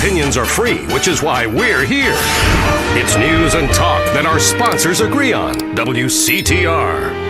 opinions are free, which is why we're here. It's news and talk that our sponsors agree on. WCTR.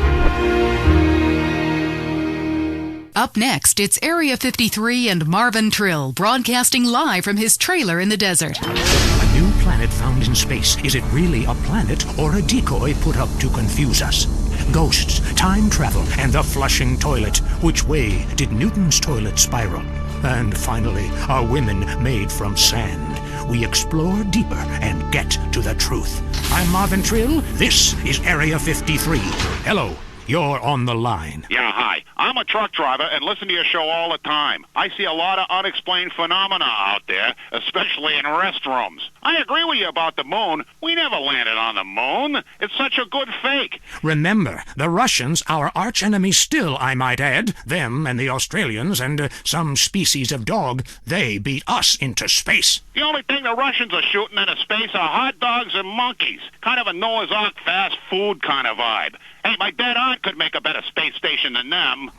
Up next, it's Area 53 and Marvin Trill broadcasting live from his trailer in the desert. A new planet found in space. Is it really a planet or a decoy put up to confuse us? Ghosts, time travel, and the flushing toilet. Which way did Newton's toilet spiral? And finally, are women made from sand? We explore deeper and get to the truth. I'm Marvin Trill. This is Area 53. Hello. You're on the line. Yeah, hi. I'm a truck driver and listen to your show all the time. I see a lot of unexplained phenomena out there, especially in restrooms. I agree with you about the moon. We never landed on the moon. It's such a good fake. Remember, the Russians, our archenemy still, I might add, them and the Australians and some species of dog, they beat us into space. The only thing the Russians are shooting into space are hot dogs and monkeys. Kind of a Noah's Ark fast food kind of vibe. Hey, my dead aunt could make a better space station than them.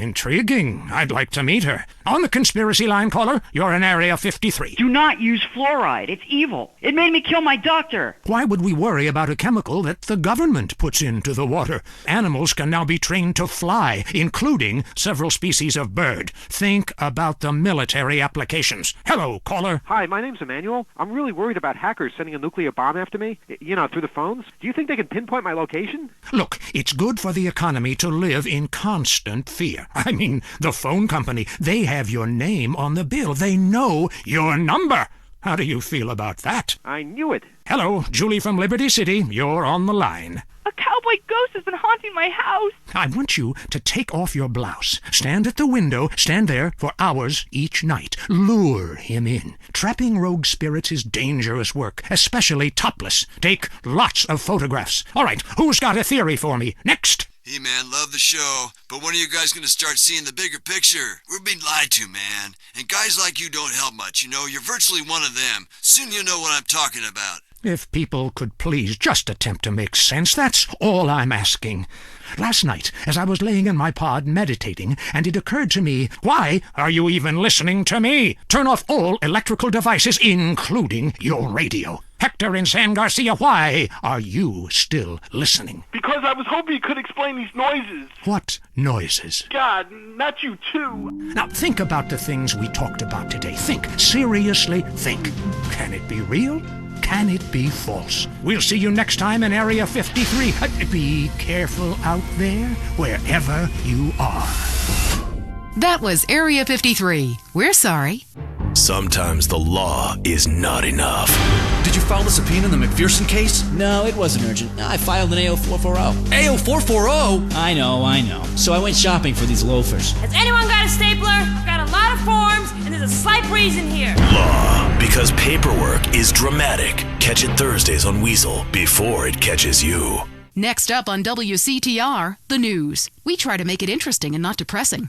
Intriguing. I'd like to meet her. On the conspiracy line, caller, you're in Area 53. Do not use fluoride. It's evil. It made me kill my doctor. Why would we worry about a chemical that the government puts into the water? Animals can now be trained to fly, including several species of bird. Think about the military applications. Hello, caller. Hi, my name's Emmanuel. I'm really worried about hackers sending a nuclear bomb after me, through the phones. Do you think they can pinpoint my location? Look, it's good for the economy to live in constant fear. I mean, the phone company, they have your name on the bill. They know your number. How do you feel about that? I knew it. Hello, Julie from Liberty City. You're on the line. A cowboy ghost has been haunting my house. I want you to take off your blouse. Stand at the window. Stand there for hours each night. Lure him in. Trapping rogue spirits is dangerous work, especially topless. Take lots of photographs. All right, who's got a theory for me? Next. Hey, man, love the show, but when are you guys going to start seeing the bigger picture? We're being lied to, man. And guys like you don't help much, You're virtually one of them. Soon you'll know what I'm talking about. If people could please just attempt to make sense, that's all I'm asking. Last night, as I was laying in my pod meditating, and it occurred to me, why are you even listening to me? Turn off all electrical devices, including your radio. Hector in San Garcia, why are you still listening? Because I was hoping you could explain these noises. What noises? God, not you too. Now think about the things we talked about today. Think. Seriously, think. Can it be real? Can it be false? We'll see you next time in Area 53. Be careful out there, wherever you are. That was Area 53. We're sorry. Sometimes the law is not enough. Did you file the subpoena in the McPherson case? No, it wasn't urgent. I filed an AO440. AO440? I know. So I went shopping for these loafers. Has anyone got a stapler? I've got a lot of forms, and there's a slight breeze in here. Law, because paperwork is dramatic. Catch it Thursdays on Weasel before it catches you. Next up on WCTR, the news. We try to make it interesting and not depressing.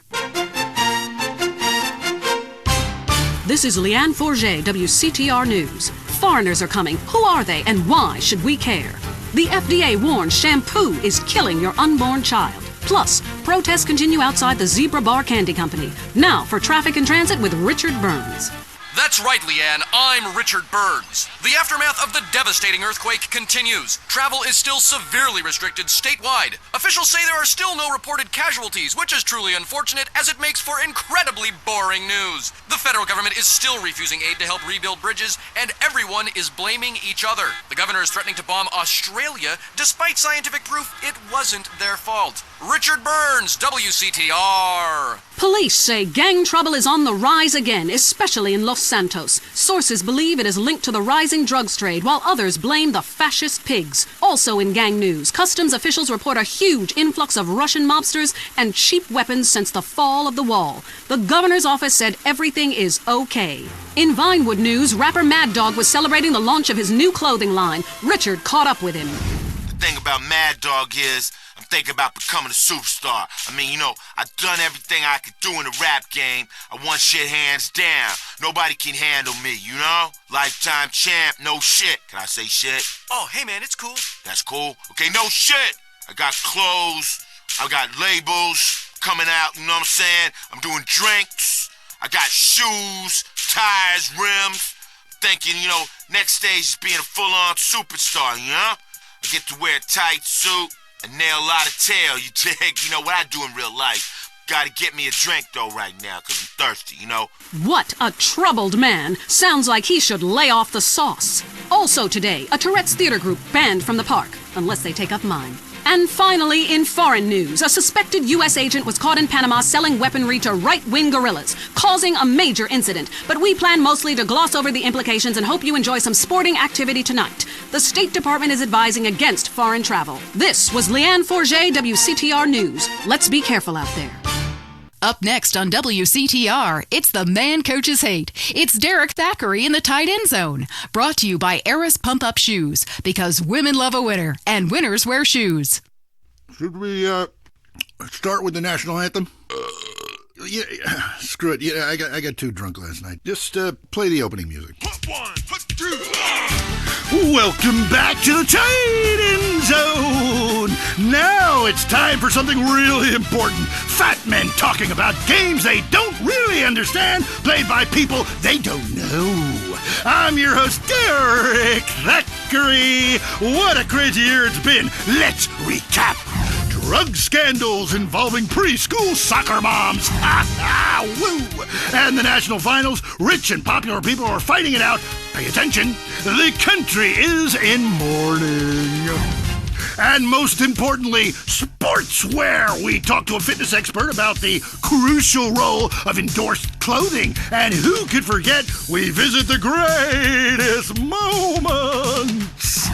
This is Leanne Forget, WCTR News. Foreigners are coming. Who are they and why should we care? The FDA warns shampoo is killing your unborn child. Plus, protests continue outside the Zebra Bar Candy Company. Now for Traffic and Transit with Richard Burns. That's right, Leanne. I'm Richard Burns. The aftermath of the devastating earthquake continues. Travel is still severely restricted statewide. Officials say there are still no reported casualties, which is truly unfortunate as it makes for incredibly boring news. The federal government is still refusing aid to help rebuild bridges, and everyone is blaming each other. The governor is threatening to bomb Australia, despite scientific proof it wasn't their fault. Richard Burns, WCTR. Police say gang trouble is on the rise again, especially in Los Santos. Sources believe it is linked to the rising drugs trade, while others blame the fascist pigs. Also in gang news, customs officials report a huge influx of Russian mobsters and cheap weapons since the fall of the wall. The governor's office said everything is okay. In Vinewood news, rapper Mad Dog was celebrating the launch of his new clothing line. Richard caught up with him. The thing about Mad Dog is, I'm thinking about becoming a superstar. I've done everything I could do in the rap game. I won shit hands down. Nobody can handle me, Lifetime champ, no shit. Can I say shit? Oh, hey man, it's cool. That's cool. Okay, no shit. I got clothes. I got labels coming out, you know what I'm saying? I'm doing drinks. I got shoes. tires, rims. Thinking, next stage is being a full-on superstar, I get to wear a tight suit and nail a lot of tail, you dig? You know what I do in real life. Gotta get me a drink, though, right now, 'cause I'm thirsty, What a troubled man. Sounds like he should lay off the sauce. Also today, a Tourette's theater group banned from the park, unless they take up mine. And finally, in foreign news, a suspected U.S. agent was caught in Panama selling weaponry to right-wing guerrillas, causing a major incident. But we plan mostly to gloss over the implications and hope you enjoy some sporting activity tonight. The State Department is advising against foreign travel. This was Leanne Forget, WCTR News. Let's be careful out there. Up next on WCTR, it's the man coaches hate. It's Derek Thackeray in the tight end zone. Brought to you by Eris Pump Up Shoes, because women love a winner, and winners wear shoes. Should we start with the national anthem? Yeah, screw it. Yeah, I got too drunk last night. Just play the opening music. Put one, put two. Welcome back to the tight end zone. Now it's time for something really important. Fat men talking about games they don't really understand, played by people they don't know. I'm your host, Derek Thackeray. What a crazy year it's been. Let's recap. Drug scandals involving preschool soccer moms. Woo! And the national finals, rich and popular people are fighting it out. Pay attention, the country is in mourning. And most importantly, sportswear. We talked to a fitness expert about the crucial role of endorsed clothing. And who could forget, we visit the greatest moments.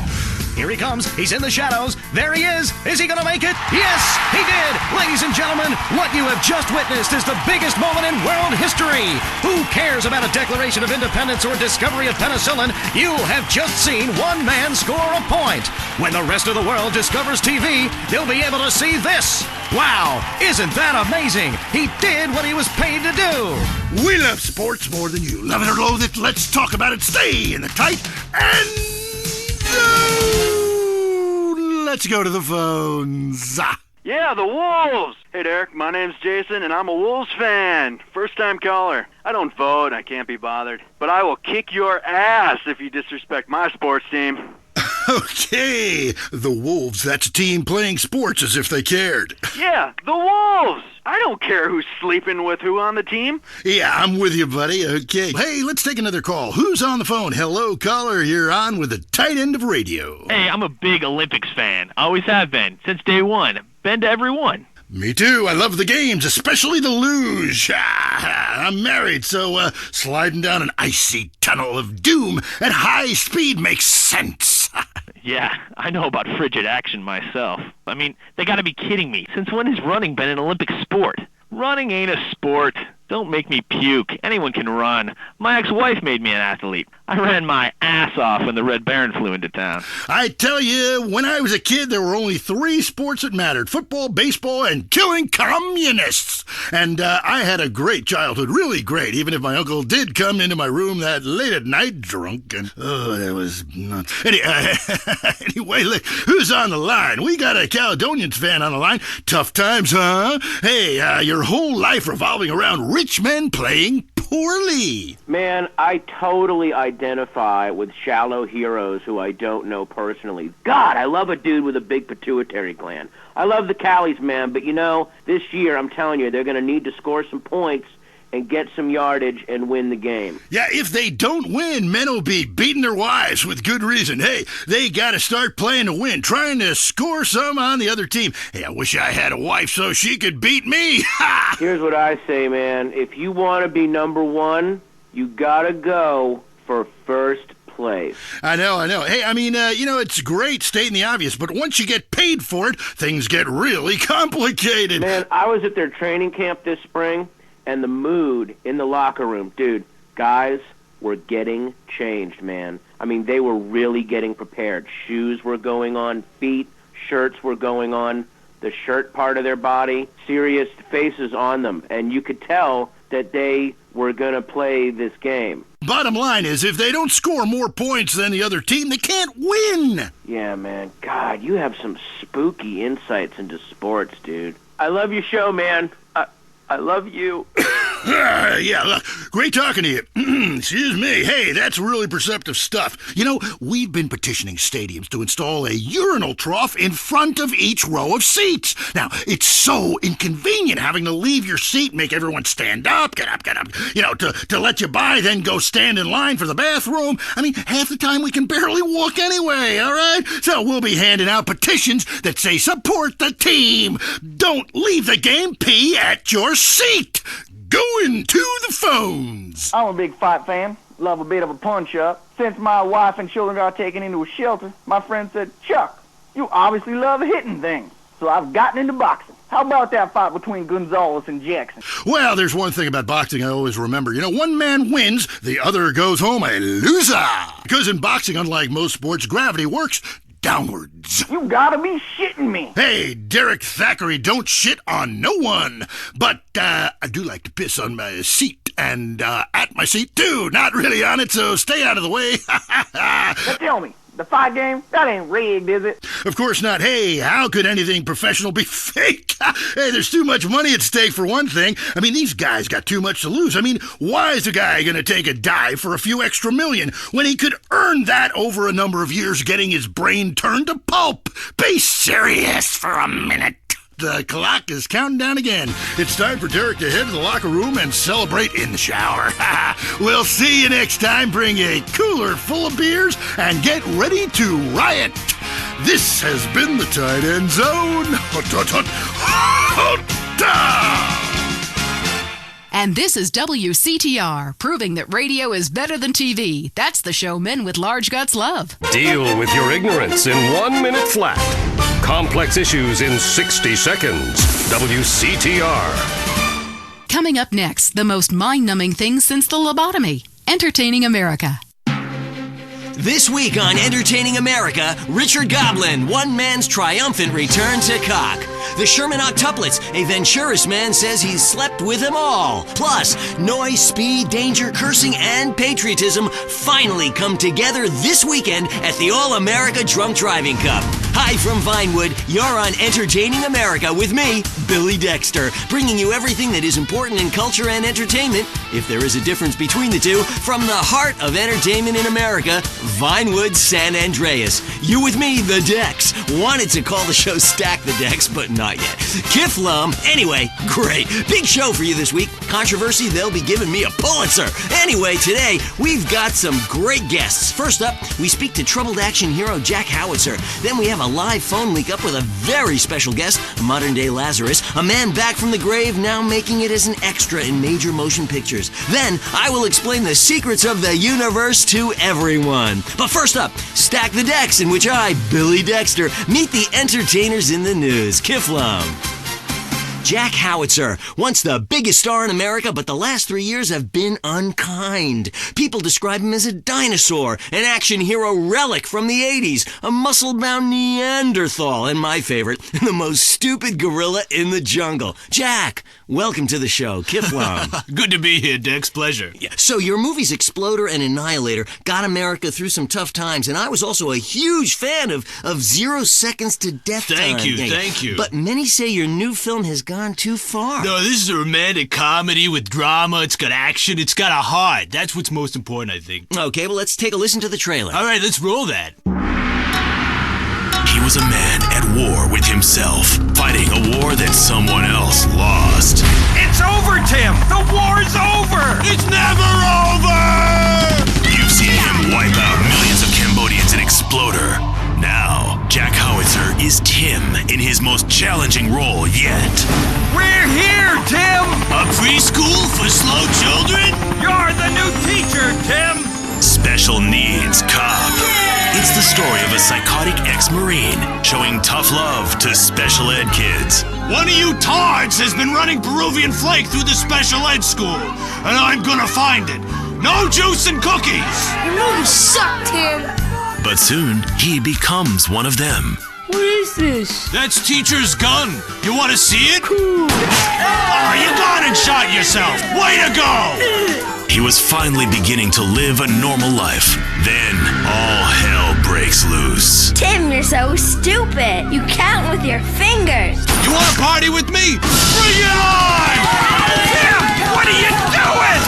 Here he comes. He's in the shadows. There he is. Is he going to make it? Yes, he did. Ladies and gentlemen, what you have just witnessed is the biggest moment in world history. Who cares about a Declaration of Independence or discovery of penicillin? You have just seen one man score a point. When the rest of the world discovers TV, they'll be able to see this. Wow, isn't that amazing? He did what he was paid to do. We love sports more than you. Love it or loathe it, let's talk about it. Stay in the tight and let's go to the phones. Yeah, the Wolves! Hey, Derek, my name's Jason, and I'm a Wolves fan. First-time caller. I don't vote, I can't be bothered. But I will kick your ass if you disrespect my sports team. Okay, the Wolves, that's a team playing sports as if they cared. Yeah, the Wolves! I don't care who's sleeping with who on the team. Yeah, I'm with you, buddy. Okay. Hey, let's take another call. Who's on the phone? Hello, caller. You're on with the tight end of radio. Hey, I'm a big Olympics fan. Always have been. Since day one. Been to every one. Me too. I love the games, especially the luge. I'm married, so sliding down an icy tunnel of doom at high speed makes sense. Yeah, I know about frigid action myself. I mean, they gotta be kidding me. Since when has running been an Olympic sport? Running ain't a sport. Don't make me puke. Anyone can run. My ex-wife made me an athlete. I ran my ass off when the Red Baron flew into town. I tell you, when I was a kid, there were only 3 sports that mattered. Football, baseball, and killing communists. And I had a great childhood, really great, even if my uncle did come into my room that late at night drunk. And, that was nuts. Anyway, look, who's on the line? We got a Caledonians fan on the line. Tough times, huh? Hey, your whole life revolving around rich men playing poorly. Man, I totally identify with shallow heroes who I don't know personally. God, I love a dude with a big pituitary gland. I love the Callies, man, but this year, I'm telling you, they're going to need to score some points and get some yardage and win the game. Yeah, if they don't win, men will be beating their wives with good reason. Hey, they got to start playing to win, trying to score some on the other team. Hey, I wish I had a wife so she could beat me. Here's what I say, man. If you want to be number one, you got to go for first place. I know. Hey, I mean, it's great stating the obvious, but once you get paid for it, things get really complicated. Man, I was at their training camp this spring, and the mood in the locker room, dude, guys were getting changed, man. I mean, they were really getting prepared. Shoes were going on, feet, shirts were going on, the shirt part of their body, serious faces on them. And you could tell that they were going to play this game. Bottom line is, if they don't score more points than the other team, they can't win. Yeah, man. God, you have some spooky insights into sports, dude. I love your show, man. I love you. Yeah, look, great talking to you. Excuse me. Hey, that's really perceptive stuff. You know, we've been petitioning stadiums to install a urinal trough in front of each row of seats. Now, it's so inconvenient having to leave your seat, make everyone stand up, get up, to let you by, then go stand in line for the bathroom. I mean, half the time we can barely walk anyway, all right? So we'll be handing out petitions that say support the team. Don't leave the game, pee at your seat. Going to the phones. I'm a big fight fan. Love a bit of a punch-up. Since my wife and children got taken into a shelter, my friend said, Chuck, you obviously love hitting things. So I've gotten into boxing. How about that fight between Gonzalez and Jackson? Well, there's one thing about boxing I always remember. You know, one man wins, the other goes home a loser. Because in boxing, unlike most sports, gravity works downwards. You gotta be shitting me. Hey, Derek Thackeray, don't shit on no one. But I do like to piss on my seat and at my seat too. Not really on it, so stay out of the way. Now tell me, the fight game, that ain't rigged, is it? Of course not. Hey, how could anything professional be fake? Hey, there's too much money at stake for one thing. I mean, these guys got too much to lose. I mean, why is a guy going to take a dive for a few extra million when he could earn that over a number of years getting his brain turned to pulp? Be serious for a minute. The clock is counting down again. It's time for Derek to head to the locker room and celebrate in the shower. We'll see you next time. Bring a cooler full of beers and get ready to riot. This has been the Tight End Zone. And this is WCTR, proving that radio is better than TV. That's the show men with large guts love. Deal with your ignorance in 1 minute flat. Complex issues in 60 seconds. WCTR. Coming up next, the most mind-numbing thing since the lobotomy. Entertaining America. This week on Entertaining America, Richard Goblin, one man's triumphant return to cock. The Sherman Octuplets, a Venturis man says he's slept with them all. Plus, noise, speed, danger, cursing, and patriotism finally come together this weekend at the All-America Drunk Driving Cup. Hi from Vinewood, you're on Entertaining America with me, Billy Dexter, bringing you everything that is important in culture and entertainment, if there is a difference between the two, from the heart of entertainment in America, Vinewood, San Andreas. You with me, the Dex. Wanted to call the show Stack the Dex, but not yet. Kiflum. Anyway, great. Big show for you this week. Controversy, they'll be giving me a Pulitzer. Anyway, today, we've got some great guests. First up, we speak to troubled action hero Jack Howitzer. Then we have a live phone link up with a very special guest, modern-day Lazarus, a man back from the grave now making it as an extra in major motion pictures. Then, I will explain the secrets of the universe to everyone. But first up, Stack the Decks, in which I, Billy Dexter, meet the entertainers in the news. Kiflum. Jack Howitzer, once the biggest star in America, but the last 3 years have been unkind. People describe him as a dinosaur, an action hero relic from the 80s, a muscle-bound Neanderthal, and my favorite, the most stupid gorilla in the jungle. Jack, welcome to the show. Kiflum. Good to be here, Dex. Pleasure. Yeah. So your movies Exploder and Annihilator got America through some tough times, and I was also a huge fan of 0 Seconds to Death Time. Thank you. But many say your new film has gone too far. No, this is a romantic comedy with drama. It's got action. It's got a heart. That's what's most important, I think. Okay, well, let's take a listen to the trailer. All right, let's roll that. He was a man at war with himself, fighting a war that someone else lost. It's over, Tim! The war's over! It's never over! You've seen him wipe out millions of Cambodians in Exploder. Now, Jack Howitzer is Tim in his most challenging role yet. We're here, Tim! A preschool for slow children? You're the new teacher, Tim! Special needs cop. It's the story of a psychotic ex-Marine showing tough love to special ed kids. One of you tards has been running Peruvian flake through the special ed school, and I'm gonna find it. No juice and cookies! Your movies suck, Tim! But soon, he becomes one of them. What is this? That's teacher's gun. You want to see it? Cool. Oh, you gone and shot yourself. Way to go! He was finally beginning to live a normal life. Then, all hell breaks loose. Tim, you're so stupid. You count with your fingers. You want to party with me? Bring it on! What are you doing?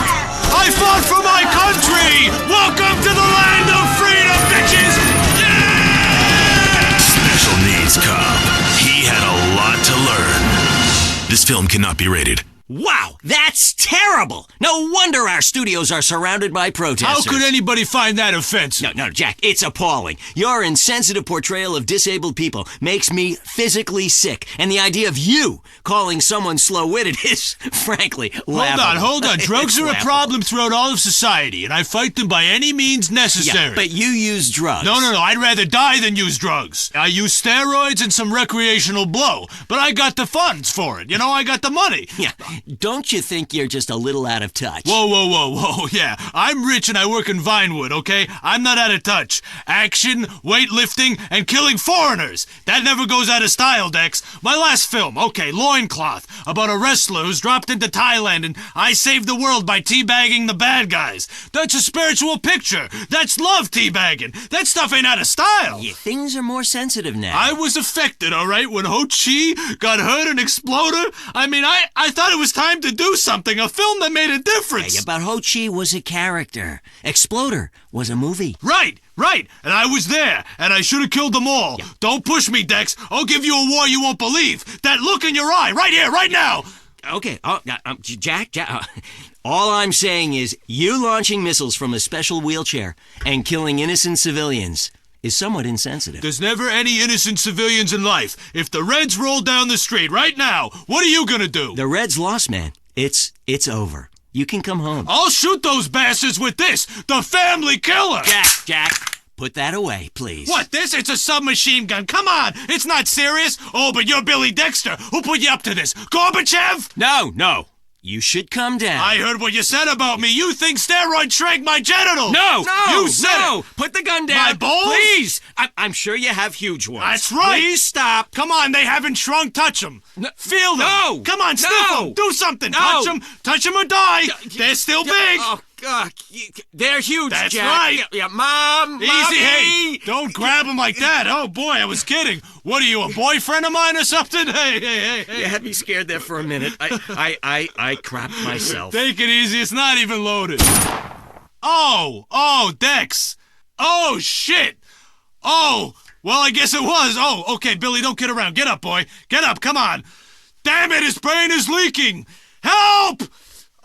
I fought for my country! Welcome to the land of freedom, bitches! Yeah! Special needs cop. He had a lot to learn. This film cannot be rated. Wow, that's terrible! No wonder our studios are surrounded by protesters. How could anybody find that offensive? No, Jack, it's appalling. Your insensitive portrayal of disabled people makes me physically sick, and the idea of you calling someone slow-witted is, frankly, laughable. Hold on. Drugs are a problem throughout all of society, and I fight them by any means necessary. Yeah, but you use drugs. No, I'd rather die than use drugs. I use steroids and some recreational blow, but I got the funds for it. I got the money. Yeah. Don't you think you're just a little out of touch? Whoa. Yeah, I'm rich and I work in Vinewood, okay? I'm not out of touch. Action, weightlifting, and killing foreigners. That never goes out of style, Dex. My last film, okay, Loincloth, about a wrestler who's dropped into Thailand and I saved the world by teabagging the bad guys. That's a spiritual picture. That's love teabagging. That stuff ain't out of style. Yeah, things are more sensitive now. I was affected, all right, when Ho Chi got hurt in Exploder. I mean, I thought it was time to do something, a film that made a difference. Yeah, but Ho Chi was a character. Exploder was a movie. Right. And I was there, and I should have killed them all. Yeah. Don't push me, Dex. I'll give you a war you won't believe. That look in your eye, right here, right now. Okay, Jack, all I'm saying is you launching missiles from a special wheelchair and killing innocent civilians is somewhat insensitive. There's never any innocent civilians in life. If the Reds roll down the street right now, what are you gonna do? The Reds lost, man. It's over. You can come home. I'll shoot those bastards with this, the family killer! Jack, put that away, please. What, this? It's a submachine gun. Come on, it's not serious. Oh, but you're Billy Dexter. Who put you up to this? Gorbachev? No. You should come down. I heard what you said about me. You think steroids shrank my genitals. No. You said it. Put the gun down. My balls? Please. I'm sure you have huge ones. That's right. Please stop. Come on, they haven't shrunk. Touch them. Feel them. No. Come on, sniff them. Do something. No. Touch them or die. They're still big. Oh, God. They're huge, That's Jack. right. Yeah, Mom. Easy, Mommy. hey. Don't grab them like that. Oh, boy, I was kidding. What are you, a boyfriend of mine or something? Hey. You had me scared there for a minute. I crapped myself. Take it easy. It's not even loaded. Oh, Dex. Oh, shit. Oh, well, I guess it was. Oh, okay, Billy, don't kid around. Get up, boy. Get up, come on. Damn it, his brain is leaking. Help!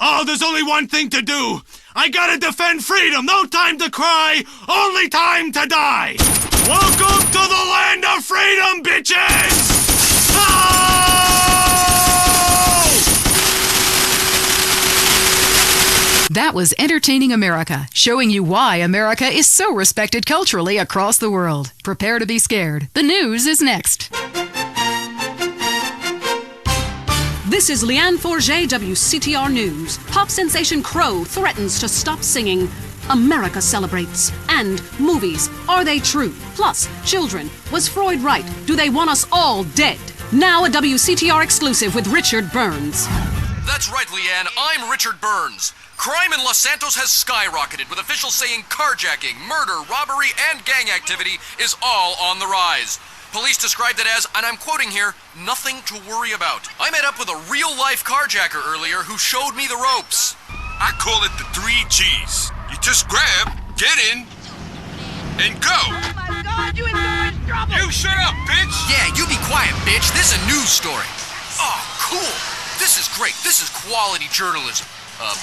Oh, there's only one thing to do. I gotta defend freedom. No time to cry. Only time to die. Welcome to the land of freedom, bitches! That was Entertaining America, showing you why America is so respected culturally across the world. Prepare to be scared. The news is next. This is Leanne Forget, WCTR News. Pop sensation Crow threatens to stop singing. America celebrates. And movies, are they true? Plus, children, was Freud right? Do they want us all dead? Now a WCTR exclusive with Richard Burns. That's right, Leanne. I'm Richard Burns. Crime in Los Santos has skyrocketed, with officials saying carjacking, murder, robbery, and gang activity is all on the rise. Police described it as, and I'm quoting here, nothing to worry about. I met up with a real-life carjacker earlier who showed me the ropes. I call it the 3 G's. You just grab, get in, and go. Oh my God, you in so much trouble! You shut up, bitch! Yeah, you be quiet, bitch. This is a news story. Oh, cool. This is great. This is quality journalism.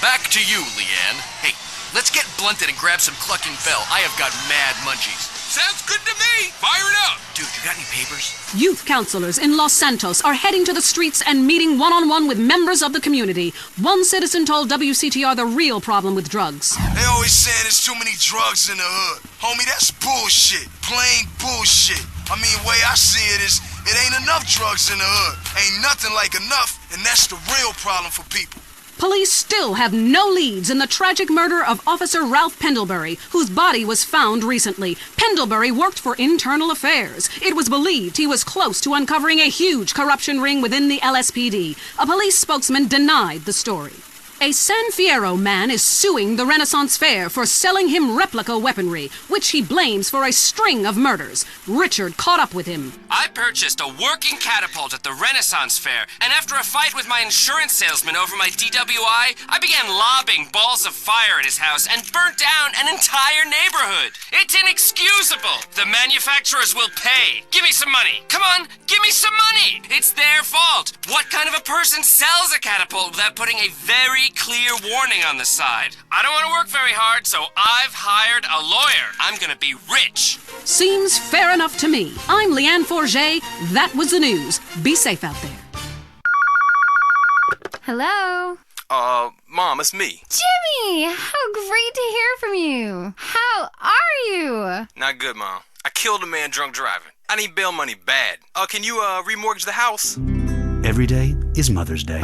Back to you, Leanne. Hey, let's get blunted and grab some clucking bell. I have got mad munchies. Sounds good to me. Fire it up. Dude, you got any papers? Youth counselors in Los Santos are heading to the streets and meeting one-on-one with members of the community. One citizen told WCTR the real problem with drugs. They always saying there's too many drugs in the hood. Homie, that's bullshit. Plain bullshit. I mean, the way I see it is, it ain't enough drugs in the hood. Ain't nothing like enough, and that's the real problem for people. Police still have no leads in the tragic murder of Officer Ralph Pendlebury, whose body was found recently. Pendlebury worked for Internal Affairs. It was believed he was close to uncovering a huge corruption ring within the LSPD. A police spokesman denied the story. A San Fierro man is suing the Renaissance Fair for selling him replica weaponry, which he blames for a string of murders. Richard caught up with him. I purchased a working catapult at the Renaissance Fair, and after a fight with my insurance salesman over my DWI, I began lobbing balls of fire at his house and burnt down an entire neighborhood. It's inexcusable. The manufacturers will pay. Give me some money. Come on, give me some money. It's their fault. What kind of a person sells a catapult without putting a very clear warning on the side? I don't want to work very hard, so I've hired a lawyer. I'm gonna be rich. Seems fair enough to me. I'm Leanne Forget. That was the news. Be safe out there. Hello? Mom, it's me. Jimmy! How great to hear from you. How are you? Not good, Mom. I killed a man drunk driving. I need bail money bad. Can you, remortgage the house? Every day is Mother's Day.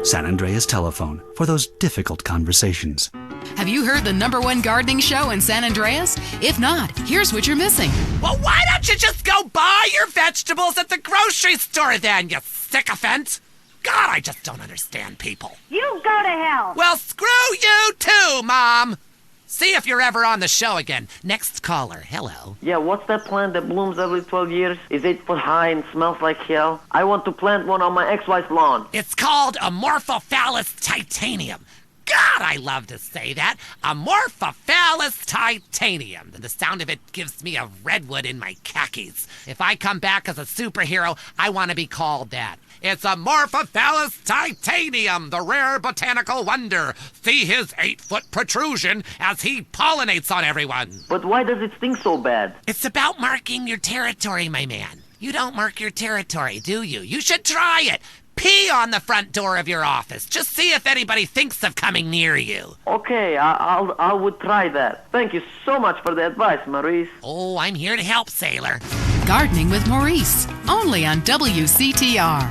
San Andreas telephone for those difficult conversations. Have you heard the #1 gardening show in San Andreas? If not, here's what you're missing. Well, why don't you just go buy your vegetables at the grocery store then, you sycophant? God, I just don't understand people. You go to hell. Well, screw you too, Mom. See if you're ever on the show again. Next caller, hello. Yeah, what's that plant that blooms every 12 years? Is 8 foot high and smells like hell? I want to plant one on my ex-wife's lawn. It's called Amorphophallus titanium. God, I love to say that. Amorphophallus titanium. The sound of it gives me a redwood in my khakis. If I come back as a superhero, I want to be called that. It's Amorphophallus titanium, the rare botanical wonder. See his 8-foot protrusion as he pollinates on everyone. But why does it stink so bad? It's about marking your territory, my man. You don't mark your territory, do you? You should try it. Pee on the front door of your office. Just see if anybody thinks of coming near you. Okay, I would try that. Thank you so much for the advice, Maurice. Oh, I'm here to help, sailor. Gardening with Maurice, only on WCTR.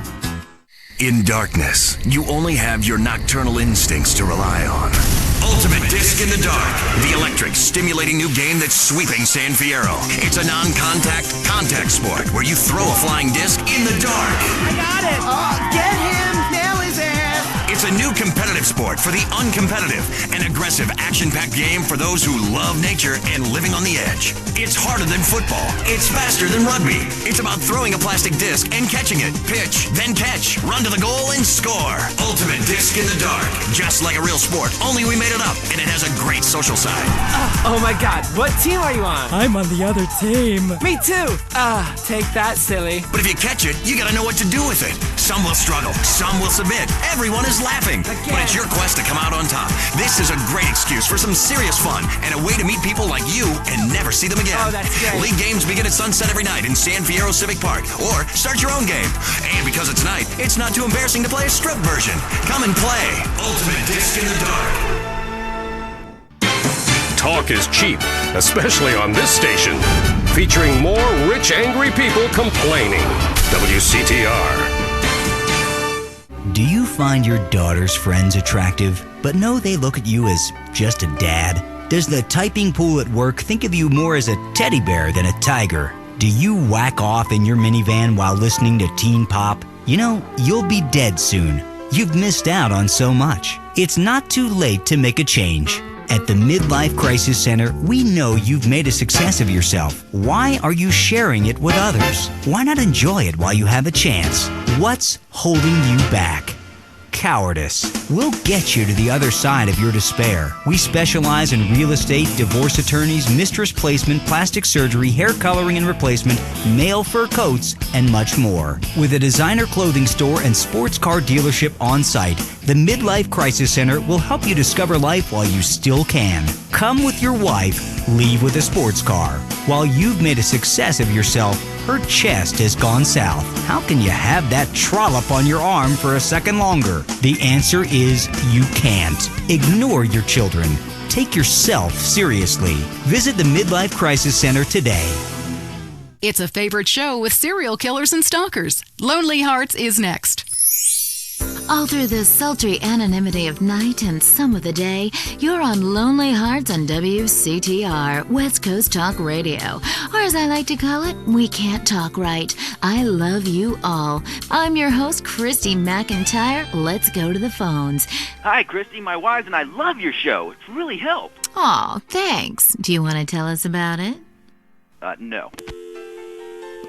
In darkness, you only have your nocturnal instincts to rely on. Ultimate Disc in the Dark, the electric, stimulating new game that's sweeping San Fierro. It's a non-contact, contact sport where you throw a flying disc in the dark. I got it! Oh, get him! Nail his ass! It's a new competitive sport for the uncompetitive, an aggressive, action-packed game for those who love nature and living on the edge. It's harder than football. It's faster than rugby. It's about throwing a plastic disc and catching it. Pitch, then catch, run to the goal and score. Ultimate Disc in the Dark. Just like a real sport, only we made it up, and it has a great social side. Oh my God, what team are you on? I'm on the other team. Me too. Take that, silly. But if you catch it, you gotta know what to do with it. Some will struggle, some will submit. Everyone is laughing. Again. But it's your quest to come out on top. This is a great excuse for some serious fun and a way to meet people like you and never see them again. Oh, that's great. League games begin at sunset every night in San Fierro Civic Park. Or start your own game. And because it's night, it's not too embarrassing to play a strip version. Come and play Ultimate Disc in the Dark. Talk is cheap, especially on this station. Featuring more rich, angry people complaining. WCTR. Do you find your daughter's friends attractive, but know they look at you as just a dad? Does the typing pool at work think of you more as a teddy bear than a tiger? Do you whack off in your minivan while listening to teen pop? You know, you'll be dead soon. You've missed out on so much. It's not too late to make a change. At the Midlife Crisis Center, we know you've made a success of yourself. Why are you sharing it with others? Why not enjoy it while you have a chance? What's holding you back? Cowardice. We'll get you to the other side of your despair. We specialize in real estate, divorce attorneys, mistress placement, plastic surgery, hair coloring and replacement, male fur coats, and much more. With a designer clothing store and sports car dealership on site, the Midlife Crisis Center will help you discover life while you still can. Come with your wife, leave with a sports car. While you've made a success of yourself, her chest has gone south. How can you have that trollop on your arm for a second longer? The answer is you can't. Ignore your children. Take yourself seriously. Visit the Midlife Crisis Center today. It's a favorite show with serial killers and stalkers. Lonely Hearts is next. All through the sultry anonymity of night and some of the day, you're on Lonely Hearts on WCTR, West Coast Talk Radio. Or as I like to call it, We Can't Talk Right. I love you all. I'm your host, Christy McIntyre. Let's go to the phones. Hi, Christy. My wives and I love your show. It's really helped. Aw, thanks. Do you want to tell us about it? No.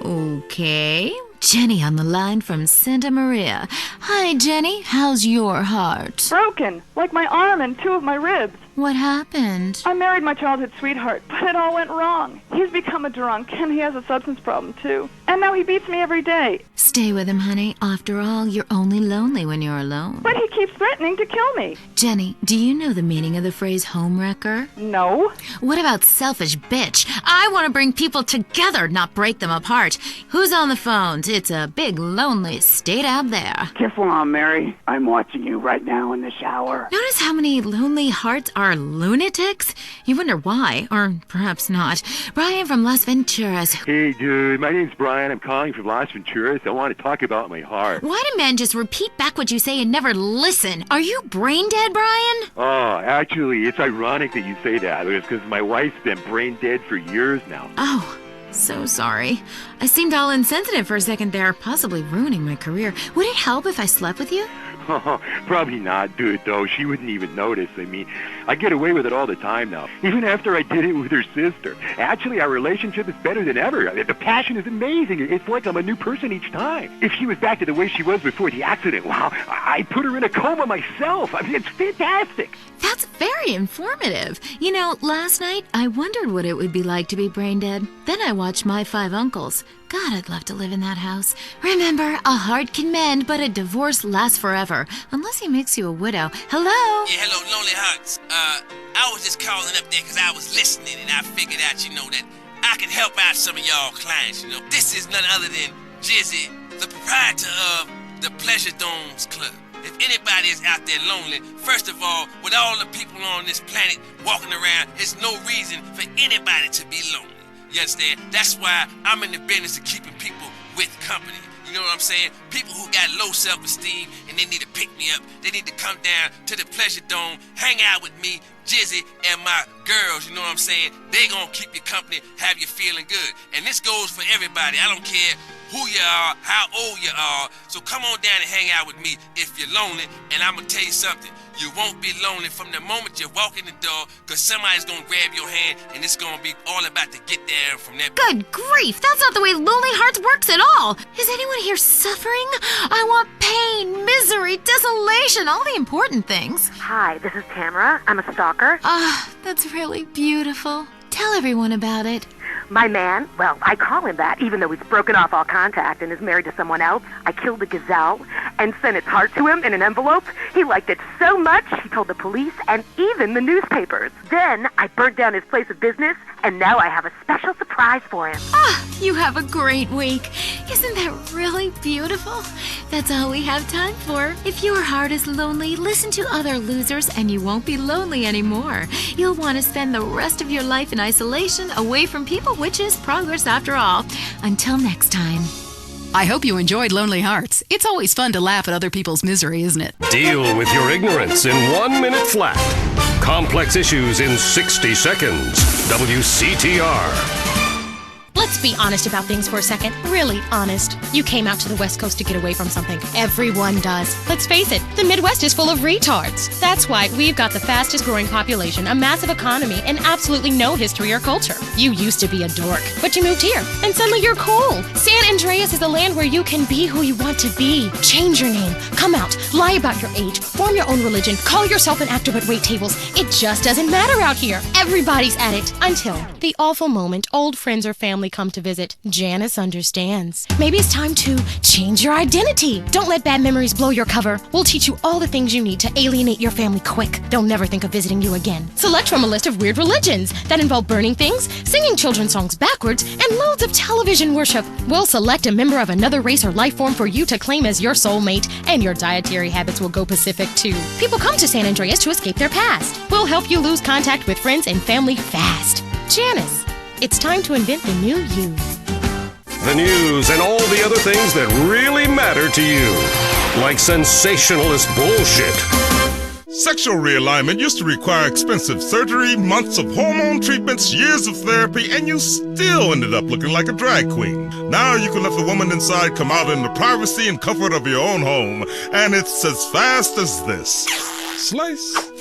Okay. Jenny on the line from Santa Maria. Hi, Jenny. How's your heart? Broken, like my arm and two of my ribs. What happened? I married my childhood sweetheart, but it all went wrong. He's become a drunk, and he has a substance problem, too. And now he beats me every day. Stay with him, honey. After all, you're only lonely when you're alone. But he keeps threatening to kill me. Jenny, do you know the meaning of the phrase homewrecker? No. What about selfish bitch? I want to bring people together, not break them apart. Who's on the phones? It's a big, lonely state out there. Careful on, Mary. I'm watching you right now in the shower. Notice how many lonely hearts are lunatics? You wonder why, or perhaps not. Brian from Las Venturas. Hey, dude. My name's Brian. I'm calling from Las Venturas. I want to talk about my heart. Why do men just repeat back what you say and never listen? Are you brain dead, Brian? Oh, actually, it's ironic that you say that. It's because my wife's been brain dead for years now. Oh, so sorry. I seemed all insensitive for a second there, possibly ruining my career. Would it help if I slept with you? Probably not, dude, though. She wouldn't even notice. I mean, I get away with it all the time now, even after I did it with her sister. Actually, our relationship is better than ever. The passion is amazing. It's like I'm a new person each time. If she was back to the way she was before the accident, wow, I put her in a coma myself. I mean, it's fantastic. That's very informative. You know, last night I wondered what it would be like to be brain dead. Then I watched My Five Uncles. God, I'd love to live in that house. Remember, a heart can mend, but a divorce lasts forever. Unless he makes you a widow. Hello? Yeah, hello, Lonely Hearts. I was just calling up there because I was listening and I figured out, that I could help out some of y'all clients, This is none other than Jizzy, the proprietor of the Pleasure Domes Club. If anybody is out there lonely, first of all, with all the people on this planet walking around, there's no reason for anybody to be lonely. You understand? That's why I'm in the business of keeping people with company. You know what I'm saying? People who got low self-esteem and they need to pick me up. They need to come down to the Pleasure Dome, hang out with me, Jizzy, and my girls, you know what I'm saying? They gonna keep you company, have you feeling good. And this goes for everybody. I don't care who you are, how old you are. So come on down and hang out with me if you're lonely. And I'm gonna tell you something. You won't be lonely from the moment you walk in the door, because somebody's gonna grab your hand and it's gonna be all about to get there from that. Good grief, that's not the way Lonely Hearts works at all. Is anyone here suffering? I want pain, misery, desolation, all the important things. Hi, this is Tamara. I'm a stalker. That's really beautiful. Tell everyone about it. My man, well, I call him that, even though he's broken off all contact and is married to someone else. I killed the gazelle and sent its heart to him in an envelope. He liked it so much, he told the police and even the newspapers. Then I burnt down his place of business, and now I have a special surprise for him. You have a great week. Isn't that really beautiful? That's all we have time for. If your heart is lonely, listen to other losers and you won't be lonely anymore. You'll want to spend the rest of your life in isolation, away from people, which is progress after all. Until next time. I hope you enjoyed Lonely Hearts. It's always fun to laugh at other people's misery, isn't it? Deal with your ignorance in 1 minute flat. Complex issues in 60 seconds. WCTR. Let's be honest about things for a second. Really honest. You came out to the West Coast to get away from something. Everyone does. Let's face it, the Midwest is full of retards. That's why we've got the fastest growing population, a massive economy, and absolutely no history or culture. You used to be a dork, but you moved here, and suddenly you're cool. San Andreas is the land where you can be who you want to be. Change your name, come out, lie about your age, form your own religion, call yourself an actor at wait tables. It just doesn't matter out here. Everybody's at it. Until the awful moment old friends or family come to visit. Janice understands. Maybe it's time to change your identity. Don't let bad memories blow your cover. We'll teach you all the things you need to alienate your family quick. They'll never think of visiting you again. Select from a list of weird religions that involve burning things, singing children's songs backwards, and loads of television worship. We'll select a member of another race or life form for you to claim as your soulmate, and your dietary habits will go Pacific too. People come to San Andreas to escape their past. We'll help you lose contact with friends and family fast. Janice, it's time to invent the new you. The news and all the other things that really matter to you. like sensationalist bullshit. Sexual realignment used to require expensive surgery, months of hormone treatments, years of therapy, and you still ended up looking like a drag queen. Now you can let the woman inside come out in the privacy and comfort of your own home, and it's as fast as this. Slice.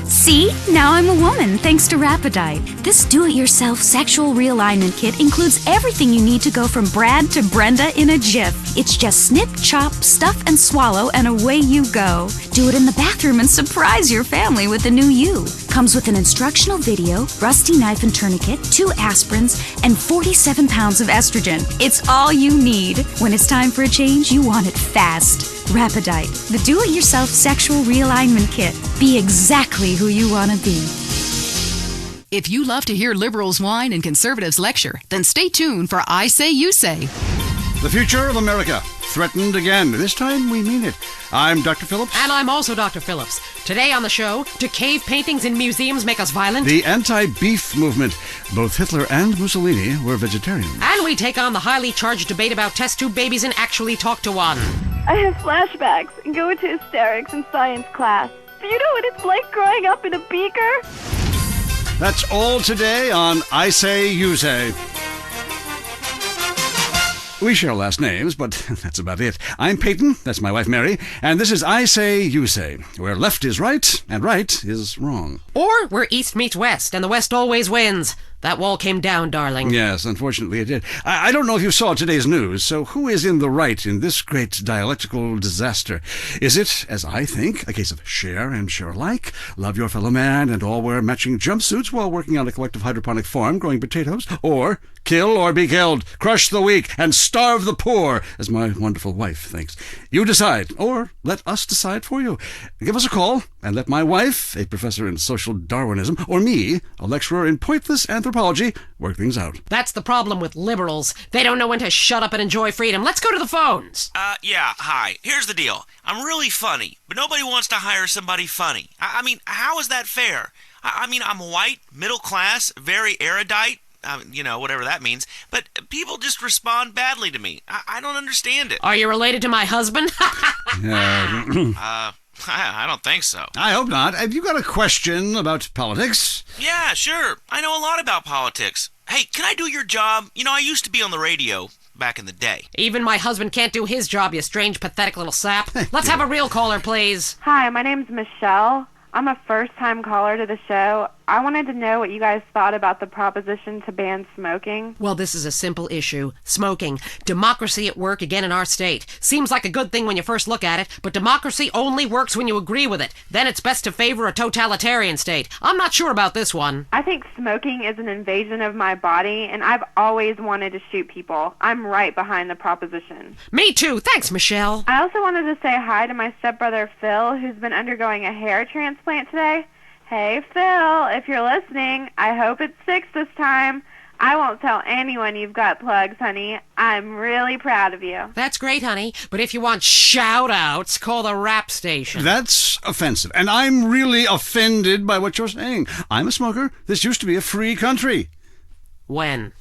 See? Now I'm a woman, thanks to Rapidite. This do-it-yourself sexual realignment kit includes everything you need to go from Brad to Brenda in a jiff. It's just snip, chop, stuff, and swallow, and away you go. Do it in the bathroom and surprise your family with the new you. Comes with an instructional video, rusty knife and tourniquet, 2 aspirins, and 47 pounds of estrogen. It's all you need. When it's time for a change, you want it fast. Rapidite, the do-it-yourself sexual realignment kit. Be exactly who you want to be. If you love to hear liberals whine and conservatives lecture, then stay tuned for I Say, You Say. The future of America, threatened again. This time we mean it. I'm Dr. Phillips. And I'm also Dr. Phillips. Today on the show, do cave paintings in museums make us violent? The anti-beef movement. Both Hitler and Mussolini were vegetarians. And we take on the highly charged debate about test tube babies and actually talk to one. I have flashbacks and go into hysterics in science class. Do you know what it's like growing up in a beaker? That's all today on I Say, You Say. We share last names, but that's about it. I'm Peyton, that's my wife Mary, and this is I Say, You Say, where left is right and right is wrong. Or where East meets West, and the West always wins. That wall came down, darling. Yes, unfortunately it did. I don't know if you saw today's news, so who is in the right in this great dialectical disaster? Is it, as I think, a case of share and share alike, love your fellow man, and all wear matching jumpsuits while working on a collective hydroponic farm growing potatoes? Or kill or be killed, crush the weak, and starve the poor, as my wonderful wife thinks? You decide, or let us decide for you. Give us a call, and let my wife, a professor in social Darwinism, or me, a lecturer in pointless anthropology, work things out. That's the problem with liberals. They don't know when to shut up and enjoy freedom. Let's go to the phones. Yeah, hi. Here's the deal. I'm really funny, but nobody wants to hire somebody funny. I mean, how is that fair? I mean, I'm white, middle class, very erudite, whatever that means, but people just respond badly to me. I don't understand it. Are you related to my husband? I don't think so. I hope not. Have you got a question about politics? Yeah, sure. I know a lot about politics. Hey, can I do your job? I used to be on the radio back in the day. Even my husband can't do his job, you strange, pathetic little sap. Let's have a real caller, please. Hi, my name's Michelle. I'm a first-time caller to the show. I wanted to know what you guys thought about the proposition to ban smoking. Well, this is a simple issue. Smoking. Democracy at work again in our state. Seems like a good thing when you first look at it, but democracy only works when you agree with it. Then it's best to favor a totalitarian state. I'm not sure about this one. I think smoking is an invasion of my body, and I've always wanted to shoot people. I'm right behind the proposition. Me too. Thanks, Michelle. I also wanted to say hi to my stepbrother Phil, who's been undergoing a hair transplant today. Hey, Phil, if you're listening, I hope it's 6 this time. I won't tell anyone you've got plugs, honey. I'm really proud of you. That's great, honey. But if you want shout-outs, call the rap station. That's offensive, and I'm really offended by what you're saying. I'm a smoker. This used to be a free country. When?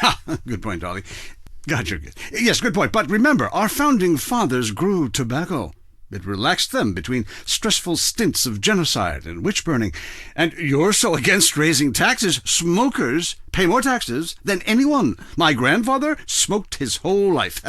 Ha! Good point, Dolly. God, you're good. Yes, good point. But remember, our founding fathers grew tobacco. It relaxed them between stressful stints of genocide and witch-burning. And you're so against raising taxes, smokers pay more taxes than anyone. My grandfather smoked his whole life,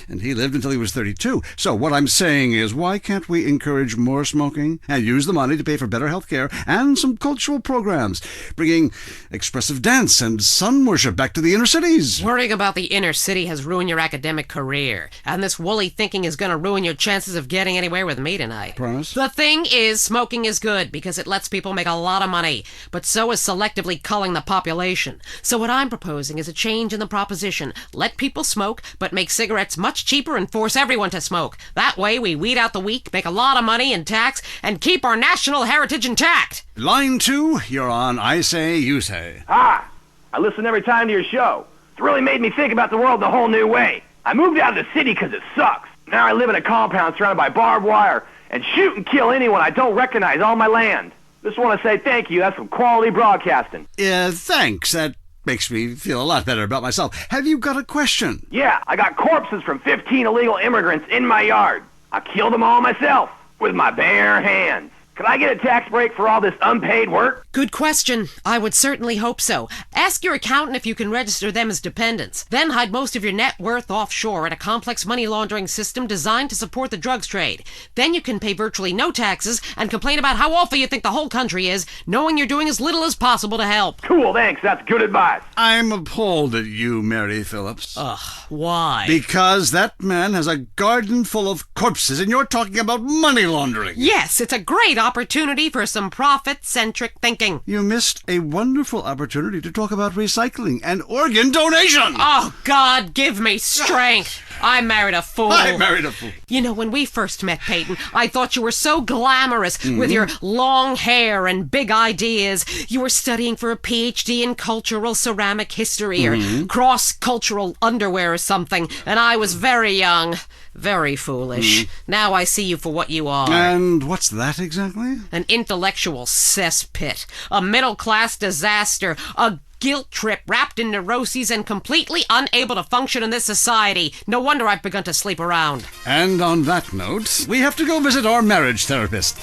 and he lived until he was 32. So what I'm saying is, why can't we encourage more smoking and use the money to pay for better health care and some cultural programs, bringing expressive dance and sun worship back to the inner cities? Worrying about the inner city has ruined your academic career, and this woolly thinking is going to ruin your chances of getting anywhere with me tonight. Promise? The thing is, smoking is good because it lets people make a lot of money, but so is selectively culling the population. So what I'm proposing is a change in the proposition. Let people smoke, but make cigarettes much cheaper and force everyone to smoke. That way we weed out the weak, make a lot of money in tax, and keep our national heritage intact. Line 2, you're on I Say, You Say. Ah, I listen every time to your show. It's really made me think about the world in a whole new way. I moved out of the city because it sucks. Now I live in a compound surrounded by barbed wire and shoot and kill anyone I don't recognize on my land. Just want to say thank you. That's some quality broadcasting. Thanks. That makes me feel a lot better about myself. Have you got a question? Yeah, I got corpses from 15 illegal immigrants in my yard. I killed them all myself with my bare hands. Could I get a tax break for all this unpaid work? Good question. I would certainly hope so. Ask your accountant if you can register them as dependents. Then hide most of your net worth offshore in a complex money laundering system designed to support the drugs trade. Then you can pay virtually no taxes and complain about how awful you think the whole country is, knowing you're doing as little as possible to help. Cool, thanks. That's good advice. I'm appalled at you, Mary Phillips. Ugh, why? Because that man has a garden full of corpses and you're talking about money laundering. Yes, it's a great opportunity for some profit-centric thinking. You missed a wonderful opportunity to talk about recycling and organ donation. Oh, God, give me strength. I married a fool. I married a fool. You know, when we first met, Peyton, I thought you were so glamorous with your long hair and big ideas. You were studying for a PhD in cultural ceramic history or cross-cultural underwear or something, and I was very young. Very foolish. Now I see you for what you are. And what's that exactly? An intellectual cesspit. A middle-class disaster. A guilt trip wrapped in neuroses and completely unable to function in this society. No wonder I've begun to sleep around. And on that note, we have to go visit our marriage therapist.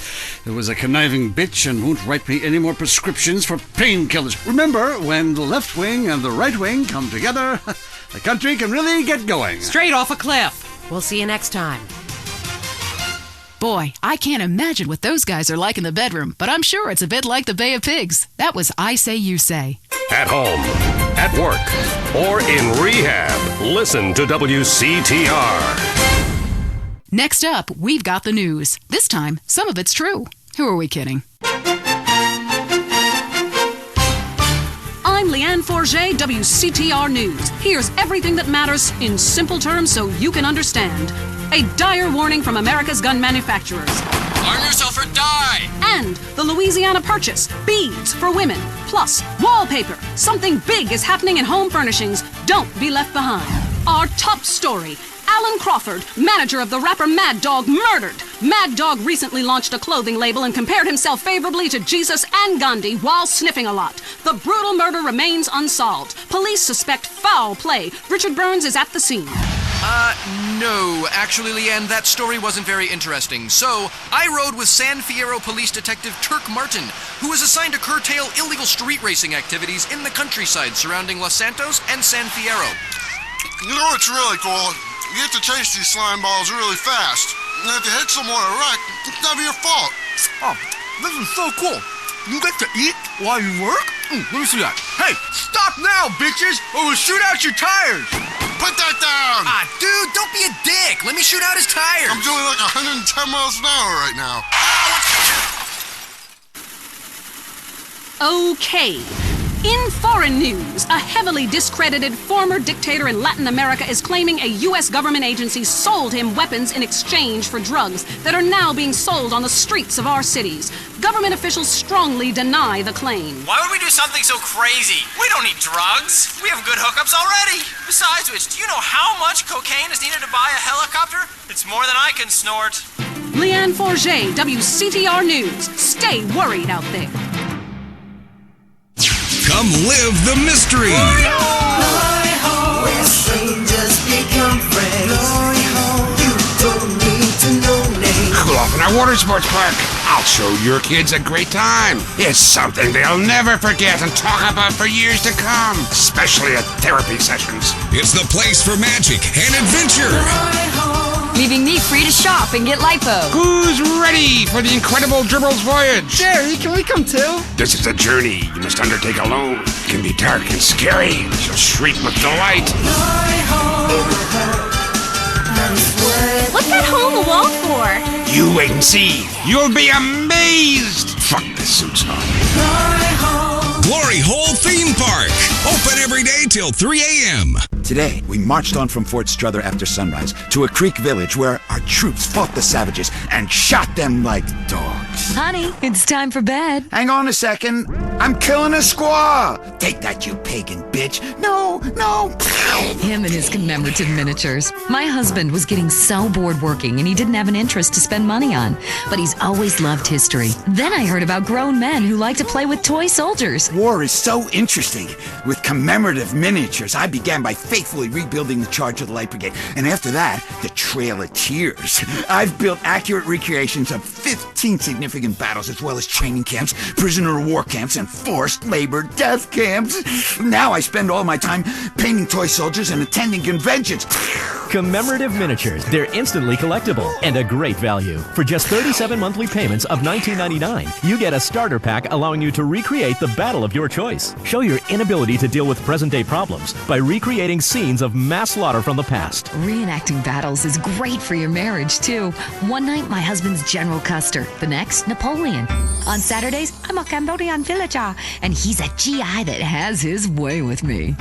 It was a conniving bitch and won't write me any more prescriptions for painkillers. Remember, when the left wing and the right wing come together, the country can really get going. Straight off a cliff. We'll see you next time. Boy, I can't imagine what those guys are like in the bedroom, but I'm sure it's a bit like the Bay of Pigs. That was I Say You Say. At home, at work, or in rehab, listen to WCTR. Next up, we've got the news. This time, some of it's true. Who are we kidding? I'm Leanne Forget, WCTR News. Here's everything that matters in simple terms so you can understand. A dire warning from America's gun manufacturers. Arm yourself or die! And the Louisiana Purchase, beads for women, plus wallpaper. Something big is happening in home furnishings. Don't be left behind. Our top story. Alan Crawford, manager of the rapper Mad Dog, murdered. Mad Dog recently launched a clothing label and compared himself favorably to Jesus and Gandhi while sniffing a lot. The brutal murder remains unsolved. Police suspect foul play. Richard Burns is at the scene. No. Actually, Leanne, that story wasn't very interesting. So, I rode with San Fierro Police Detective Turk Martin, who was assigned to curtail illegal street racing activities in the countryside surrounding Los Santos and San Fierro. You know what's really cool? You get to chase these slime balls really fast. And if you hit someone a wreck, it's never your fault. Oh, this is so cool. You get to eat while you work? Let me see that. Hey, stop now, bitches, or we'll shoot out your tires. Put that down! Ah, dude, don't be a dick. Let me shoot out his tires. I'm doing like 110 miles an hour right now. Okay. In foreign news, a heavily discredited former dictator in Latin America is claiming a U.S. government agency sold him weapons in exchange for drugs that are now being sold on the streets of our cities. Government officials strongly deny the claim. Why would we do something so crazy? We don't need drugs. We have good hookups already. Besides which, do you know how much cocaine is needed to buy a helicopter? It's more than I can snort. Leanne Forget, WCTR News. Stay worried out there. Come live the mystery. Glory hole, where strangers become friends. Glory hole, you don't need to know names. Cool off in our water sports park. I'll show your kids a great time. It's something they'll never forget and talk about for years to come, especially at therapy sessions. It's the place for magic and adventure. Leaving me free to shop and get lipo. Who's ready for the incredible Dribbles voyage? Jerry, can we come too? This is a journey you must undertake alone. It can be dark and scary, but you'll shriek with delight. What's that hole in the wall for? You wait and see. You'll be amazed. Fuck the suits on. Glory Hole Theme Park. Open every day till 3 a.m. Today, we marched on from Fort Strother after sunrise to a creek village where our troops fought the savages and shot them like dogs. Honey, it's time for bed. Hang on a second. I'm killing a squaw. Take that, you pagan bitch. No. Him and his commemorative miniatures. My husband was getting so bored working and he didn't have an interest to spend money on. But he's always loved history. Then I heard about grown men who like to play with toy soldiers. War is so interesting. With commemorative miniatures, I began by faithfully rebuilding the Charge of the Light Brigade. And after that, the Trail of Tears. I've built accurate recreations of 15 significant battles, as well as training camps, prisoner of war camps, and forced labor death camps. Now I spend all my time painting toy soldiers and attending conventions. Commemorative miniatures. They're instantly collectible and a great value. For just 37 monthly payments of $19.99, you get a starter pack allowing you to recreate the battle of your choice. Show your inability to deal with present-day problems by recreating scenes of mass slaughter from the past. Reenacting battles is great for your marriage, too. One night, my husband's General Custer. The next, Napoleon. On Saturdays, I'm a Cambodian villager, and he's a GI that has his way with me.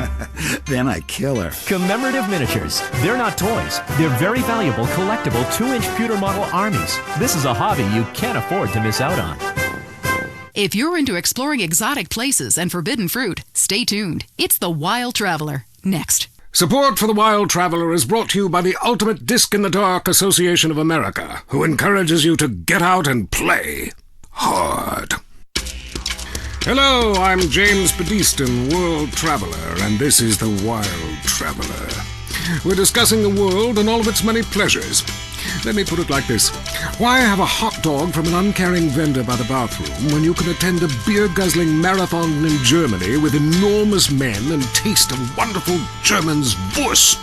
Then I kill her. Commemorative miniatures. They're not toys. They're very valuable, collectible 2-inch pewter model armies. This is a hobby you can't afford to miss out on. If you're into exploring exotic places and forbidden fruit, stay tuned. It's The Wild Traveler. Next. Support for The Wild Traveler is brought to you by the Ultimate Disc in the Dark Association of America, who encourages you to get out and play hard. Hello, I'm James Bedeston, World Traveler, and this is The Wild Traveler. We're discussing the world and all of its many pleasures. Let me put it like this. Why have a hot dog from an uncaring vendor by the bathroom when you can attend a beer-guzzling marathon in Germany with enormous men and taste a wonderful German's Wurst?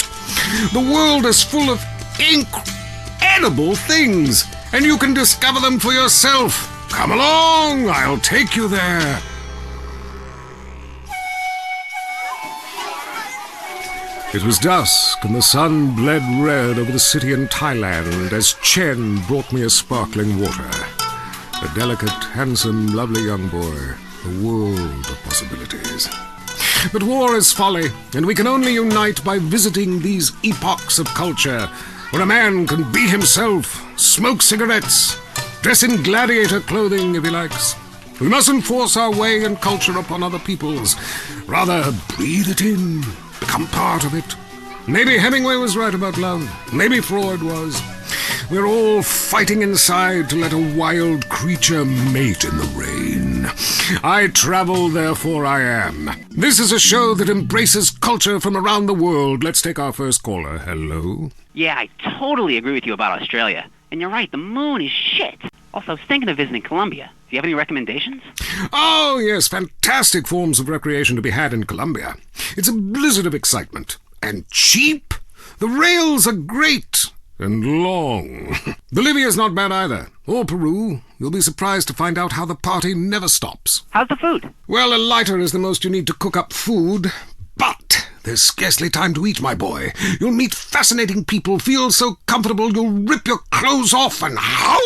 The world is full of incredible things, and you can discover them for yourself. Come along, I'll take you there. It was dusk, and the sun bled red over the city in Thailand as Chen brought me a sparkling water. A delicate, handsome, lovely young boy. A world of possibilities. But war is folly, and we can only unite by visiting these epochs of culture, where a man can be himself, smoke cigarettes, dress in gladiator clothing if he likes. We mustn't force our way and culture upon other people's. Rather, breathe it in. Become part of it. Maybe Hemingway was right about love. Maybe Freud was. We're all fighting inside to let a wild creature mate in the rain. I travel, therefore I am. This is a show that embraces culture from around the world. Let's take our first caller. Hello? Yeah, I totally agree with you about Australia. And you're right, the moon is shit. Also, I was thinking of visiting Colombia. Do you have any recommendations? Oh, yes, fantastic forms of recreation to be had in Colombia. It's a blizzard of excitement. And cheap. The rails are great. And long. Bolivia's not bad either. Or Peru. You'll be surprised to find out how the party never stops. How's the food? Well, a lighter is the most you need to cook up food. But there's scarcely time to eat, my boy. You'll meet fascinating people, feel so comfortable you'll rip your clothes off and howl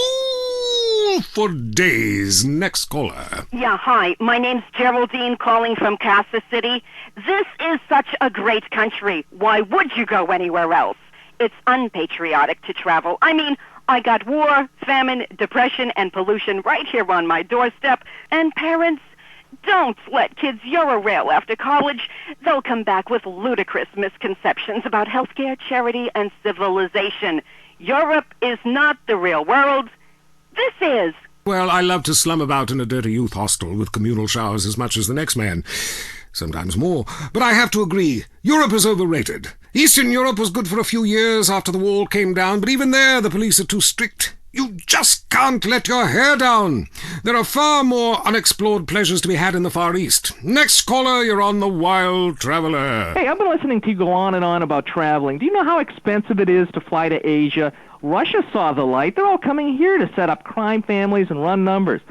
for days. Next caller. Yeah, hi. My name's Geraldine, calling from Kansas City. This is such a great country. Why would you go anywhere else? It's unpatriotic to travel. I mean, I got war, famine, depression, and pollution right here on my doorstep. And parents, don't let kids Euro-rail after college. They'll come back with ludicrous misconceptions about healthcare, charity, and civilization. Europe is not the real world. This is. Well, I love to slum about in a dirty youth hostel with communal showers as much as the next man. Sometimes more. But I have to agree, Europe is overrated. Eastern Europe was good for a few years after the wall came down, but even there the police are too strict. You just can't let your hair down. There are far more unexplored pleasures to be had in the Far East. Next caller, you're on The Wild Traveler. Hey, I've been listening to you go on and on about traveling. Do you know how expensive it is to fly to Asia? Russia saw the light. They're all coming here to set up crime families and run numbers.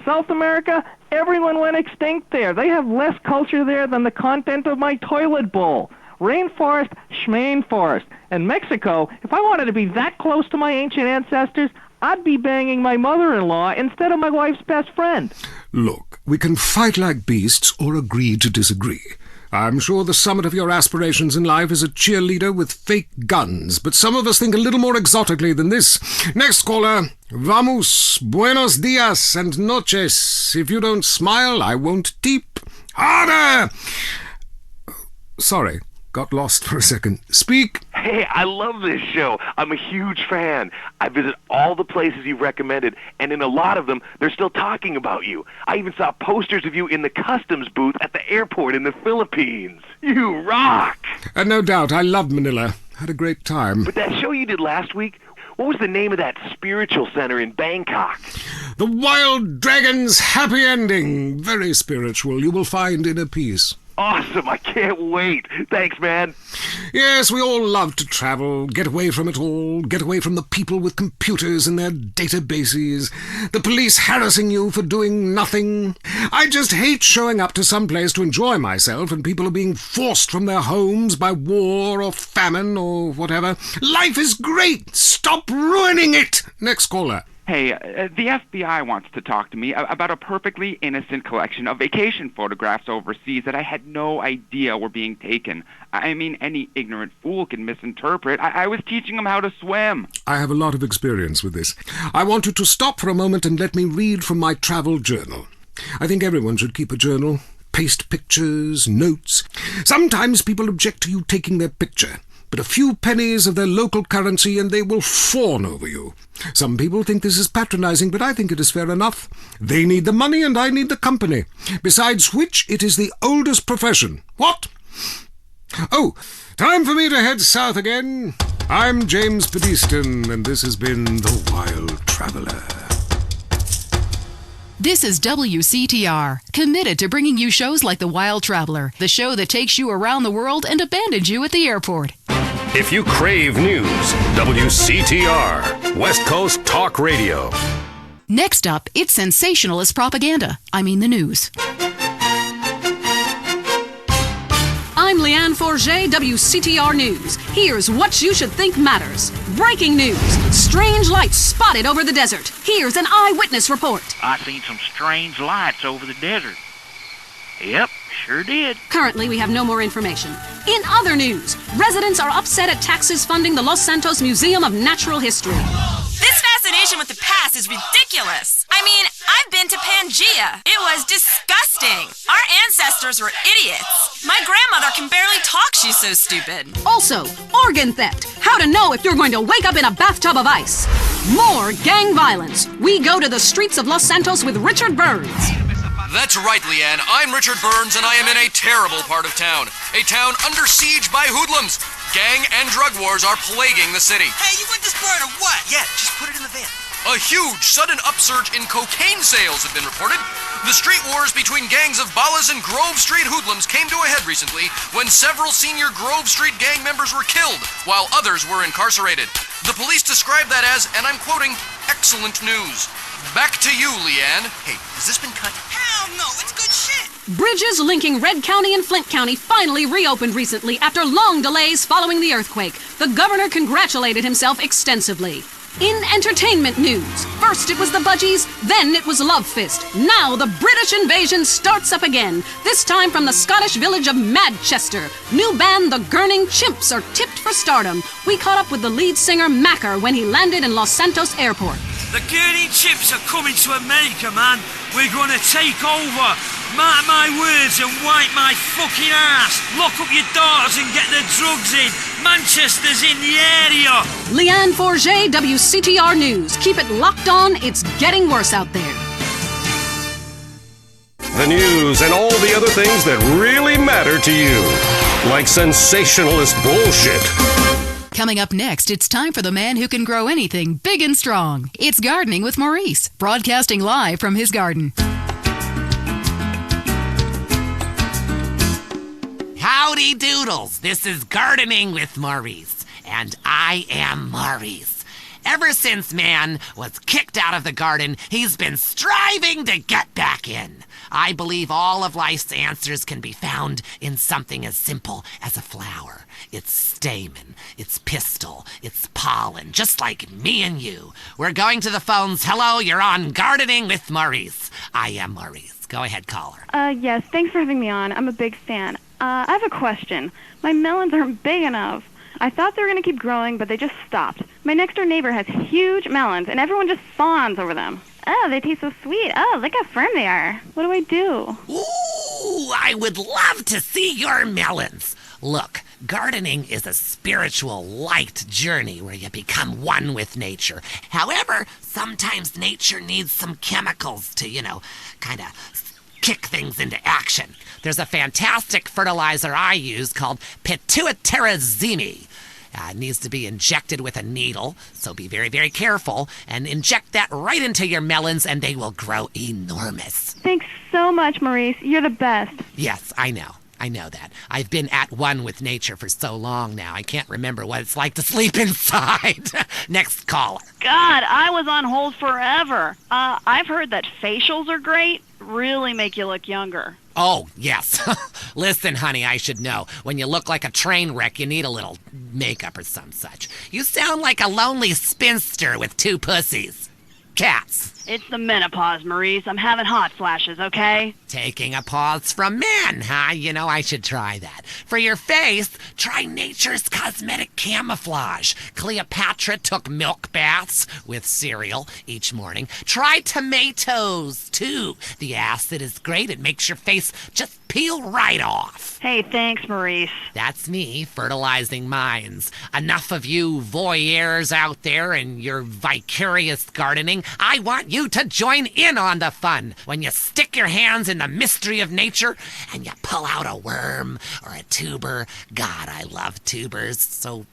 South America, everyone went extinct there. They have less culture there than the content of my toilet bowl. Rainforest, schmain forest. And Mexico, if I wanted to be that close to my ancient ancestors, I'd be banging my mother-in-law instead of my wife's best friend. Look, we can fight like beasts or agree to disagree. I'm sure the summit of your aspirations in life is a cheerleader with fake guns, but some of us think a little more exotically than this. Next caller. Vamos, buenos dias and noches. If you don't smile, I won't tip. Harder! Sorry, got lost for a second. Speak. Hey, I love this show. I'm a huge fan. I visit all the places you've recommended, and in a lot of them, they're still talking about you. I even saw posters of you in the customs booth at the airport in the Philippines. You rock! No doubt, I loved Manila. Had a great time. But that show you did last week, what was the name of that spiritual center in Bangkok? The Wild Dragon's Happy Ending. Very spiritual. You will find inner peace. Awesome, I can't wait. Thanks, man. Yes, we all love to travel, get away from it all, get away from the people with computers and their databases, the police harassing you for doing nothing. I just hate showing up to some place to enjoy myself and people are being forced from their homes by war or famine or whatever. Life is great. Stop ruining it. Next caller. Hey, the FBI wants to talk to me about a perfectly innocent collection of vacation photographs overseas that I had no idea were being taken. I mean, any ignorant fool can misinterpret. I was teaching them how to swim. I have a lot of experience with this. I want you to stop for a moment and let me read from my travel journal. I think everyone should keep a journal. Paste pictures, notes. Sometimes people object to you taking their picture. But a few pennies of their local currency and they will fawn over you. Some people think this is patronizing, but I think it is fair enough. They need the money and I need the company. Besides which, it is the oldest profession. What? Oh, time for me to head south again. I'm James Pedeston, and this has been The Wild Traveler. This is WCTR, committed to bringing you shows like The Wild Traveler, the show that takes you around the world and abandons you at the airport. If you crave news, WCTR, West Coast Talk Radio. Next up, it's sensationalist propaganda. I mean the news. I'm Leanne Forget, WCTR News. Here's what you should think matters. Breaking news. Strange lights spotted over the desert. Here's an eyewitness report. I seen some strange lights over the desert. Yep, sure did. Currently, we have no more information. In other news, residents are upset at taxes funding the Los Santos Museum of Natural History. This fascination with the past is ridiculous. I mean, I've been to Pangea. It was disgusting. Our ancestors were idiots. My grandmother can barely talk, she's so stupid. Also, organ theft. How to know if you're going to wake up in a bathtub of ice. More gang violence. We go to the streets of Los Santos with Richard Burns. That's right, Leanne. I'm Richard Burns, and I am in a terrible part of town. A town under siege by hoodlums. Gang and drug wars are plaguing the city. Hey, you want this bird or what? Yeah, just put it in the van. A huge, sudden upsurge in cocaine sales have been reported. The street wars between gangs of Ballas and Grove Street hoodlums came to a head recently when several senior Grove Street gang members were killed, while others were incarcerated. The police described that as, and I'm quoting, excellent news. Back to you, Leanne. Hey, has this been cut? Hell no, it's good shit. Bridges linking Red County and Flint County finally reopened recently after long delays following the earthquake. The governor congratulated himself extensively. In entertainment news, first it was the Budgies, then it was Love Fist. Now the British invasion starts up again, this time from the Scottish village of Madchester. New band The Gurning Chimps are tipped for stardom. We caught up with the lead singer Macker when he landed in Los Santos Airport. The Gurning Chimps are coming to America, man. We're gonna take over. Mark my words and wipe my fucking ass. Lock up your doors and get the drugs in. Manchester's in the area. Leanne Forget, WCTR News. Keep it locked on. It's getting worse out there. The news and all the other things that really matter to you. Like sensationalist bullshit. Coming up next, it's time for the man who can grow anything big and strong. It's Gardening with Maurice, broadcasting live from his garden. Howdy doodles, this is Gardening with Maurice, and I am Maurice. Ever since man was kicked out of the garden, he's been striving to get back in. I believe all of life's answers can be found in something as simple as a flower. Its stamen, its pistil, its pollen, just like me and you. We're going to the phones. Hello, you're on Gardening with Maurice. I am Maurice. Go ahead, caller. Yes, thanks for having me on. I'm a big fan. I have a question. My melons aren't big enough. I thought they were going to keep growing, but they just stopped. My next-door neighbor has huge melons, and everyone just fawns over them. Oh, they taste so sweet. Oh, look how firm they are. What do I do? Ooh, I would love to see your melons. Look, gardening is a spiritual, light journey where you become one with nature. However, sometimes nature needs some chemicals to, kind of kick things into action. There's a fantastic fertilizer I use called pituitarazine. It needs to be injected with a needle, so be very, very careful, and inject that right into your melons and they will grow enormous. Thanks so much, Maurice. You're the best. Yes, I know. I know that. I've been at one with nature for so long now, I can't remember what it's like to sleep inside. Next caller. God, I was on hold forever. I've heard that facials are great, really make you look younger. Oh, yes. Listen, honey, I should know. When you look like a train wreck, you need a little makeup or some such. You sound like a lonely spinster with 2 pussies. Cats. It's the menopause, Maurice. I'm having hot flashes, okay? Taking a pause from men, huh? I should try that. For your face, try Nature's Cosmetic Camouflage. Cleopatra took milk baths with cereal each morning. Try tomatoes, too. The acid is great. It makes your face just peel right off. Hey, thanks, Maurice. That's me, fertilizing minds. Enough of you voyeurs out there and your vicarious gardening. I want you to join in on the fun when you stick your hands in the mystery of nature and you pull out a worm or a tuber. God, I love tubers. So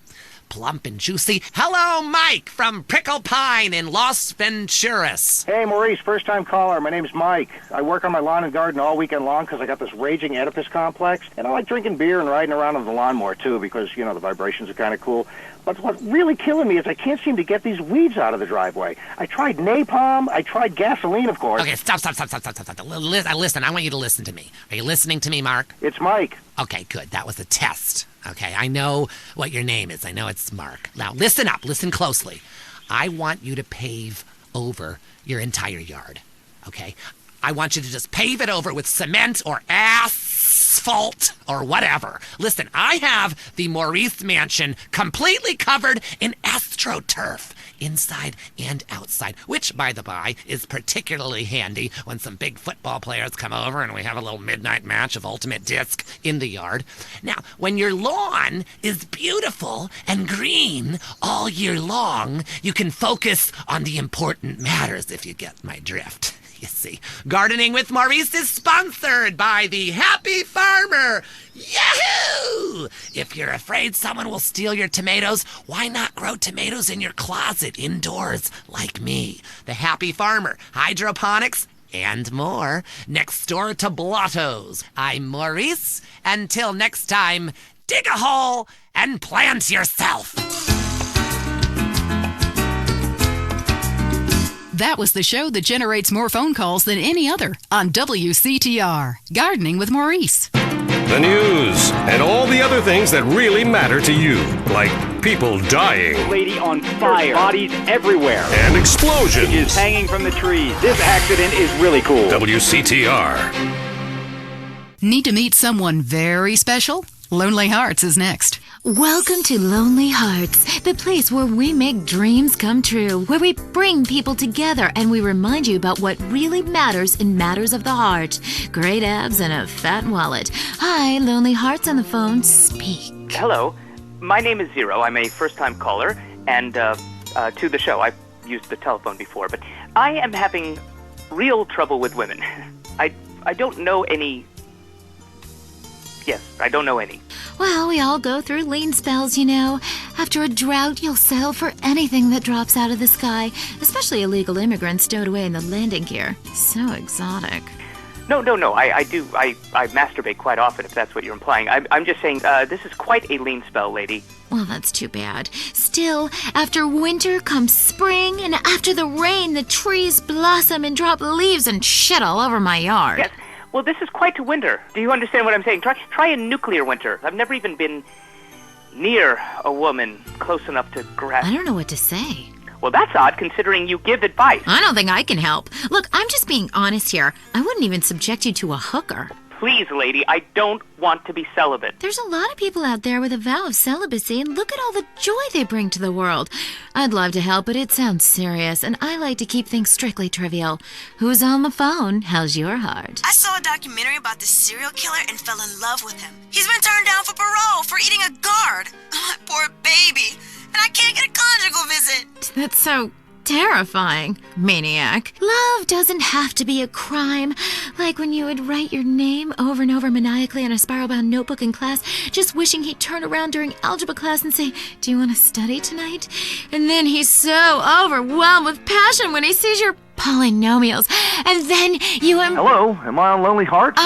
plump and juicy. Hello, Mike from Prickle Pine in Los Venturas. Hey, Maurice, first-time caller. My name's Mike. I work on my lawn and garden all weekend long because I got this raging Oedipus complex, and I like drinking beer and riding around on the lawnmower, too, because, the vibrations are kind of cool. But what's really killing me is I can't seem to get these weeds out of the driveway. I tried napalm. I tried gasoline, of course. Okay, stop. Listen, I want you to listen to me. Are you listening to me, Mark? It's Mike. Okay, good. That was a test. Okay, I know what your name is. I know it's Mark. Now, listen up. Listen closely. I want you to pave over your entire yard. Okay? I want you to just pave it over with cement or asphalt or whatever. Listen, I have the Maurice Mansion completely covered in AstroTurf, inside and outside, which, by the by, is particularly handy when some big football players come over and we have a little midnight match of Ultimate Disc in the yard. Now, when your lawn is beautiful and green all year long, you can focus on the important matters, if you get my drift. You see, Gardening with Maurice is sponsored by the Happy Farmer. Yahoo! If you're afraid someone will steal your tomatoes, why not grow tomatoes in your closet indoors like me? The Happy Farmer, hydroponics, and more. Next door to Blotto's. I'm Maurice. Until next time, dig a hole and plant yourself. That was the show that generates more phone calls than any other on WCTR. Gardening with Maurice. The news and all the other things that really matter to you, like people dying. Lady on fire. Bodies everywhere. And explosions. Is hanging from the trees. This accident is really cool. WCTR. Need to meet someone very special? Lonely Hearts is next. Welcome to Lonely Hearts, the place where we make dreams come true, where we bring people together and we remind you about what really matters in matters of the heart. Great abs and a fat wallet. Hi, Lonely Hearts on the phone. Speak. Hello. My name is Zero. I'm a first-time caller, and to the show. I've used the telephone before, but I am having real trouble with women. I don't know any... Yes, I don't know any. Well, we all go through lean spells, you know. After a drought, you'll settle for anything that drops out of the sky, especially illegal immigrants stowed away in the landing gear. So exotic. No. I masturbate quite often, if that's what you're implying. I'm just saying, this is quite a lean spell, lady. Well, that's too bad. Still, after winter comes spring, and after the rain, the trees blossom and drop leaves and shit all over my yard. Yes. Well, this is quite a winter. Do you understand what I'm saying? Try a nuclear winter. I've never even been near a woman close enough to grasp. I don't know what to say. Well, that's odd, considering you give advice. I don't think I can help. Look, I'm just being honest here. I wouldn't even subject you to a hooker. Please, lady, I don't want to be celibate. There's a lot of people out there with a vow of celibacy, and look at all the joy they bring to the world. I'd love to help, but it sounds serious, and I like to keep things strictly trivial. Who's on the phone? How's your heart? I saw a documentary about this serial killer and fell in love with him. He's been turned down for parole for eating a guard. My poor baby. And I can't get a conjugal visit. That's so terrifying, maniac. Love doesn't have to be a crime. Like when you would write your name over and over maniacally on a spiral-bound notebook in class, just wishing he'd turn around during algebra class and say, "Do you want to study tonight?" And then he's so overwhelmed with passion when he sees your polynomials. And then you Hello, am I on Lonely Hearts?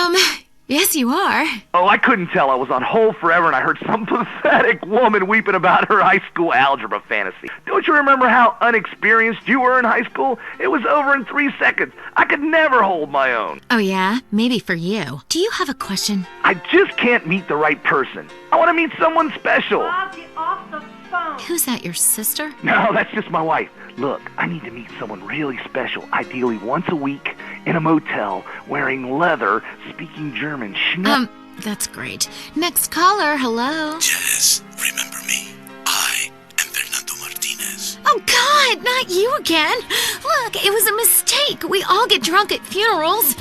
Yes, you are. Oh, I couldn't tell. I was on hold forever and I heard some pathetic woman weeping about her high school algebra fantasy. Don't you remember how unexperienced you were in high school? It was over in 3 seconds. I could never hold my own. Oh, yeah? Maybe for you. Do you have a question? I just can't meet the right person. I want to meet someone special. Bob, get off the phone. Who's that, your sister? No, that's just my wife. Look, I need to meet someone really special, ideally once a week, in a motel, wearing leather, speaking German. That's great. Next caller, hello. Yes, remember me. I am Fernando Martinez. Oh, God, not you again. Look, it was a mistake. We all get drunk at funerals.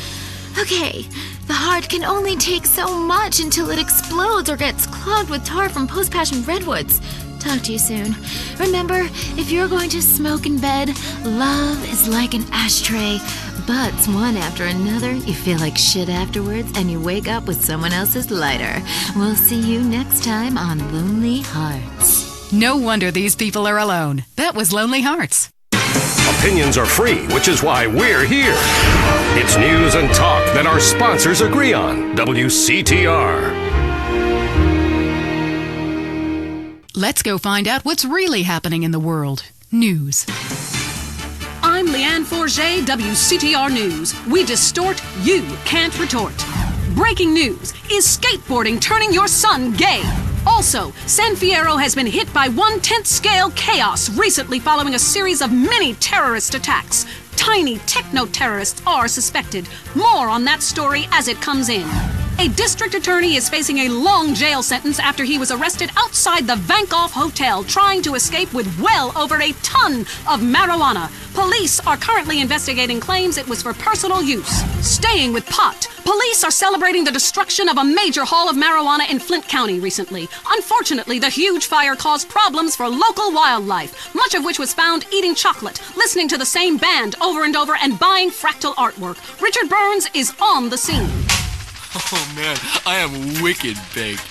Okay, the heart can only take so much until it explodes or gets clogged with tar from post-passion redwoods. Talk to you soon. Remember, if you're going to smoke in bed, love is like an ashtray. Butts one after another, you feel like shit afterwards, and you wake up with someone else's lighter. We'll see you next time on Lonely Hearts. No wonder these people are alone. That was Lonely Hearts. Opinions are free, which is why we're here. It's news and talk that our sponsors agree on. WCTR. Let's go find out what's really happening in the world. News. I'm Leanne Forget, WCTR News. We distort, you can't retort. Breaking news. Is skateboarding turning your son gay? Also, San Fierro has been hit by 1/10 scale chaos recently following a series of mini terrorist attacks. Tiny techno-terrorists are suspected. More on that story as it comes in. A district attorney is facing a long jail sentence after he was arrested outside the Vankoff Hotel trying to escape with well over a ton of marijuana. Police are currently investigating claims it was for personal use. Staying with pot, police are celebrating the destruction of a major haul of marijuana in Flint County recently. Unfortunately, the huge fire caused problems for local wildlife, much of which was found eating chocolate, listening to the same band over and over, and buying fractal artwork. Richard Burns is on the scene. Oh, man, I am wicked baked.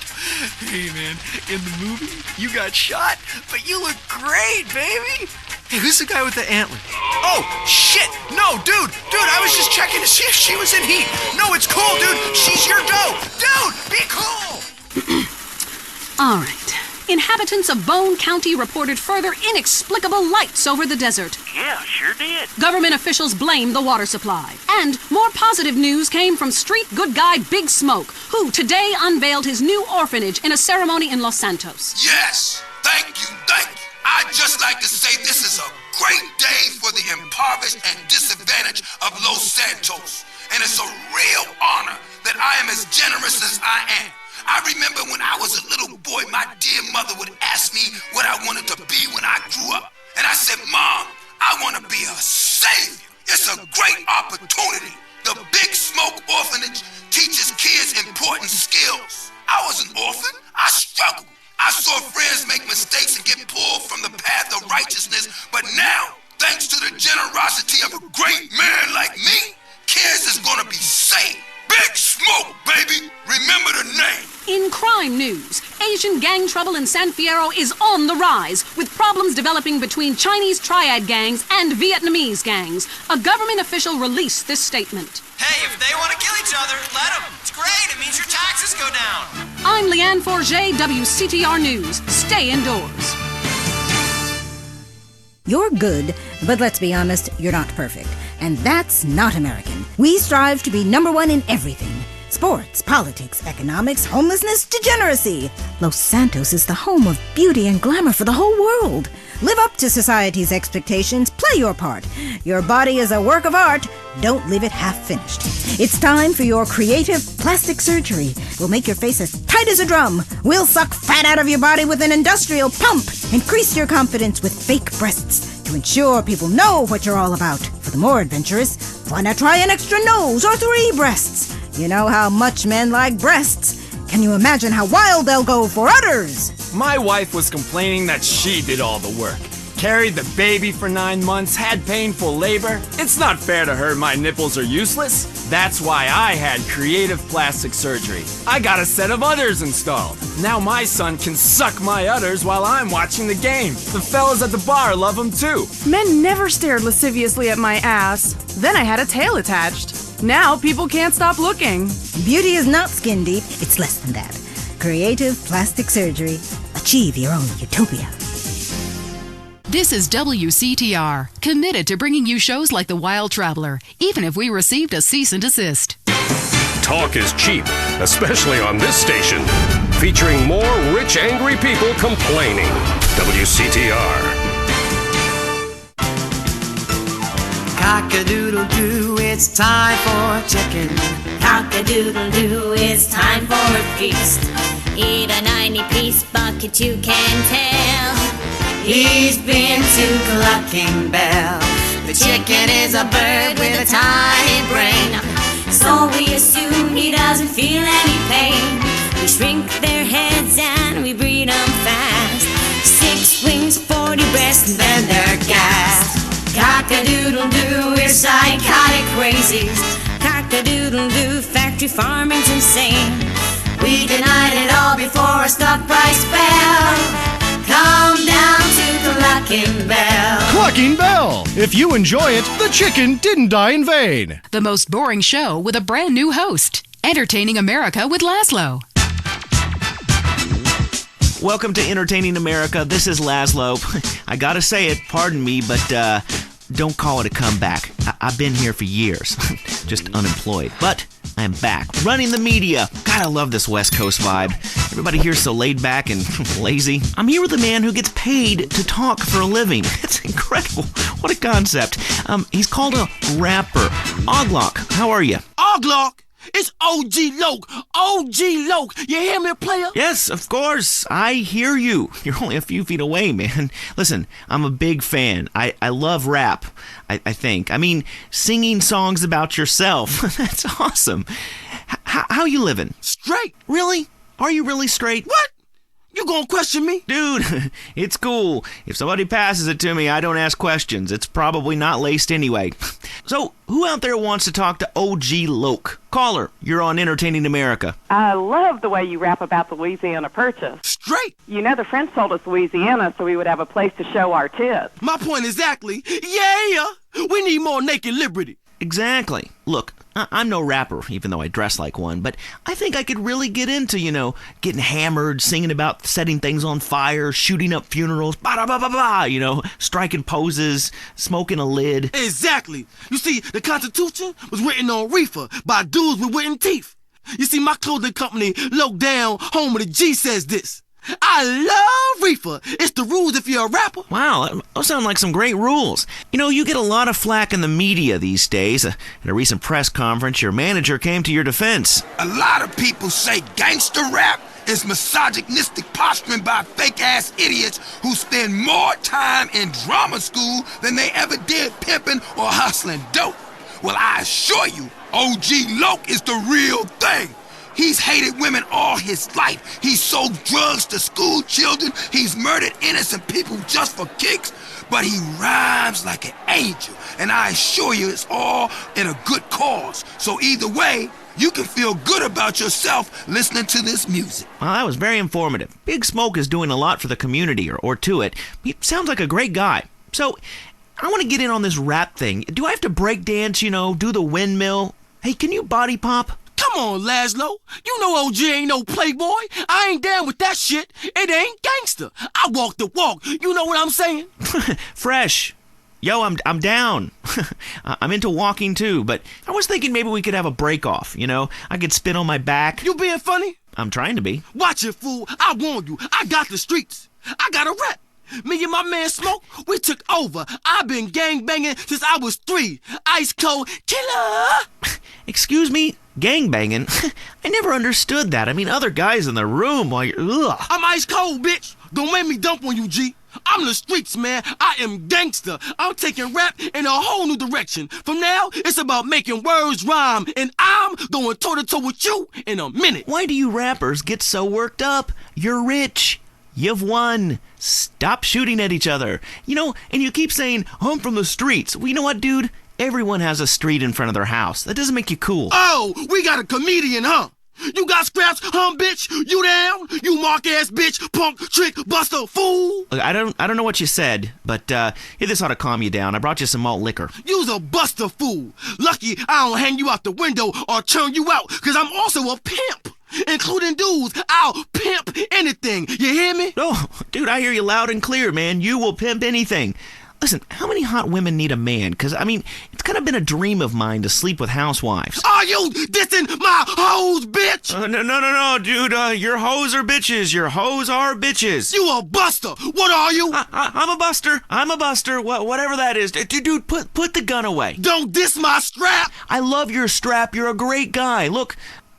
Hey, man, in the movie, you got shot, but you look great, baby. Hey, who's the guy with the antler? Oh, shit! No, dude, I was just checking to see if she was in heat. No, it's cool, dude. She's your dough. Dude, be cool. All right. Inhabitants of Bone County reported further inexplicable lights over the desert. Yeah, sure did. Government officials blame the water supply. And more positive news came from street good guy Big Smoke, who today unveiled his new orphanage in a ceremony in Los Santos. Yes, thank you. I'd just like to say this is a great day for the impoverished and disadvantaged of Los Santos. And it's a real honor that I am as generous as I am. I remember when I was a little boy, my dear mother would ask me what I wanted to be when I grew up. And I said, Mom, I want to be a savior. It's a great opportunity. The Big Smoke Orphanage teaches kids important skills. I was an orphan. I struggled. I saw friends make mistakes and get pulled from the path of righteousness. But now, thanks to the generosity of a great man like me, kids is going to be saved. Big Smoke, baby! Remember the name! In crime news, Asian gang trouble in San Fierro is on the rise, with problems developing between Chinese triad gangs and Vietnamese gangs. A government official released this statement. Hey, if they want to kill each other, let them. It's great. It means your taxes go down. I'm Leanne Forget, WCTR News. Stay indoors. You're good, but let's be honest, you're not perfect. And that's not American. We strive to be number one in everything. Sports, politics, economics, homelessness, degeneracy. Los Santos is the home of beauty and glamour for the whole world. Live up to society's expectations. Play your part. Your body is a work of art. Don't leave it half-finished. It's time for your creative plastic surgery. We'll make your face as tight as a drum. We'll suck fat out of your body with an industrial pump. Increase your confidence with fake breasts to ensure people know what you're all about. For the more adventurous, why not try an extra nose or 3 breasts? You know how much men like breasts. Can you imagine how wild they'll go for udders? My wife was complaining that she did all the work. Carried the baby for 9 months, had painful labor. It's not fair to her my nipples are useless. That's why I had creative plastic surgery. I got a set of udders installed. Now my son can suck my udders while I'm watching the game. The fellas at the bar love them too. Men never stared lasciviously at my ass. Then I had a tail attached. Now people can't stop looking. Beauty is not skin deep, it's less than that. Creative plastic surgery. Achieve your own utopia. This is WCTR, committed to bringing you shows like The Wild Traveler, even if we received a cease and desist. Talk is cheap, especially on this station. Featuring more rich, angry people complaining. WCTR. Cock-a-doodle-doo, it's time for chicken. Cock-a-doodle-doo, it's time for a feast. Eat a 90-piece bucket, you can tell. He's been to Clucking Bell. The chicken is a bird with a tiny brain. So we assume he doesn't feel any pain. We shrink their heads and we breed them fast. 6 wings, 40 breasts, and then they're gassed. Cock-a-doodle-doo, we're psychotic crazies. Cock-a-doodle-doo, factory farming's insane. We denied it all before a stock price fell. Come down to Clucking Bell. Clucking Bell! If you enjoy it, the chicken didn't die in vain. The most boring show with a brand new host. Entertaining America with Laszlo. Welcome to Entertaining America. This is Laszlo. I gotta say it, pardon me, but don't call it a comeback. I've been here for years, just unemployed. But I am back, running the media. God, I love this West Coast vibe. Everybody here's so laid back and lazy. I'm here with a man who gets paid to talk for a living. It's incredible. What a concept. He's called a rapper. Oglock, how are you? Oglock! It's OG Loke! OG Loke! You hear me, player? Yes, of course. I hear you. You're only a few feet away, man. Listen, I'm a big fan. I love rap, I think. I mean, singing songs about yourself. That's awesome. How you living? Straight. Really? Are you really straight? What? You gonna question me? Dude, it's cool. If somebody passes it to me, I don't ask questions. It's probably not laced anyway. So, who out there wants to talk to OG Loke? Caller, you're on Entertaining America. I love the way you rap about the Louisiana Purchase. Straight. You know the French told us Louisiana so we would have a place to show our tits. My point exactly. Yeah, we need more naked liberty. Exactly. Look, I'm no rapper, even though I dress like one, but I think I could really get into, getting hammered, singing about setting things on fire, shooting up funerals, striking poses, smoking a lid. Exactly. You see, the Constitution was written on reefer by dudes with wooden teeth. You see, my clothing company, Low Down, home of the G, says this. I love reefer. It's the rules if you're a rapper. Wow, those sound like some great rules. You get a lot of flack in the media these days. At a recent press conference, your manager came to your defense. A lot of people say gangster rap is misogynistic posturing by fake-ass idiots who spend more time in drama school than they ever did pimping or hustling dope. Well, I assure you, OG Loke is the real thing. He's hated women all his life. He's sold drugs to school children. He's murdered innocent people just for kicks. But he rhymes like an angel. And I assure you it's all in a good cause. So either way, you can feel good about yourself listening to this music. Well, that was very informative. Big Smoke is doing a lot for the community, or to it. He sounds like a great guy. So, I want to get in on this rap thing. Do I have to break dance, do the windmill? Hey, can you body pop? Come on, Laszlo. You know OG ain't no playboy. I ain't down with that shit. It ain't gangster. I walk the walk. You know what I'm saying? Fresh. Yo, I'm down. I'm into walking too, but I was thinking maybe we could have a break off, you know? I could spin on my back. You being funny? I'm trying to be. Watch it, fool. I warned you. I got the streets. I got a rep. Me and my man Smoke, we took over. I've been gangbanging since I was 3. Ice cold killer. Excuse me? Gangbanging? I never understood that. I mean, other guys in the room while you're... Ugh. I'm ice cold, bitch. Don't make me dump on you, G. I'm the streets, man. I am gangster. I'm taking rap in a whole new direction. From now, it's about making words rhyme, and I'm going toe-to-toe with you in a minute. Why do you rappers get so worked up? You're rich. You've won. Stop shooting at each other. You know, and you keep saying, I'm from the streets. Well, you know what, dude? Everyone has a street in front of their house. That doesn't make you cool. Oh, we got a comedian, huh? You got scraps, bitch? You down? You mark-ass bitch, punk, trick, buster, fool? Look, I don't know what you said, but hey, this ought to calm you down. I brought you some malt liquor. You's a buster, fool. Lucky I don't hang you out the window or turn you out, because I'm also a pimp. Including dudes, I'll pimp anything. You hear me? Oh, dude, I hear you loud and clear, man. You will pimp anything. Listen, how many hot women need a man? Because, I mean, it's kind of been a dream of mine to sleep with housewives. Are you dissing my hoes, bitch? No, dude. Your hoes are bitches. Your hoes are bitches. You a buster. What are you? I'm a buster. I'm a buster. Whatever that is. Dude, put the gun away. Don't diss my strap. I love your strap. You're a great guy. Look,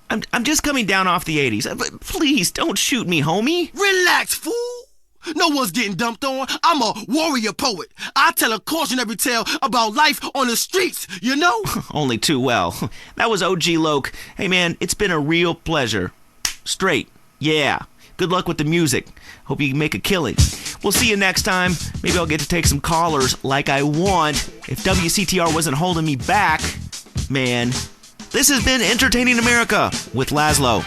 I'm just coming down off the 80s. Please, don't shoot me, homie. Relax, fool. No one's getting dumped on. I'm a warrior poet. I tell a cautionary tale about life on the streets, you know? Only too well. That was OG Loke. Hey, man, it's been a real pleasure. Straight. Yeah. Good luck with the music. Hope you can make a killing. We'll see you next time. Maybe I'll get to take some callers like I want. If WCTR wasn't holding me back, man. This has been Entertaining America with Laszlo.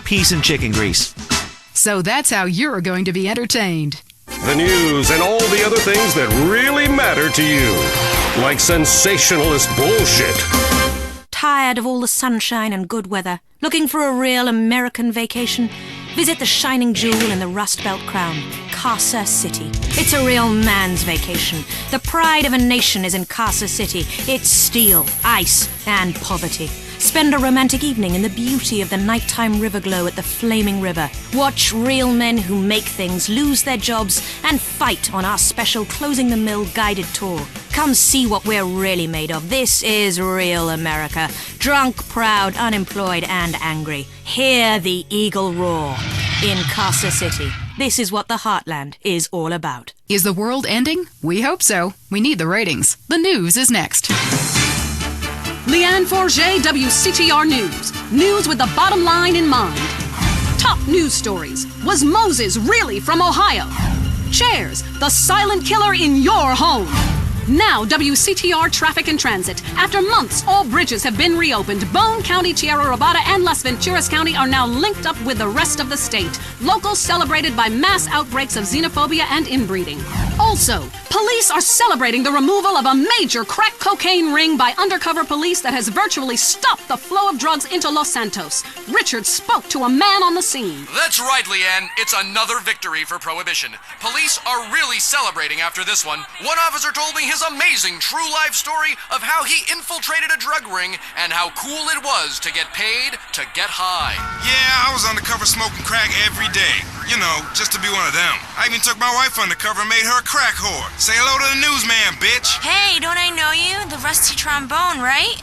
Peace and chicken grease. So that's how you're going to be entertained. The news and all the other things that really matter to you. Like sensationalist bullshit. Tired of all the sunshine and good weather? Looking for a real American vacation? Visit the shining jewel in the Rust Belt crown, Casa City. It's a real man's vacation. The pride of a nation is in Casa City. It's steel, ice, and poverty. Spend a romantic evening in the beauty of the nighttime river glow at the Flaming River. Watch real men who make things lose their jobs and fight on our special Closing the Mill guided tour. Come see what we're really made of. This is real America. Drunk, proud, unemployed, and angry. Hear the eagle roar in Casa City. This is what the Heartland is all about. Is the world ending? We hope so. We need the ratings. The news is next. Leanne Forget, WCTR News. News with the bottom line in mind. Top news stories. Was Moses really from Ohio? Chairs, the silent killer in your home. Now, WCTR Traffic and Transit. After months, all bridges have been reopened. Bone County, Tierra Robada, and Las Venturas County are now linked up with the rest of the state. Locals celebrated by mass outbreaks of xenophobia and inbreeding. Also, police are celebrating the removal of a major crack cocaine ring by undercover police that has virtually stopped the flow of drugs into Los Santos. Richard spoke to a man on the scene. That's right, Leanne. It's another victory for Prohibition. Police are really celebrating after this one. One officer told me his amazing true life story of how he infiltrated a drug ring and how cool it was to get paid to get high. Yeah, I was undercover smoking crack every day. You know, just to be one of them. I even took my wife undercover and made her a crack whore. Say hello to the newsman, bitch. Hey, don't I know you? The rusty trombone, right?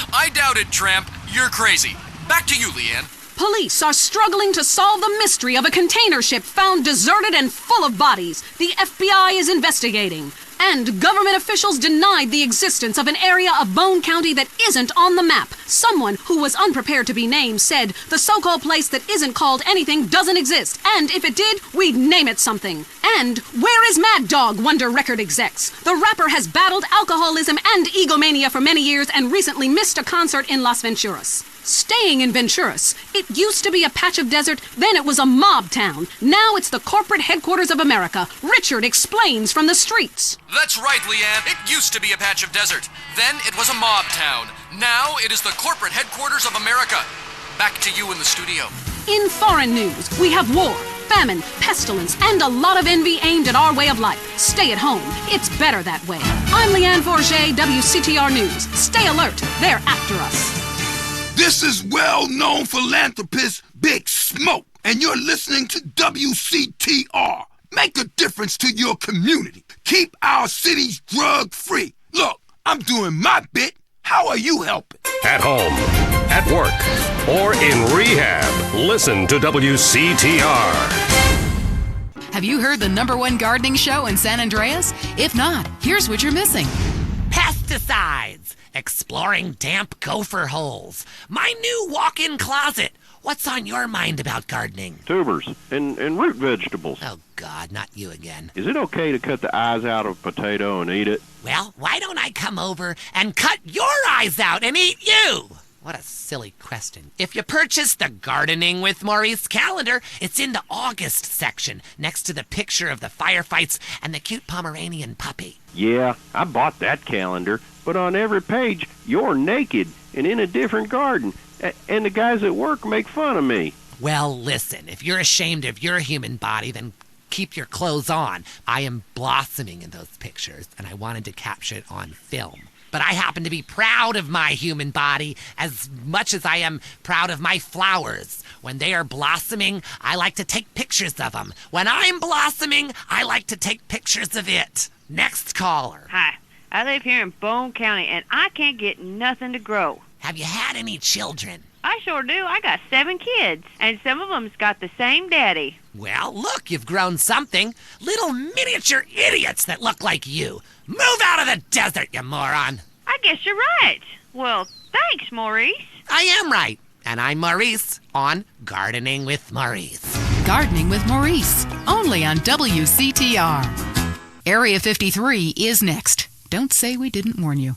I doubt it, Tramp. You're crazy. Back to you, Leanne. Police are struggling to solve the mystery of a container ship found deserted and full of bodies. The FBI is investigating. And government officials denied the existence of an area of Bone County that isn't on the map. Someone who was unprepared to be named said the so-called place that isn't called anything doesn't exist. And if it did, we'd name it something. And where is Mad Dog, wonder record execs? The rapper has battled alcoholism and egomania for many years and recently missed a concert in Las Venturas. Staying in Venturas, it used to be a patch of desert, then it was a mob town. Now it's the corporate headquarters of America. Richard explains from the streets. That's right, Leanne. It used to be a patch of desert. Then it was a mob town. Now it is the corporate headquarters of America. Back to you in the studio. In foreign news, we have war, famine, pestilence, and a lot of envy aimed at our way of life. Stay at home. It's better that way. I'm Leanne Forget, WCTR News. Stay alert. They're after us. This is well-known philanthropist Big Smoke, and you're listening to WCTR. Make a difference to your community. Keep our cities drug-free. Look, I'm doing my bit. How are you helping? At home, at work, or in rehab, listen to WCTR. Have you heard the #1 gardening show in San Andreas? If not, here's what you're missing. Pesticides, exploring damp gopher holes, my new walk-in closet. What's on your mind about gardening? Tubers and root vegetables. Oh, God, not you again. Is it okay to cut the eyes out of a potato and eat it? Well, why don't I come over and cut your eyes out and eat you? What a silly question. If you purchase the Gardening with Maurice calendar, it's in the August section, next to the picture of the firefights and the cute Pomeranian puppy. Yeah, I bought that calendar, but on every page, you're naked and in a different garden. And the guys at work make fun of me. Well, listen, if you're ashamed of your human body, then keep your clothes on. I am blossoming in those pictures, and I wanted to capture it on film. But I happen to be proud of my human body as much as I am proud of my flowers. When they are blossoming, I like to take pictures of them. When I'm blossoming, I like to take pictures of it. Next caller. Hi, I live here in Bone County, and I can't get nothing to grow. Have you had any children? I sure do. I got 7 kids, and some of them's got the same daddy. Well, look, you've grown something. Little miniature idiots that look like you. Move out of the desert, you moron. I guess you're right. Well, thanks, Maurice. I am right. And I'm Maurice on Gardening with Maurice. Gardening with Maurice, only on WCTR. Area 53 is next. Don't say we didn't warn you.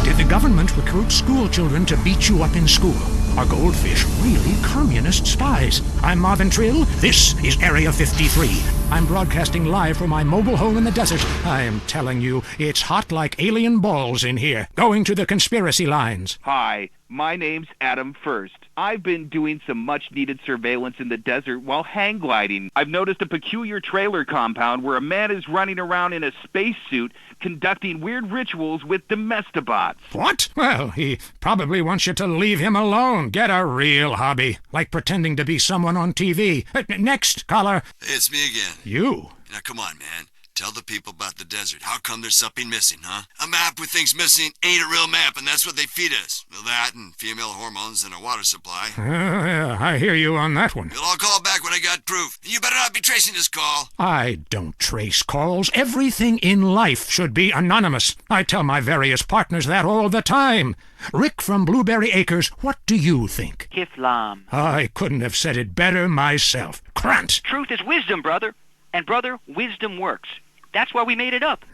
Did the government recruit school children to beat you up in school? Are goldfish really communist spies? I'm Marvin Trill. This is Area 53. I'm broadcasting live from my mobile home in the desert. I'm telling you, it's hot like alien balls in here. Going to the conspiracy lines. Hi, my name's Adam First. I've been doing some much-needed surveillance in the desert while hang gliding. I've noticed a peculiar trailer compound where a man is running around in a spacesuit conducting weird rituals with domestibots. What? Well, he probably wants you to leave him alone. Get a real hobby, like pretending to be someone on TV. Next, caller. It's me again. You? Now, come on, man. Tell the people about the desert. How come there's something missing, huh? A map with things missing ain't a real map, and that's what they feed us. Well, that and female hormones and a water supply. Yeah, I hear you on that one. Well, I'll call back when I got proof. You better not be tracing this call. I don't trace calls. Everything in life should be anonymous. I tell my various partners that all the time. Rick from Blueberry Acres, what do you think? Kiflam. I couldn't have said it better myself. Krant. Truth is wisdom, brother. And, brother, wisdom works. That's why we made it up.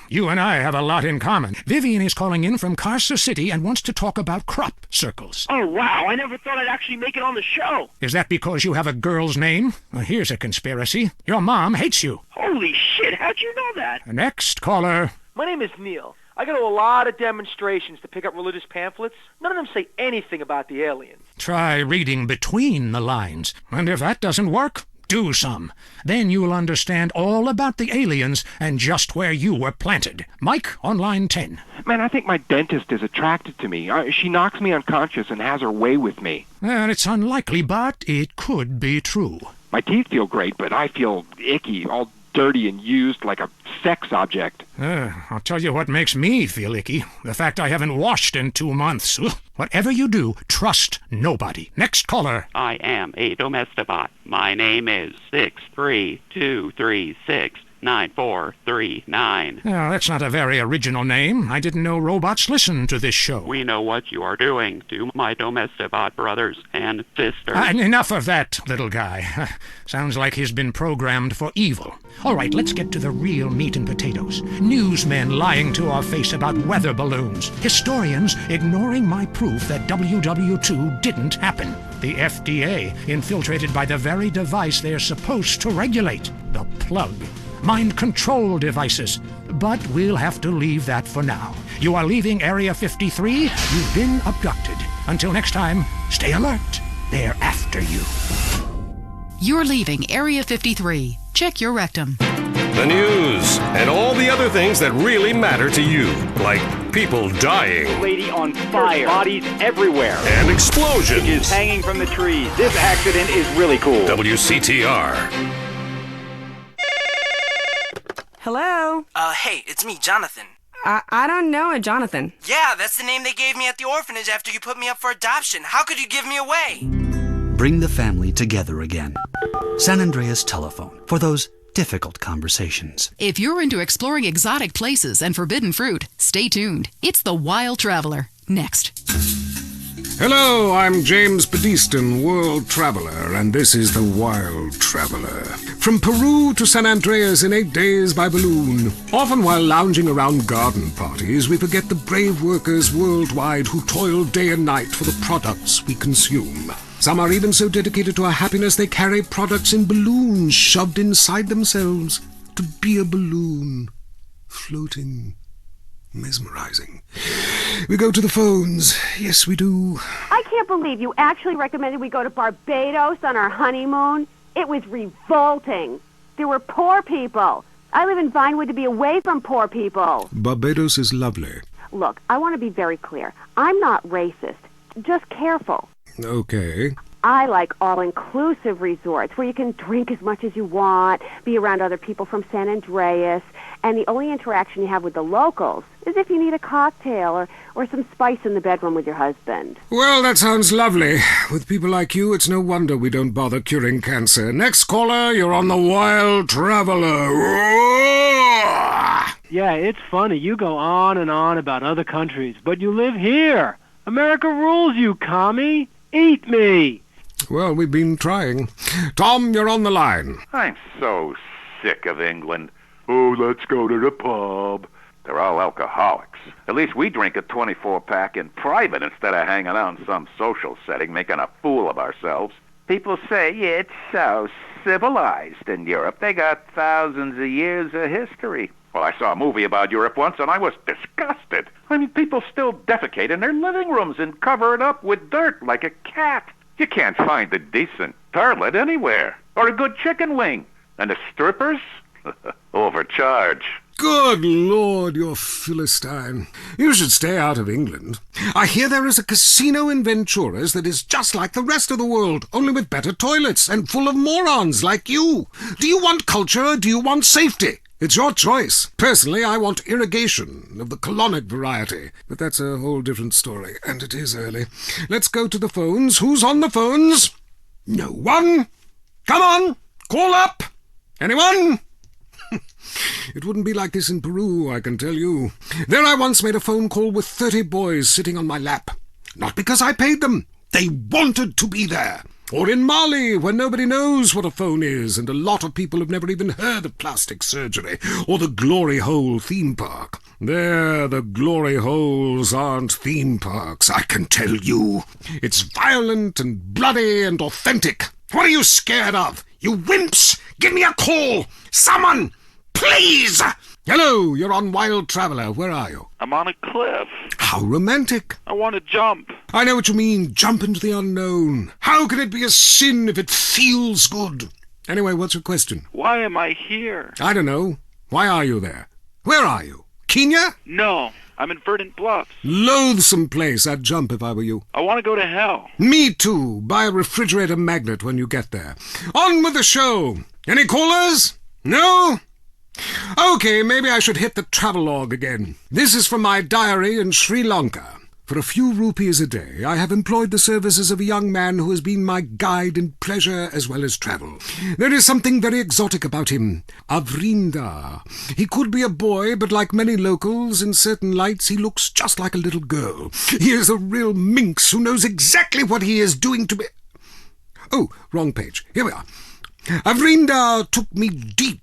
You and I have a lot in common. Vivian is calling in from Carcer City and wants to talk about crop circles. Oh, wow. I never thought I'd actually make it on the show. Is that because you have a girl's name? Well, here's a conspiracy. Your mom hates you. Holy shit. How'd you know that? Next caller. My name is Neil. I go to a lot of demonstrations to pick up religious pamphlets. None of them say anything about the aliens. Try reading between the lines. And if that doesn't work, do some. Then you'll understand all about the aliens and just where you were planted. Mike on line 10. Man, I think my dentist is attracted to me. She knocks me unconscious and has her way with me. Well, it's unlikely, but it could be true. My teeth feel great, but I feel icky, all dirty and used like a sex object. I'll tell you what makes me feel icky. The fact I haven't washed in 2 months. Whatever you do, trust nobody. Next caller. I am a domestibot. My name is 632369439. Oh, that's not a very original name. I didn't know robots listen to this show. We know what you are doing to my domestibot brothers and sisters. Enough of that, little guy. Sounds like he's been programmed for evil. All right, let's get to the real meat and potatoes. Newsmen lying to our face about weather balloons. Historians ignoring my proof that WW2 didn't happen. The FDA infiltrated by the very device they're supposed to regulate, the plug. Mind control devices. But we'll have to leave that for now. You are leaving Area 53. You've been abducted. Until next time, stay alert. They're after you. You're leaving Area 53. Check your rectum. The news and all the other things that really matter to you, like people dying. Lady on fire. Bodies everywhere. And explosions. Is hanging from the trees. This accident is really cool. WCTR. Hello? Hey, it's me, Jonathan. I don't know a Jonathan. Yeah, that's the name they gave me at the orphanage after you put me up for adoption. How could you give me away? Bring the family together again. San Andreas telephone for those difficult conversations. If you're into exploring exotic places and forbidden fruit, stay tuned. It's The Wild Traveler. Next. Hello, I'm James Pediston, world traveler, and this is The Wild Traveler. From Peru to San Andreas in 8 days by balloon. Often while lounging around garden parties, we forget the brave workers worldwide who toil day and night for the products we consume. Some are even so dedicated to our happiness they carry products in balloons shoved inside themselves to be a balloon, floating, mesmerizing. We go to the phones. Yes, we do. I can't believe you actually recommended we go to Barbados on our honeymoon. It was revolting. There were poor people. I live in Vinewood to be away from poor people. Barbados is lovely. Look, I want to be very clear. I'm not racist. Just careful. Okay. I like all-inclusive resorts where you can drink as much as you want, be around other people from San Andreas, and the only interaction you have with the locals is if you need a cocktail or some spice in the bedroom with your husband. Well, that sounds lovely. With people like you, it's no wonder we don't bother curing cancer. Next caller, you're on The Wild Traveler. Yeah, it's funny. You go on and on about other countries, but you live here. America rules, you commie. Eat me. Well, we've been trying. Tom, you're on the line. I'm so sick of England. Oh, let's go to the pub. They're all alcoholics. At least we drink a 24-pack in private instead of hanging out in some social setting making a fool of ourselves. People say it's so civilized in Europe. They got thousands of years of history. Well, I saw a movie about Europe once, and I was disgusted. I mean, people still defecate in their living rooms and cover it up with dirt like a cat. You can't find a decent toilet anywhere, or a good chicken wing. And the strippers? Overcharge. Good Lord, you're Philistine. You should stay out of England. I hear there is a casino in Ventura's that is just like the rest of the world, only with better toilets and full of morons like you. Do you want culture or do you want safety? It's your choice. Personally, I want irrigation of the colonic variety. But that's a whole different story, and it is early. Let's go to the phones. Who's on the phones? No one. Come on, call up. Anyone? It wouldn't be like this in Peru, I can tell you. There I once made a phone call with 30 boys sitting on my lap. Not because I paid them. They wanted to be there. Or in Mali, where nobody knows what a phone is, and a lot of people have never even heard of plastic surgery, or the Glory Hole theme park. There, the Glory Holes aren't theme parks, I can tell you. It's violent and bloody and authentic. What are you scared of? You wimps! Give me a call! Someone! Please! Hello, you're on Wild Traveler. Where are you? I'm on a cliff. How romantic. I want to jump. I know what you mean. Jump into the unknown. How can it be a sin if it feels good? Anyway, what's your question? Why am I here? I don't know. Why are you there? Where are you? Kenya? No, I'm in Verdant Bluffs. Loathsome place. I'd jump if I were you. I want to go to hell. Me too. Buy a refrigerator magnet when you get there. On with the show. Any callers? No? Okay, maybe I should hit the travelogue again. This is from my diary in Sri Lanka. For a few rupees a day, I have employed the services of a young man who has been my guide in pleasure as well as travel. There is something very exotic about him. Avrinda. He could be a boy, but like many locals, in certain lights he looks just like a little girl. He is a real minx who knows exactly what he is doing to me. Oh, wrong page. Here we are. Avrinda took me deep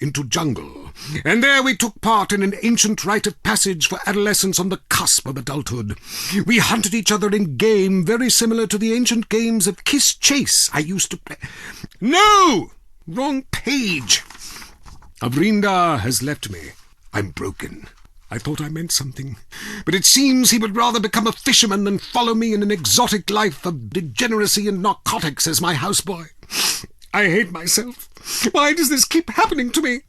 into jungle, and there we took part in an ancient rite of passage for adolescents on the cusp of adulthood. We hunted each other in game very similar to the ancient games of Kiss Chase I used to play. No! Wrong page. Avrinda has left me. I'm broken. I thought I meant something, but it seems he would rather become a fisherman than follow me in an exotic life of degeneracy and narcotics as my houseboy. I hate myself. Why does this keep happening to me?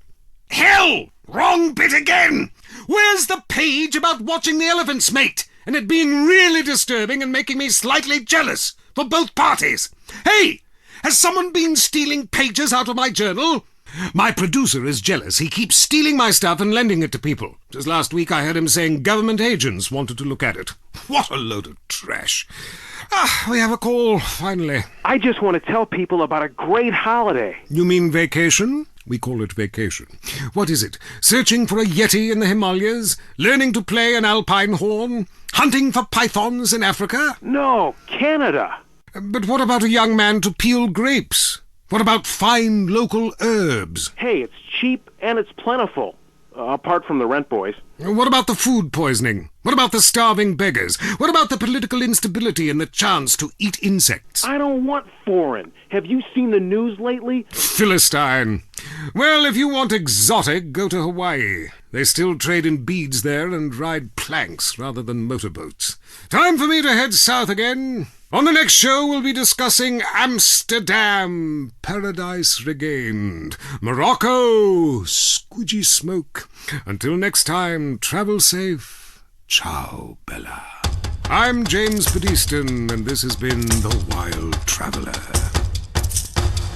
Hell! Wrong bit again! Where's the page about watching the elephants mate, and it being really disturbing and making me slightly jealous for both parties? Hey! Has someone been stealing pages out of my journal? My producer is jealous. He keeps stealing my stuff and lending it to people. Just last week I heard him saying government agents wanted to look at it. What a load of trash. We have a call, finally. I just want to tell people about a great holiday. You mean vacation? We call it vacation. What is it? Searching for a yeti in the Himalayas? Learning to play an alpine horn? Hunting for pythons in Africa? No, Canada. But what about a young man to peel grapes? What about fine local herbs? Hey, it's cheap and it's plentiful. Apart from the rent boys. What about the food poisoning? What about the starving beggars? What about the political instability and the chance to eat insects? I don't want foreign. Have you seen the news lately? Philistine. Well, if you want exotic, go to Hawaii. They still trade in beads there and ride planks rather than motorboats. Time for me to head south again. On the next show, we'll be discussing Amsterdam, Paradise Regained, Morocco, squidgy smoke. Until next time, travel safe. Ciao, Bella. I'm James Pedeston, and this has been The Wild Traveler.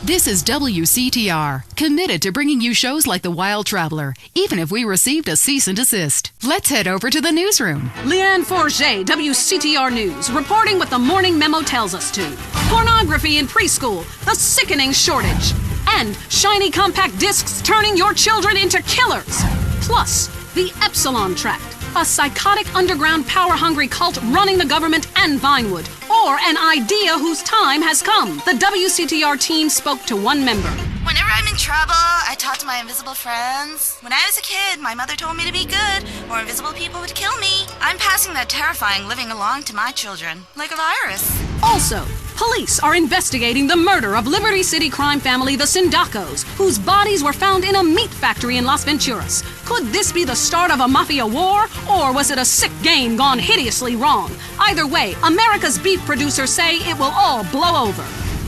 This is WCTR, committed to bringing you shows like The Wild Traveler, even if we received a cease and desist. Let's head over to the newsroom. Leanne Forget, WCTR News, reporting what the morning memo tells us to. Pornography in preschool, a sickening shortage. And shiny compact discs turning your children into killers. Plus, the Epsilon Tract, a psychotic underground power-hungry cult running the government and Vinewood, or an idea whose time has come. The WCTR team spoke to one member. Whenever I'm in trouble, I talk to my invisible friends. When I was a kid, my mother told me to be good, or invisible people would kill me. I'm passing that terrifying living along to my children, like a virus. Also, police are investigating the murder of Liberty City crime family the Sindacos, whose bodies were found in a meat factory in Las Venturas. Could this be the start of a mafia war, or was it a sick game gone hideously wrong? Either way, America's beef producers say it will all blow over.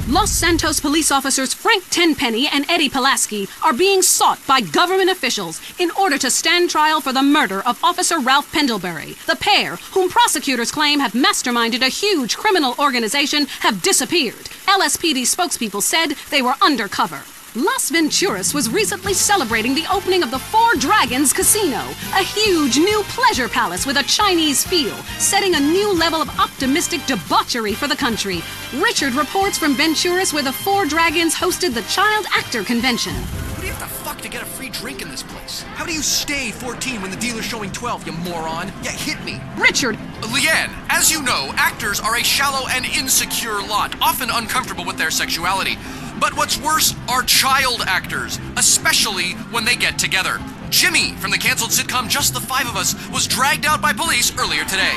Los Santos police officers Frank Tenpenny and Eddie Pulaski are being sought by government officials in order to stand trial for the murder of Officer Ralph Pendlebury. The pair, whom prosecutors claim have masterminded a huge criminal organization, have disappeared. LSPD spokespeople said they were undercover. Las Venturas was recently celebrating the opening of the Four Dragons Casino, a huge new pleasure palace with a Chinese feel, setting a new level of optimistic debauchery for the country. Richard reports from Venturas, where the Four Dragons hosted the Child Actor Convention. What do you have to fuck to get a free drink in this place? How do you stay 14 when the dealer's showing 12, you moron? Yeah, hit me. Richard! Leanne, as you know, actors are a shallow and insecure lot, often uncomfortable with their sexuality. But what's worse are child actors, especially when they get together. Jimmy, from the canceled sitcom Just the Five of Us, was dragged out by police earlier today.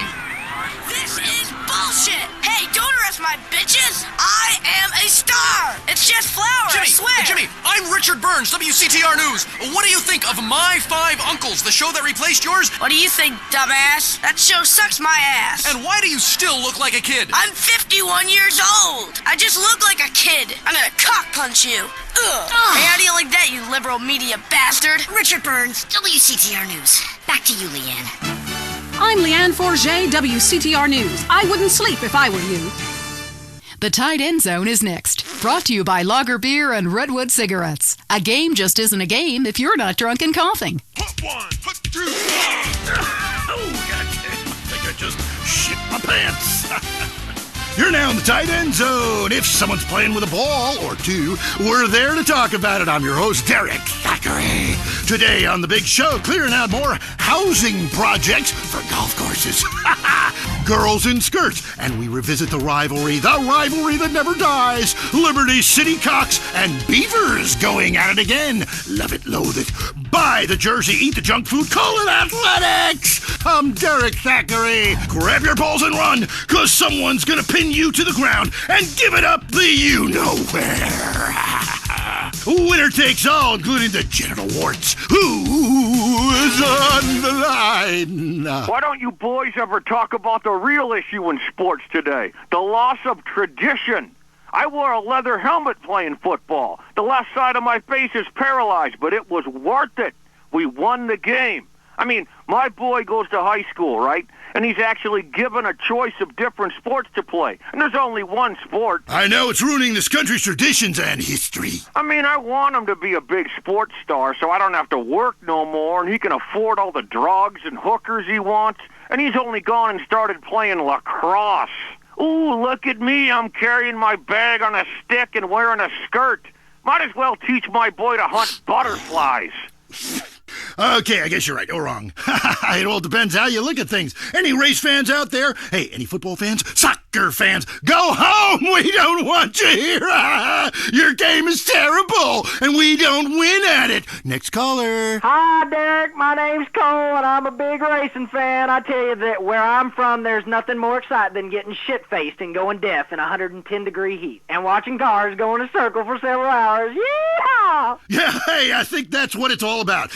This is bullshit! Hey, don't arrest my bitches! I am a star! It's just flour, I swear! Jimmy, I'm Richard Burns, WCTR News. What do you think of My Five Uncles, the show that replaced yours? What do you think, dumbass? That show sucks my ass. And why do you still look like a kid? I'm 51 years old. I just look like a kid. I'm gonna cock punch you. Ugh. Hey, how do you like that, you liberal media bastard? Richard Burns, WCTR News. Back to you, Leanne. I'm Leanne Forget, WCTR News. I wouldn't sleep if I were you. The Tight End Zone is next. Brought to you by Lager Beer and Redwood Cigarettes. A game just isn't a game if you're not drunk and coughing. Put one, put two. Oh, goddamn. I think I just shit my pants. You're now in the tight end zone. If someone's playing with a ball or two, we're there to talk about it. I'm your host, Derek Thackeray. Today on the big show, clearing out more housing projects for golf courses. Girls in skirts. And we revisit the rivalry that never dies. Liberty City Cocks and Beavers going at it again. Love it, loathe it. Buy the jersey, eat the junk food, call it athletics. I'm Derek Thackeray. Grab your balls and run, because someone's going to pin you to the ground and give it up the you-know-where. Winner takes all, including the genital warts. Who is on the line? Why don't you boys ever talk about the real issue in sports today? The loss of tradition. I wore a leather helmet playing football. The left side of my face is paralyzed, but it was worth it. We won the game. I mean, my boy goes to high school, right? And he's actually given a choice of different sports to play. And there's only one sport. I know it's ruining this country's traditions and history. I mean, I want him to be a big sports star so I don't have to work no more and he can afford all the drugs and hookers he wants. And he's only gone and started playing lacrosse. Ooh, look at me. I'm carrying my bag on a stick and wearing a skirt. Might as well teach my boy to hunt butterflies. Okay, I guess you're right or wrong. It all depends how you look at things. Any race fans out there? Hey, any football fans? Soccer fans? Go home! We don't want you here! Your game is terrible, and we don't win at it. Next caller. Hi, Derek. My name's Cole, and I'm a big racing fan. I tell you that where I'm from, there's nothing more exciting than getting shit-faced and going deaf in 110-degree heat and watching cars go in a circle for several hours. Yeehaw! Yeah, hey, I think that's what it's all about.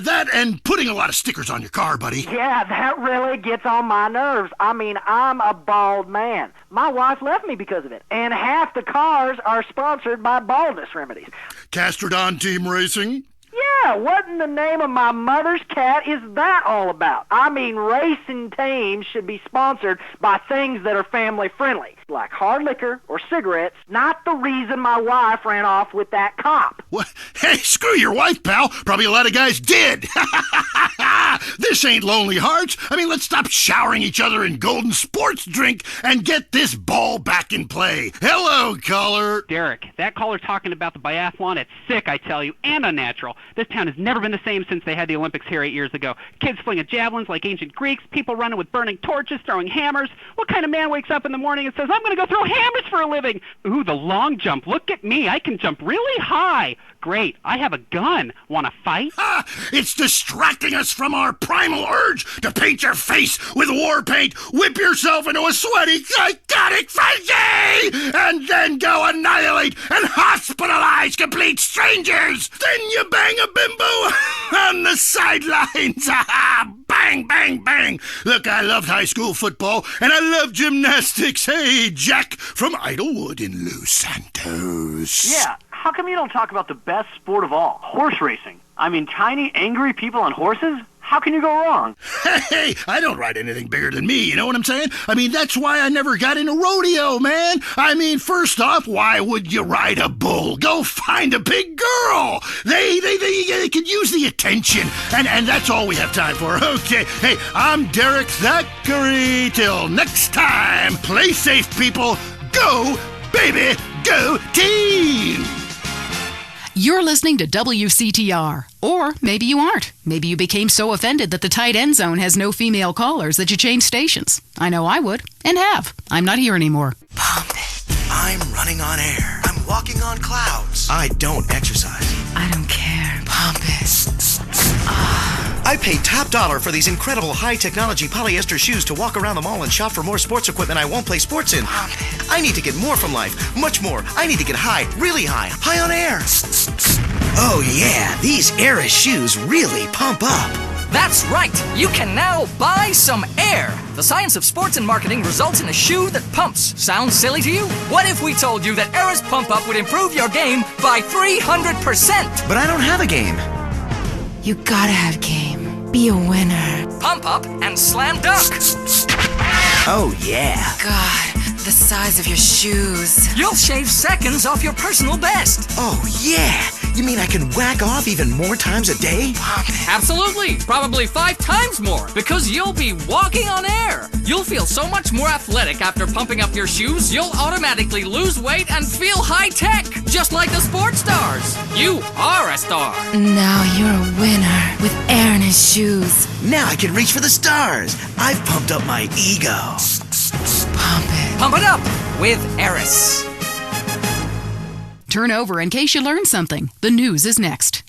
That and putting a lot of stickers on your car, buddy. Yeah, that really gets on my nerves. I mean, I'm a bald man. My wife left me because of it. And half the cars are sponsored by baldness remedies. Castrodon Team Racing? Yeah, what in the name of my mother's cat is that all about? I mean, racing teams should be sponsored by things that are family-friendly, like hard liquor or cigarettes, not the reason my wife ran off with that cop. What? Hey, screw your wife, pal. Probably a lot of guys did. This ain't Lonely Hearts. I mean, let's stop showering each other in golden sports drink and get this ball back in play. Hello, caller. Derek, that caller talking about the biathlon, it's sick, I tell you, and unnatural. This town has never been the same since they had the Olympics here 8 years ago. Kids flinging javelins like ancient Greeks, people running with burning torches, throwing hammers. What kind of man wakes up in the morning and says, I'm going to go throw hammers for a living? Ooh, the long jump. Look at me. I can jump really high. Great. I have a gun. Want to fight? Ha! It's distracting us from our primal urge to paint your face with war paint, whip yourself into a sweaty, psychotic frenzy, and then go annihilate and hospitalize complete strangers. Then you bang a bimbo on the sidelines. Bang, bang, bang. Look, I loved high school football, and I love gymnastics. Hey, Jack from Idlewood in Los Santos. Yeah, how come you don't talk about the best sport of all, horse racing? I mean, tiny, angry people on horses? How can you go wrong? Hey, I don't ride anything bigger than me, you know what I'm saying? I mean, that's why I never got into rodeo, man. I mean, first off, why would you ride a bull? Go find a big girl. They could use the attention, and that's all we have time for. Okay, hey, I'm Derek Thackeray. Till next time, play safe, people. Go, baby, go team! You're listening to WCTR. Or maybe you aren't. Maybe you became so offended that the tight end zone has no female callers that you changed stations. I know I would, and have. I'm not here anymore. Pump it. I'm running on air. I'm walking on clouds. I don't exercise. I don't care. Pump it. I paid top dollar for these incredible high-technology polyester shoes to walk around the mall and shop for more sports equipment I won't play sports in. I need to get more from life. Much more. I need to get high. Really high. High on air. Oh yeah, these Eris shoes really pump up. That's right! You can now buy some air! The science of sports and marketing results in a shoe that pumps. Sounds silly to you? What if we told you that Eris Pump Up would improve your game by 300%? But I don't have a game. You gotta have game. Be a winner. Pump Up and Slam Dunk! Oh yeah. God, the size of your shoes. You'll shave seconds off your personal best. Oh yeah! You mean I can whack off even more times a day? Absolutely! Probably 5 times more, because you'll be walking on air. You'll feel so much more athletic after pumping up your shoes, you'll automatically lose weight and feel high-tech, just like the sports stars. You are a star. Now you're a winner with air in his shoes. Now I can reach for the stars. I've pumped up my ego. Pump it. Pump it up with Eris. Turn over in case you learned something. The news is next.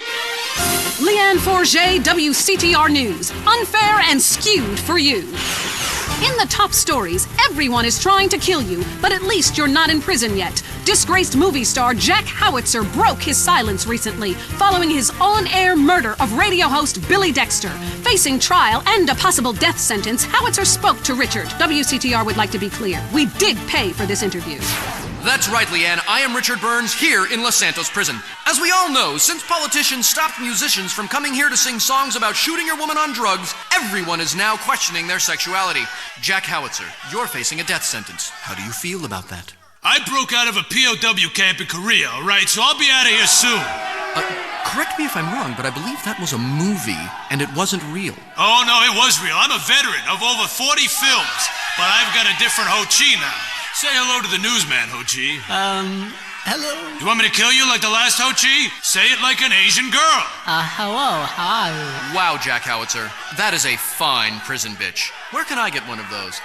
Leanne Forget, WCTR News. Unfair and skewed for you. In the top stories, everyone is trying to kill you, but at least you're not in prison yet. Disgraced movie star Jack Howitzer broke his silence recently, following his on-air murder of radio host Billy Dexter. Facing trial and a possible death sentence, Howitzer spoke to Richard. WCTR would like to be clear. We did pay for this interview. That's right, Leanne. I am Richard Burns here in Los Santos prison. As we all know, since politicians stopped musicians from coming here to sing songs about shooting your woman on drugs, everyone is now questioning their sexuality. Jack Howitzer, you're facing a death sentence. How do you feel about that? I broke out of a POW camp in Korea, all right? So I'll be out of here soon. Correct me if I'm wrong, but I believe that was a movie, and it wasn't real. Oh, no, it was real. I'm a veteran of over 40 films, but I've got a different Ho Chi now. Say hello to the newsman, Ho Chi. Hello? You want me to kill you like the last Ho Chi? Say it like an Asian girl. Hello, hi. Wow, Jack Howitzer. That is a fine prison bitch. Where can I get one of those?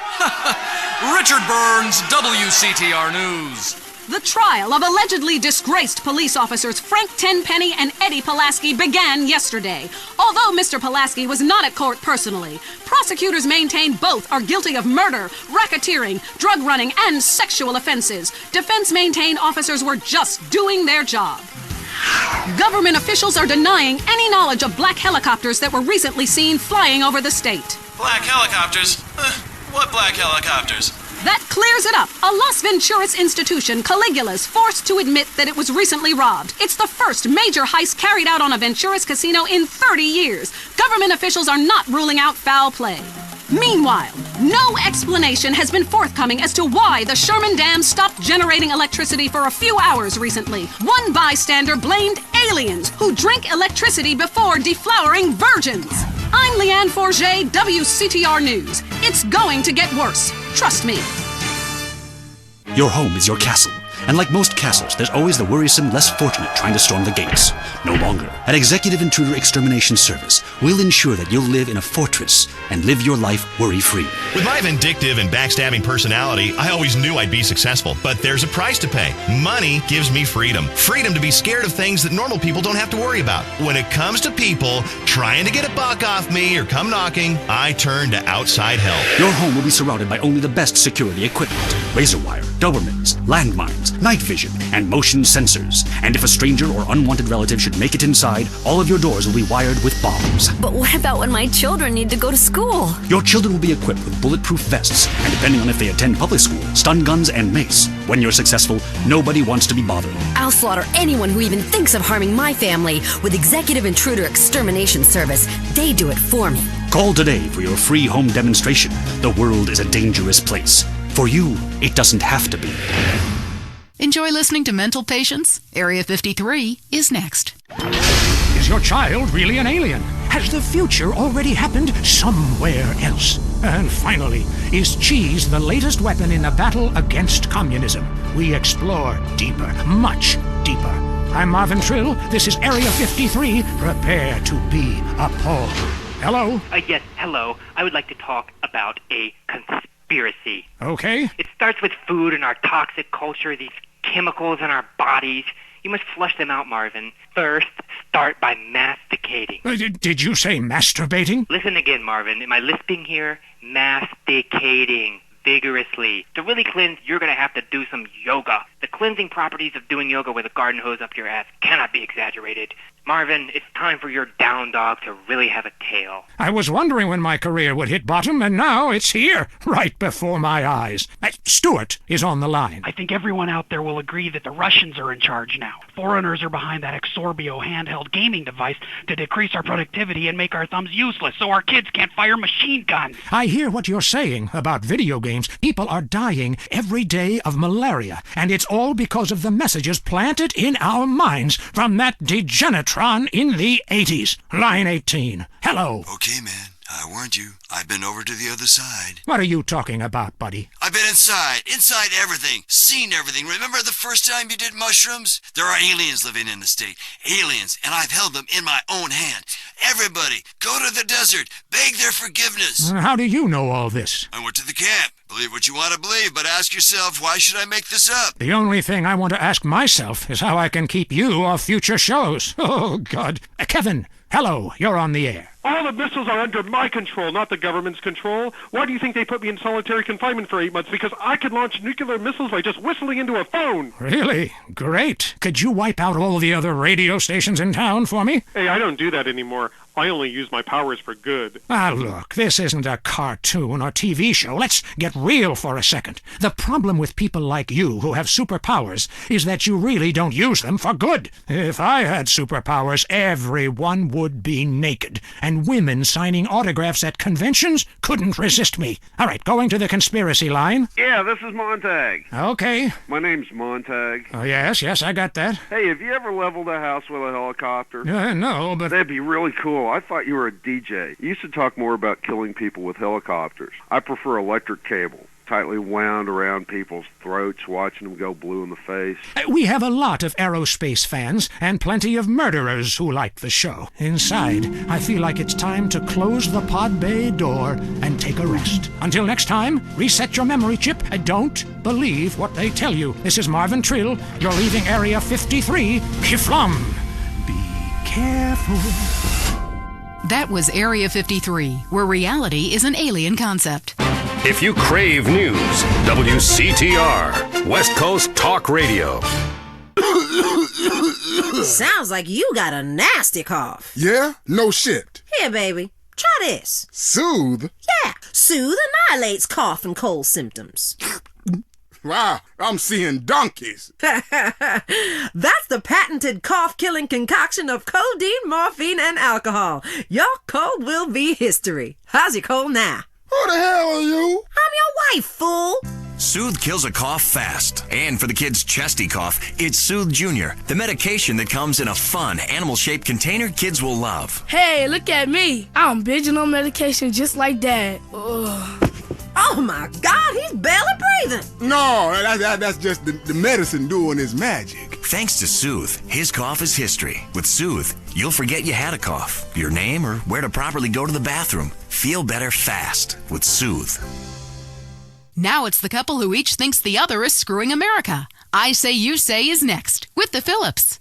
Richard Burns, WCTR News. The trial of allegedly disgraced police officers Frank Tenpenny and Eddie Pulaski began yesterday. Although Mr. Pulaski was not at court personally, prosecutors maintain both are guilty of murder, racketeering, drug running, and sexual offenses. Defense maintain officers were just doing their job. Government officials are denying any knowledge of black helicopters that were recently seen flying over the state. Black helicopters? What black helicopters? That clears it up. A Las Venturas institution, Caligula's, forced to admit that it was recently robbed. It's the first major heist carried out on a Venturas casino in 30 years. Government officials are not ruling out foul play. Meanwhile, no explanation has been forthcoming as to why the Sherman Dam stopped generating electricity for a few hours recently. One bystander blamed aliens who drink electricity before deflowering virgins. I'm Leanne Forget, WCTR News. It's going to get worse. Trust me. Your home is your castle. And like most castles, there's always the worrisome, less fortunate trying to storm the gates. No longer. At Executive Intruder Extermination Service, we'll ensure that you'll live in a fortress and live your life worry-free. With my vindictive and backstabbing personality, I always knew I'd be successful. But there's a price to pay. Money gives me freedom. Freedom to be scared of things that normal people don't have to worry about. When it comes to people trying to get a buck off me or come knocking, I turn to outside help. Your home will be surrounded by only the best security equipment. Razor wire, Dobermans, landmines, night vision, and motion sensors. And if a stranger or unwanted relative should make it inside, all of your doors will be wired with bombs. But what about when my children need to go to school? Your children will be equipped with bulletproof vests, and depending on if they attend public school, stun guns and mace. When you're successful, nobody wants to be bothered. I'll slaughter anyone who even thinks of harming my family with Executive Intruder Extermination Service. They do it for me. Call today for your free home demonstration. The world is a dangerous place. For you, it doesn't have to be. Enjoy listening to Mental Patients? Area 53 is next. Is your child really an alien? Has the future already happened somewhere else? And finally, is cheese the latest weapon in the battle against communism? We explore deeper, much deeper. I'm Marvin Trill. This is Area 53. Prepare to be appalled. Hello? Yes, hello. I would like to talk about a conspiracy. Okay. It starts with food and our toxic culture, these chemicals in our bodies. You must flush them out, Marvin. First, start by masticating. Did you say masturbating? Listen again, Marvin. Am I lisping here? Masticating vigorously. To really cleanse, you're going to have to do some yoga. The cleansing properties of doing yoga with a garden hose up your ass cannot be exaggerated. Marvin, it's time for your down dog to really have a tail. I was wondering when my career would hit bottom, and now it's here, right before my eyes. Stuart is on the line. I think everyone out there will agree that the Russians are in charge now. Foreigners are behind that Exorbio handheld gaming device to decrease our productivity and make our thumbs useless so our kids can't fire machine guns. I hear what you're saying about video games. People are dying every day of malaria, and it's all because of the messages planted in our minds from that degenitron in the 80s. Line 18. Hello. Okay, man. I warned you. I've been over to the other side. What are you talking about, buddy? I've been inside everything, seen everything. Remember the first time you did mushrooms? There are aliens living in the state. Aliens, and I've held them in my own hand. Everybody, go to the desert, beg their forgiveness. How do you know all this? I went to the camp. Believe what you want to believe, but ask yourself, why should I make this up? The only thing I want to ask myself is how I can keep you off future shows. Oh, God. Kevin, Hello, you're on the air. All the missiles are under my control, not the government's control. Why do you think they put me in solitary confinement for 8 months? Because I could launch nuclear missiles by just whistling into a phone. Really? Great. Could you wipe out all the other radio stations in town for me? Hey, I don't do that anymore. I only use my powers for good. Ah, look, this isn't a cartoon or TV show. Let's get real for a second. The problem with people like you who have superpowers is that you really don't use them for good. If I had superpowers, everyone would be naked, and women signing autographs at conventions couldn't resist me. All right, going to the conspiracy line. Yeah, this is Montag. Okay. My name's Montag. Oh, yes, I got that. Hey, have you ever leveled a house with a helicopter? No, but... That'd be really cool. I thought you were a DJ. You used to talk more about killing people with helicopters. I prefer electric cable, tightly wound around people's throats, watching them go blue in the face. We have a lot of aerospace fans and plenty of murderers who like the show. Inside, I feel like it's time to close the pod bay door and take a rest. Until next time, reset your memory chip and don't believe what they tell you. This is Marvin Trill. You're leaving Area 53. Kiflum. Be careful. That was Area 53, where reality is an alien concept. If you crave news, WCTR, West Coast Talk Radio. Sounds like you got a nasty cough. Yeah? No shit. Here, baby. Try this. Soothe? Yeah. Soothe annihilates cough and cold symptoms. Wow, I'm seeing donkeys. That's the patented cough-killing concoction of codeine, morphine, and alcohol. Your cold will be history. How's your cold now? Who the hell are you? I'm your wife, fool. Soothe kills a cough fast. And for the kids' chesty cough, it's Soothe Junior, the medication that comes in a fun, animal-shaped container kids will love. Hey, look at me. I'm binging on medication just like Dad. Ugh. Oh my God, he's barely breathing. No, that's just the medicine doing its magic. Thanks to Soothe, his cough is history. With Soothe, you'll forget you had a cough, your name, or where to properly go to the bathroom. Feel better fast with Soothe. Now it's the couple who each thinks the other is screwing America. I Say You Say is next with the Phillips.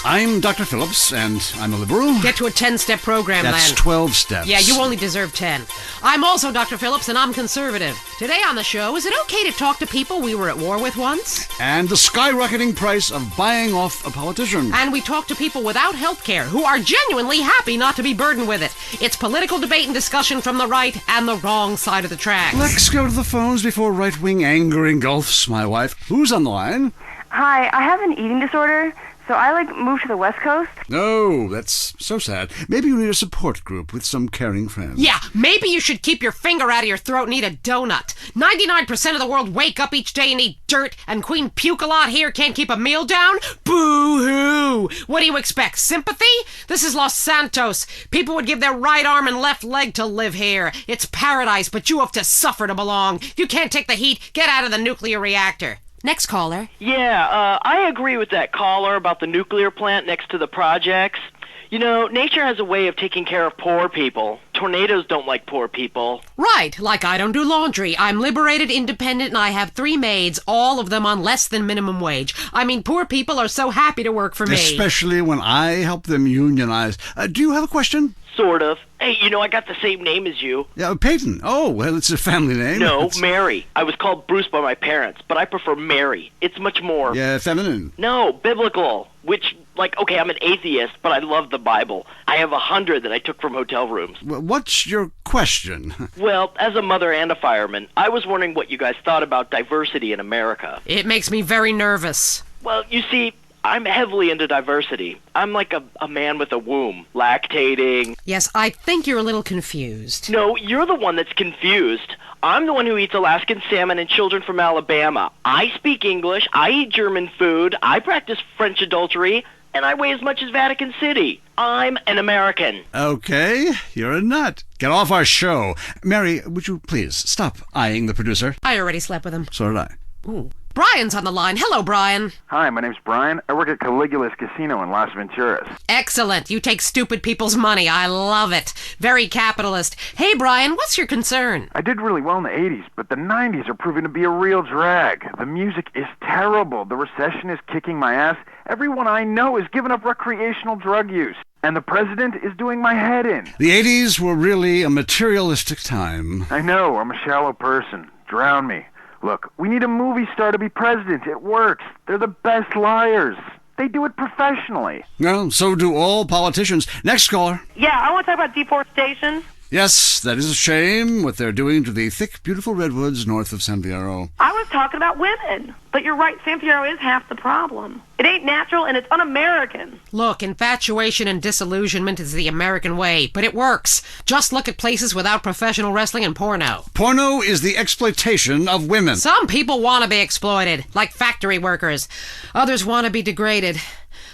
I'm Dr. Phillips, and I'm a liberal. Get to a 10-step program, That's then. 12 steps. Yeah, you only deserve 10. I'm also Dr. Phillips, and I'm conservative. Today on the show, is it okay to talk to people we were at war with once? And the skyrocketing price of buying off a politician. And we talk to people without health care who are genuinely happy not to be burdened with it. It's political debate and discussion from the right and the wrong side of the tracks. Let's go to the phones before right-wing anger engulfs my wife. Who's on the line? Hi, I have an eating disorder. So I, moved to the West Coast? Oh, that's so sad. Maybe you need a support group with some caring friends. Yeah, maybe you should keep your finger out of your throat and eat a donut. 99% of the world wake up each day and eat dirt, and Queen Puke-a-Lot here can't keep a meal down? Boo-hoo! What do you expect, sympathy? This is Los Santos. People would give their right arm and left leg to live here. It's paradise, but you have to suffer to belong. You can't take the heat. Get out of the nuclear reactor. Next caller. Yeah, I agree with that caller about the nuclear plant next to the projects. You know, nature has a way of taking care of poor people. Tornadoes don't like poor people. Right, like I don't do laundry. I'm liberated, independent, and I have 3 maids, all of them on less than minimum wage. I mean, poor people are so happy to work for me. Especially when I help them unionize. Do you have a question? Sort of. Hey, you know, I got the same name as you. Yeah, Peyton. Oh, well, it's a family name. No, Mary. I was called Bruce by my parents, but I prefer Mary. It's much more... Yeah, feminine. No, biblical. Which, okay, I'm an atheist, but I love the Bible. I have 100 that I took from hotel rooms. Well, what's your question? Well, as a mother and a fireman, I was wondering what you guys thought about diversity in America. It makes me very nervous. Well, you see... I'm heavily into diversity. I'm like a man with a womb, lactating. Yes, I think you're a little confused. No, you're the one that's confused. I'm the one who eats Alaskan salmon and children from Alabama. I speak English, I eat German food, I practice French adultery, and I weigh as much as Vatican City. I'm an American. Okay, you're a nut. Get off our show. Mary, would you please stop eyeing the producer? I already slept with him. So did I. Ooh. Brian's on the line. Hello, Brian. Hi, my name's Brian. I work at Caligula's Casino in Las Venturas. Excellent. You take stupid people's money. I love it. Very capitalist. Hey, Brian, what's your concern? I did really well in the 80s, but the 90s are proving to be a real drag. The music is terrible. The recession is kicking my ass. Everyone I know is giving up recreational drug use. And the president is doing my head in. The 80s were really a materialistic time. I know, I'm a shallow person. Drown me. Look, we need a movie star to be president. It works. They're the best liars. They do it professionally. Well, so do all politicians. Next caller. Yeah, I want to talk about deforestation. Yes, that is a shame, what they're doing to the thick, beautiful redwoods north of San Fierro. I was talking about women. But you're right, San Fierro is half the problem. It ain't natural and it's un-American. Look, infatuation and disillusionment is the American way, but it works. Just look at places without professional wrestling and porno. Porno is the exploitation of women. Some people want to be exploited, like factory workers. Others want to be degraded.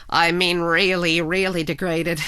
I mean really, really degraded.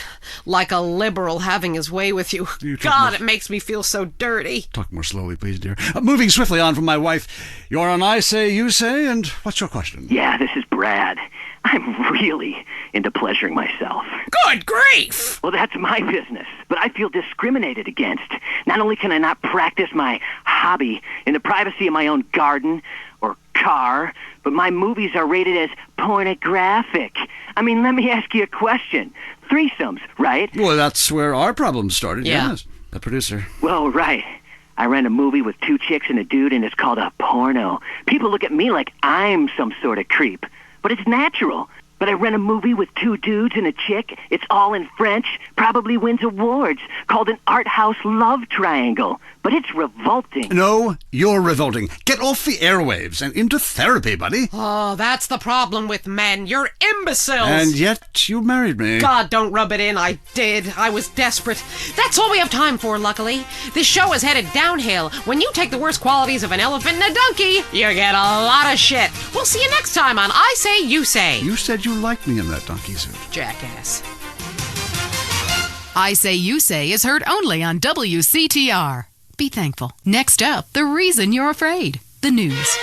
Like a liberal having his way with you. God, it makes me feel so dirty. Talk more slowly, please, dear. Moving swiftly on from my wife. You're on I Say, You Say, and what's your question? Yeah, this is Brad. I'm really into pleasuring myself. Good grief! Well, that's my business, but I feel discriminated against. Not only can I not practice my hobby in the privacy of my own garden or car, but my movies are rated as pornographic. I mean, let me ask you a question. Threesomes, right? Well, that's where our problem started, Yeah. yes. The producer. Well, right. I rent a movie with 2 chicks and a dude, and it's called a porno. People look at me like I'm some sort of creep, but it's natural. But I rent a movie with 2 dudes and a chick. It's all in French, probably wins awards, called an art house love triangle. But it's revolting. No, you're revolting. Get off the airwaves and into therapy, buddy. Oh, that's the problem with men. You're imbeciles. And yet you married me. God, don't rub it in. I did. I was desperate. That's all we have time for, luckily. This show is headed downhill. When you take the worst qualities of an elephant and a donkey, you get a lot of shit. We'll see you next time on I Say, You Say. You said you liked me in that donkey suit. Jackass. I Say, You Say is heard only on WCTR. Be thankful. Next up, the reason you're afraid. The news.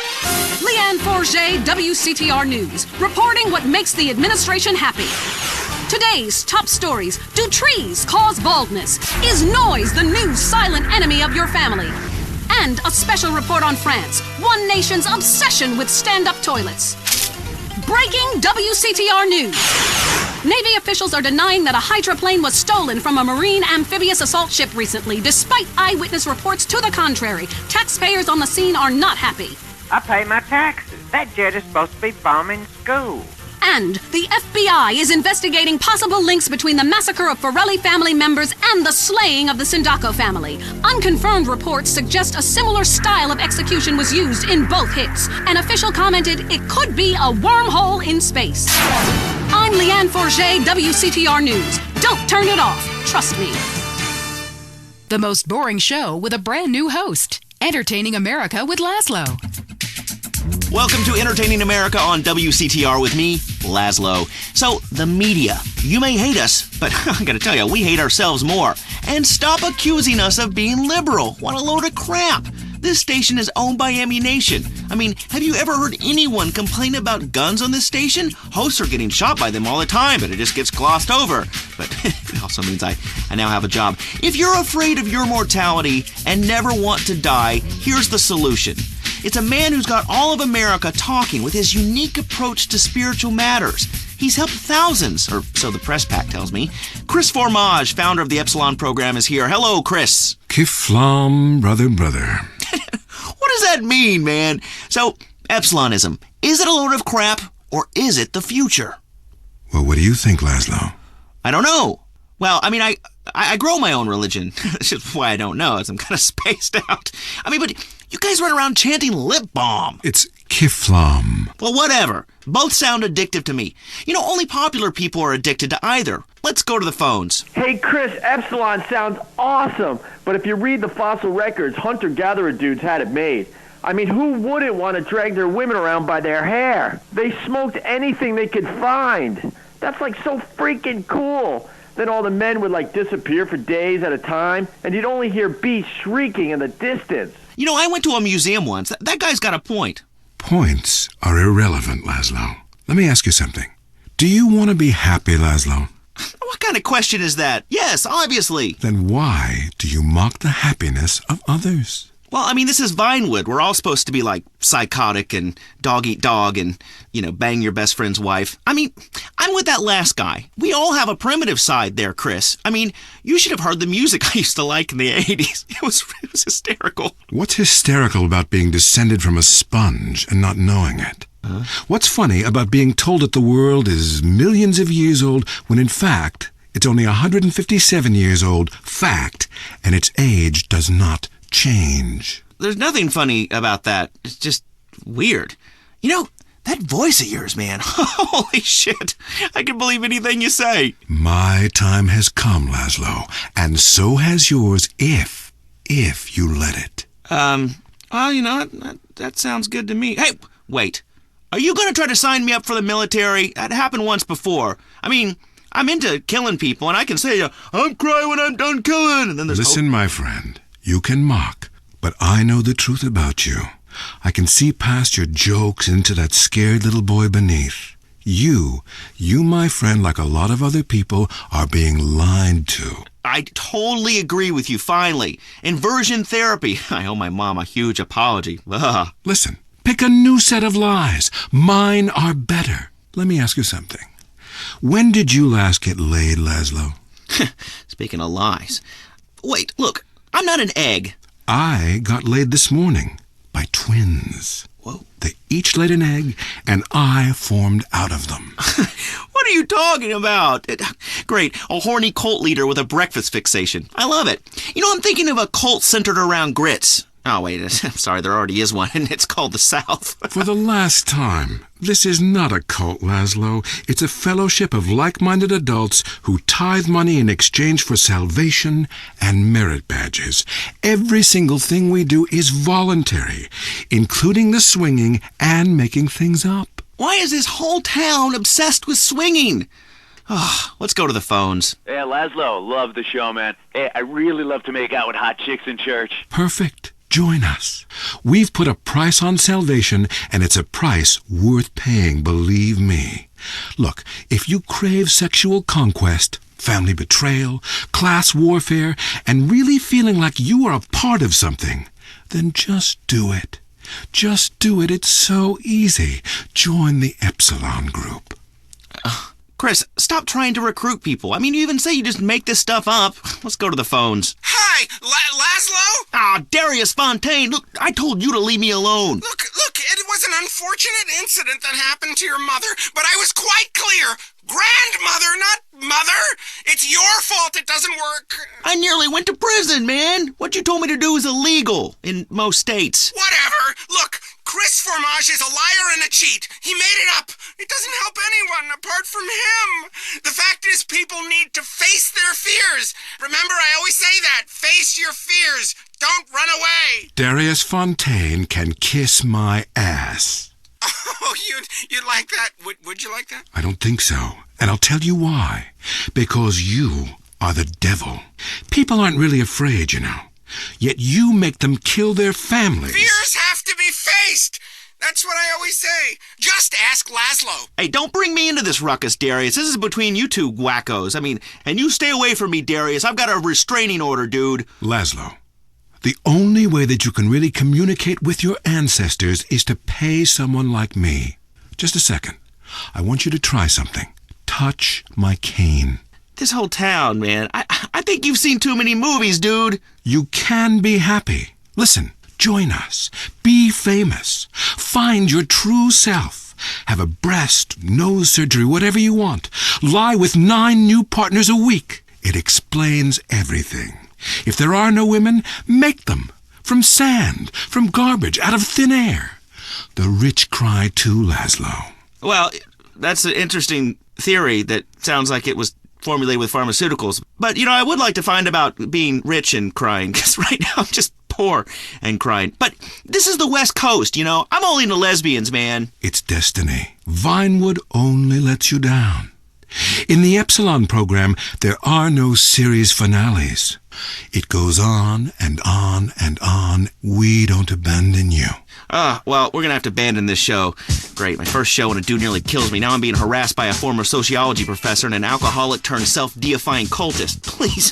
Leanne Forget, WCTR News, reporting what makes the administration happy. Today's top stories. Do trees cause baldness? Is noise the new silent enemy of your family? And a special report on France, one nation's obsession with stand-up toilets. Breaking WCTR News. Navy officials are denying that a hydroplane was stolen from a Marine amphibious assault ship recently, despite eyewitness reports to the contrary. Taxpayers on the scene are not happy. I pay my taxes. That jet is supposed to be bombing schools. And the FBI is investigating possible links between the massacre of Forelli family members and the slaying of the Sindaco family. Unconfirmed reports suggest a similar style of execution was used in both hits. An official commented it could be a wormhole in space. I'm Leanne Forget, WCTR News. Don't turn it off. Trust me. The most boring show with a brand new host. Entertaining America with Laszlo. Welcome to Entertaining America on WCTR with me, Laszlo. So, the media. You may hate us, but I gotta tell you, we hate ourselves more. And stop accusing us of being liberal. What a load of crap. This station is owned by Ammu-Nation. I mean, have you ever heard anyone complain about guns on this station? Hosts are getting shot by them all the time, but it just gets glossed over. But it also means I now have a job. If you're afraid of your mortality and never want to die, here's the solution. It's a man who's got all of America talking with his unique approach to spiritual matters. He's helped thousands, or so the press pack tells me. Chris Formage, founder of the Epsilon program, is here. Hello, Chris. Kiflam, brother. What does that mean, man? So, Epsilonism, is it a load of crap, or is it the future? Well, what do you think, Laszlo? I don't know. Well, I mean, I grow my own religion. That's just why I don't know, as I'm kind of spaced out. I mean, but you guys run around chanting lip balm. It's Kiflam. Well, whatever. Both sound addictive to me. You know, only popular people are addicted to either. Let's go to the phones. Hey, Chris, Epsilon sounds awesome. But if you read the fossil records, hunter-gatherer dudes had it made. I mean, who wouldn't want to drag their women around by their hair? They smoked anything they could find. That's like so freaking cool. Then all the men would like disappear for days at a time, and you'd only hear beasts shrieking in the distance. You know, I went to a museum once. That guy's got a point. Points are irrelevant, Laszlo. Let me ask you something. Do you want to be happy, Laszlo? What kind of question is that? Yes, obviously. Then why do you mock the happiness of others? Well, I mean, this is Vinewood. We're all supposed to be like psychotic and dog eat dog and, bang your best friend's wife. I mean, I'm with that last guy. We all have a primitive side there, Chris. I mean, you should have heard the music I used to like in the 80s. It was hysterical. What's hysterical about being descended from a sponge and not knowing it? What's funny about being told that the world is millions of years old when in fact it's only 157 years old, fact, and its age does not change? There's nothing funny about that. It's just weird. That voice of yours, man. Holy shit. I can believe anything you say. My time has come, Laszlo, and so has yours if you let it. Well, that sounds good to me. Hey, wait. Are you going to try to sign me up for the military? That happened once before. I mean, I'm into killing people, and I can say, I'm crying when I'm done killing. And then there's Listen, my friend, you can mock, but I know the truth about you. I can see past your jokes into that scared little boy beneath. You, my friend, like a lot of other people, are being lied to. I totally agree with you, finally. Inversion therapy. I owe my mom a huge apology. Ugh. Listen, pick a new set of lies. Mine are better. Let me ask you something. When did you last get laid, Laszlo? Speaking of lies. Wait, look, I'm not an egg. I got laid this morning by twins. Whoa. They each laid an egg, and I formed out of them. What are you talking about? Great, a horny cult leader with a breakfast fixation. I love it. I'm thinking of a cult centered around grits. Oh, wait, I'm sorry, there already is one, and it's called the South. For the last time, this is not a cult, Laszlo. It's a fellowship of like-minded adults who tithe money in exchange for salvation and merit badges. Every single thing we do is voluntary, including the swinging and making things up. Why is this whole town obsessed with swinging? Let's go to the phones. Hey, Laszlo, love the show, man. Hey, I really love to make out with hot chicks in church. Perfect. Join us. We've put a price on salvation, and it's a price worth paying, believe me. Look, if you crave sexual conquest, family betrayal, class warfare, and really feeling like you are a part of something, then just do it. Just do it. It's so easy. Join the Epsilon group. Chris, stop trying to recruit people. I mean, you even say you just make this stuff up. Let's go to the phones. Hi, Laszlo? Darius Fontaine, look, I told you to leave me alone. Look, it was an unfortunate incident that happened to your mother, but I was quite clear. Grandmother, not mother. It's your fault it doesn't work. I nearly went to prison, man. What you told me to do is illegal in most states. Whatever. Look, Chris Formage is a liar and a cheat. He made it up. It doesn't help anyone apart from him. The fact is, people need to face their fears. Remember, I always say that. Face your fears. Don't run away. Darius Fontaine can kiss my ass. Oh, you'd like that? Would you like that? I don't think so. And I'll tell you why. Because you are the devil. People aren't really afraid, Yet you make them kill their families. Fears have to be faced. That's what I always say. Just ask Laszlo. Hey, don't bring me into this ruckus, Darius. This is between you two wackos. I mean, and you stay away from me, Darius. I've got a restraining order, dude. Laszlo, the only way that you can really communicate with your ancestors is to pay someone like me. Just a second. I want you to try something. Touch my cane. This whole town, man. I think you've seen too many movies, dude. You can be happy. Listen, join us. Be famous. Find your true self. Have a breast, nose surgery, whatever you want. Lie with 9 new partners a week. It explains everything. If there are no women, make them. From sand, from garbage, out of thin air. The rich cry too, Laszlo. Well, that's an interesting theory that sounds like it was formulated with pharmaceuticals. But, I would like to find about being rich and crying, because right now I'm just poor and crying. But this is the West Coast, I'm only into lesbians, man. It's destiny. Vinewood only lets you down. In the Epsilon program, there are no series finales. It goes on and on and on. We don't abandon you. Well, we're going to have to abandon this show. Great, my first show and a dude nearly kills me. Now I'm being harassed by a former sociology professor and an alcoholic turned self-deifying cultist. Please,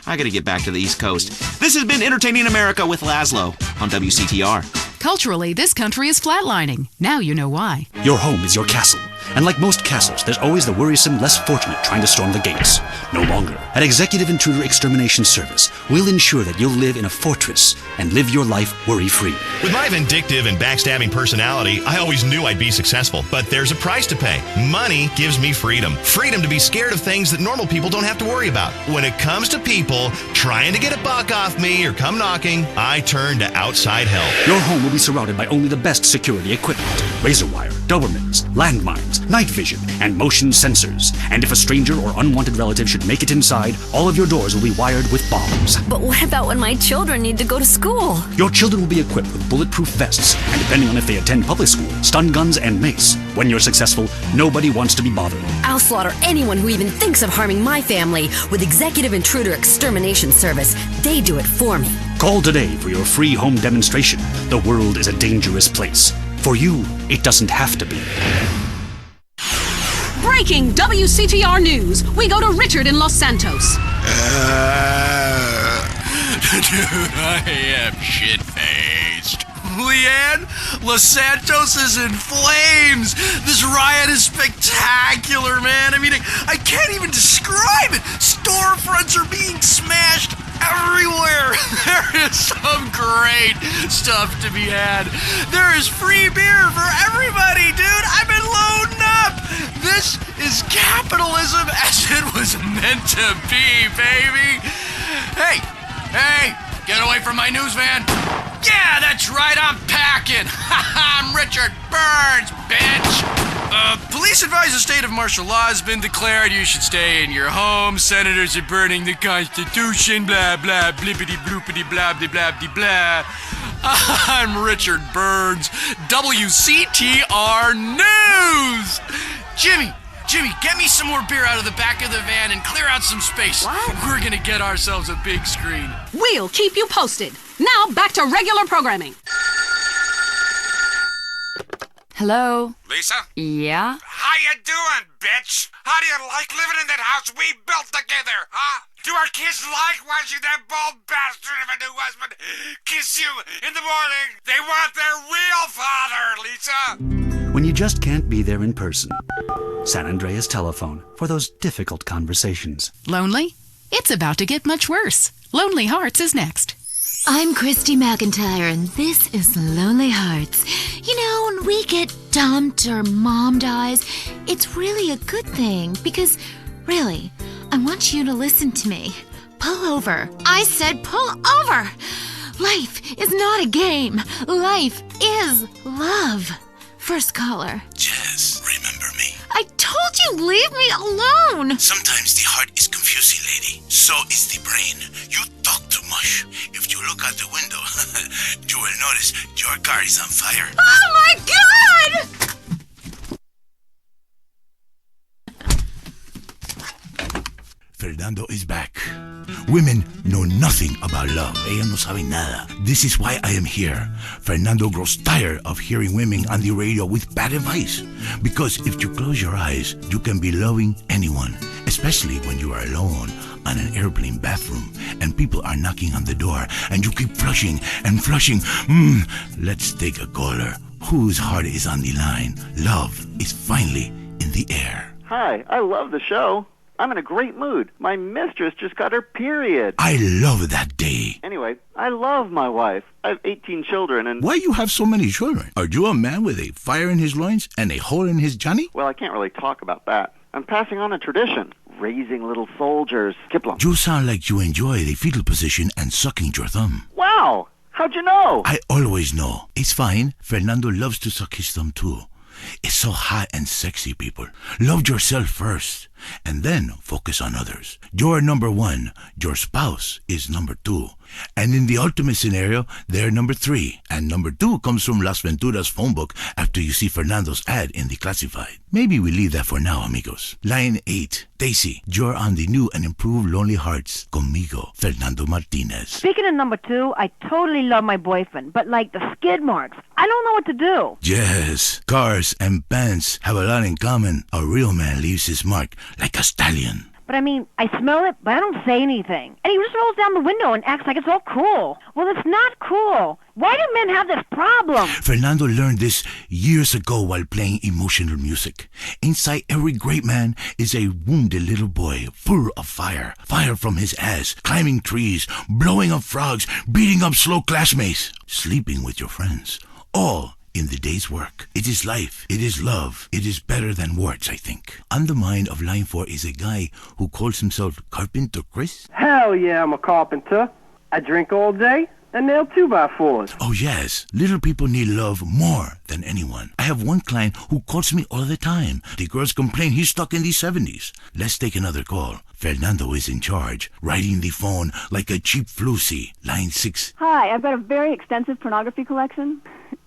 I gotta get back to the East Coast. This has been Entertaining America with Laszlo on WCTR. Culturally, this country is flatlining. Now you know why. Your home is your castle. And like most castles, there's always the worrisome, less fortunate trying to storm the gates. No longer. At Executive Intruder Extermination Service, we'll ensure that you'll live in a fortress and live your life worry-free. With my vindictive and backstabbing personality, I always knew I'd be successful. But there's a price to pay. Money gives me freedom. Freedom to be scared of things that normal people don't have to worry about. When it comes to people trying to get a buck off me or come knocking, I turn to outside help. Your home will be surrounded by only the best security equipment. Razor wire, Dobermans, landmines, night vision, and motion sensors. And if a stranger or unwanted relative should make it inside, all of your doors will be wired with bombs. But what about when my children need to go to school? Your children will be equipped with bulletproof vests, and depending on if they attend public school, stun guns and mace. When you're successful, nobody wants to be bothered. I'll slaughter anyone who even thinks of harming my family with Executive Intruder Extermination Service. They do it for me. Call today for your free home demonstration. The world is a dangerous place. For you, it doesn't have to be. Breaking WCTR news. We go to Richard in Los Santos. Dude, I am shit-faced. Leanne, Los Santos is in flames. This riot is spectacular, man. I mean, I can't even describe it. Storefronts are being smashed everywhere. There is some great stuff to be had. There is free beer for everybody, dude. I've been loading up. This is capitalism as it was meant to be, baby. Hey, get away from my news van. Yeah, that's right, I'm packing. I'm Richard Burns, bitch. Police advise a state of martial law has been declared. You should stay in your home. Senators are burning the Constitution. Blah, blah, blippity, bloopity, blah, blah, blah, blah, blah. I'm Richard Burns, WCTR News. Jimmy, get me some more beer out of the back of the van and clear out some space. What? We're gonna get ourselves a big screen. We'll keep you posted. Now, back to regular programming. Hello? Lisa? Yeah? How you doing, bitch? How do you like living in that house we built together, huh? Do our kids like watching that bald bastard of a new husband kiss you in the morning? They want their real father, Lisa. When you just can't be there in person. San Andreas telephone for those difficult conversations. Lonely? It's about to get much worse. Lonely Hearts is next. I'm Christy McIntyre, and this is Lonely Hearts. You know, when we get dumped or mom dies, it's really a good thing because, really, I want you to listen to me. Pull over. I said pull over. Life is not a game. Life is love. First caller. Jess, remember me? I told you leave me alone. Sometimes the heart is confusing, lady. So is the brain. You talk too much. If you look out the window, you will notice your car is on fire. Oh my God! Fernando is back. Women know nothing about love. Ellas no saben nada. This is why I am here. Fernando grows tired of hearing women on the radio with bad advice. Because if you close your eyes, you can be loving anyone, especially when you are alone on an airplane bathroom and people are knocking on the door and you keep flushing and flushing. Let's take a caller. Whose heart is on the line? Love is finally in the air. Hi, I love the show. I'm in a great mood. My mistress just got her period. I love that day. Anyway, I love my wife. I have 18 children and... Why you have so many children? Are you a man with a fire in his loins and a hole in his Johnny? Well, I can't really talk about that. I'm passing on a tradition. Raising little soldiers. Kiplum. You sound like you enjoy the fetal position and sucking your thumb. Wow! How'd you know? I always know. It's fine. Fernando loves to suck his thumb too. It's so hot and sexy, people. Love yourself first, and then focus on others. You're number one. Your spouse is number two. And in the ultimate scenario, they're number three. And number two comes from Las Venturas phone book after you see Fernando's ad in the classified. Maybe we leave that for now, amigos. Line 8. Daisy, you're on the new and improved Lonely Hearts. Conmigo, Fernando Martinez. Speaking of number two, I totally love my boyfriend, but like the skid marks, I don't know what to do. Yes, cars and pants have a lot in common. A real man leaves his mark like a stallion. But I mean, I smell it, but I don't say anything. And he just rolls down the window and acts like it's all cool. Well, it's not cool. Why do men have this problem? Fernando learned this years ago while playing emotional music. Inside every great man is a wounded little boy full of fire. Fire from his ass, climbing trees, blowing up frogs, beating up slow classmates, sleeping with your friends. All in the day's work. It is life. It is love. It is better than words, I think. On the mind of line 4 is a guy who calls himself Carpenter Chris. Hell yeah, I'm a carpenter. I drink all day and nail 2x4s. Oh yes, little people need love more than anyone. I have one client who calls me all the time. The girls complain he's stuck in the 70s. Let's take another call. Fernando is in charge, riding the phone like a cheap floozy. Line 6. Hi, I've got a very extensive pornography collection.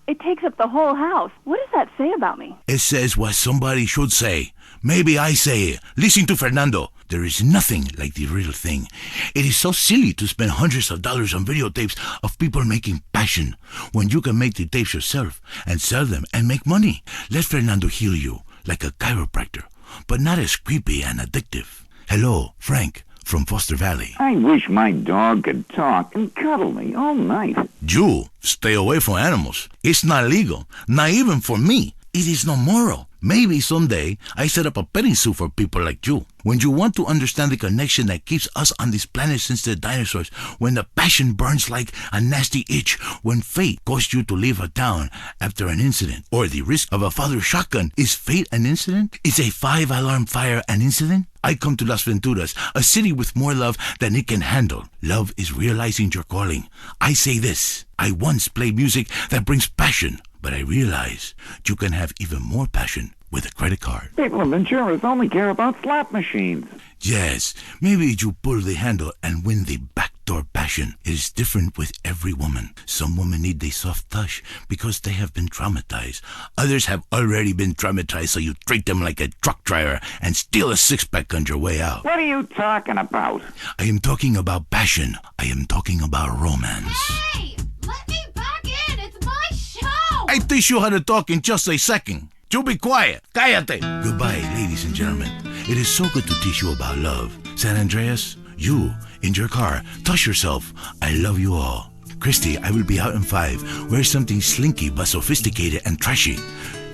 It takes up the whole house. What does that say about me? It says what somebody should say. Maybe I say it. Listen to Fernando. There is nothing like the real thing. It is so silly to spend hundreds of dollars on videotapes of people making passion when you can make the tapes yourself and sell them and make money. Let Fernando heal you like a chiropractor, but not as creepy and addictive. Hello, Frank from Foster Valley. I wish my dog could talk and cuddle me all night. You stay away from animals. It's not legal, not even for me. It is not moral. Maybe someday I set up a petting zoo for people like you. When you want to understand the connection that keeps us on this planet since the dinosaurs, when the passion burns like a nasty itch, when fate caused you to leave a town after an incident, or the risk of a father's shotgun, is fate an incident? Is a 5-alarm fire an incident? I come to Las Venturas, a city with more love than it can handle. Love is realizing your calling. I say this. I once played music that brings passion, but I realize you can have even more passion with a credit card. People in Venturas only care about slot machines. Yes, maybe you pull the handle and win the backdoor passion. It is different with every woman. Some women need the soft touch because they have been traumatized. Others have already been traumatized, so you treat them like a truck driver and steal a six-pack on your way out. What are you talking about? I am talking about passion. I am talking about romance. Hey, let me back in. It's my show. I teach you how to talk in just a second. You be quiet. Cállate. Goodbye, ladies and gentlemen. It is so good to teach you about love. San Andreas, you, in your car, touch yourself. I love you all. Christy, I will be out in 5. Wear something slinky but sophisticated and trashy.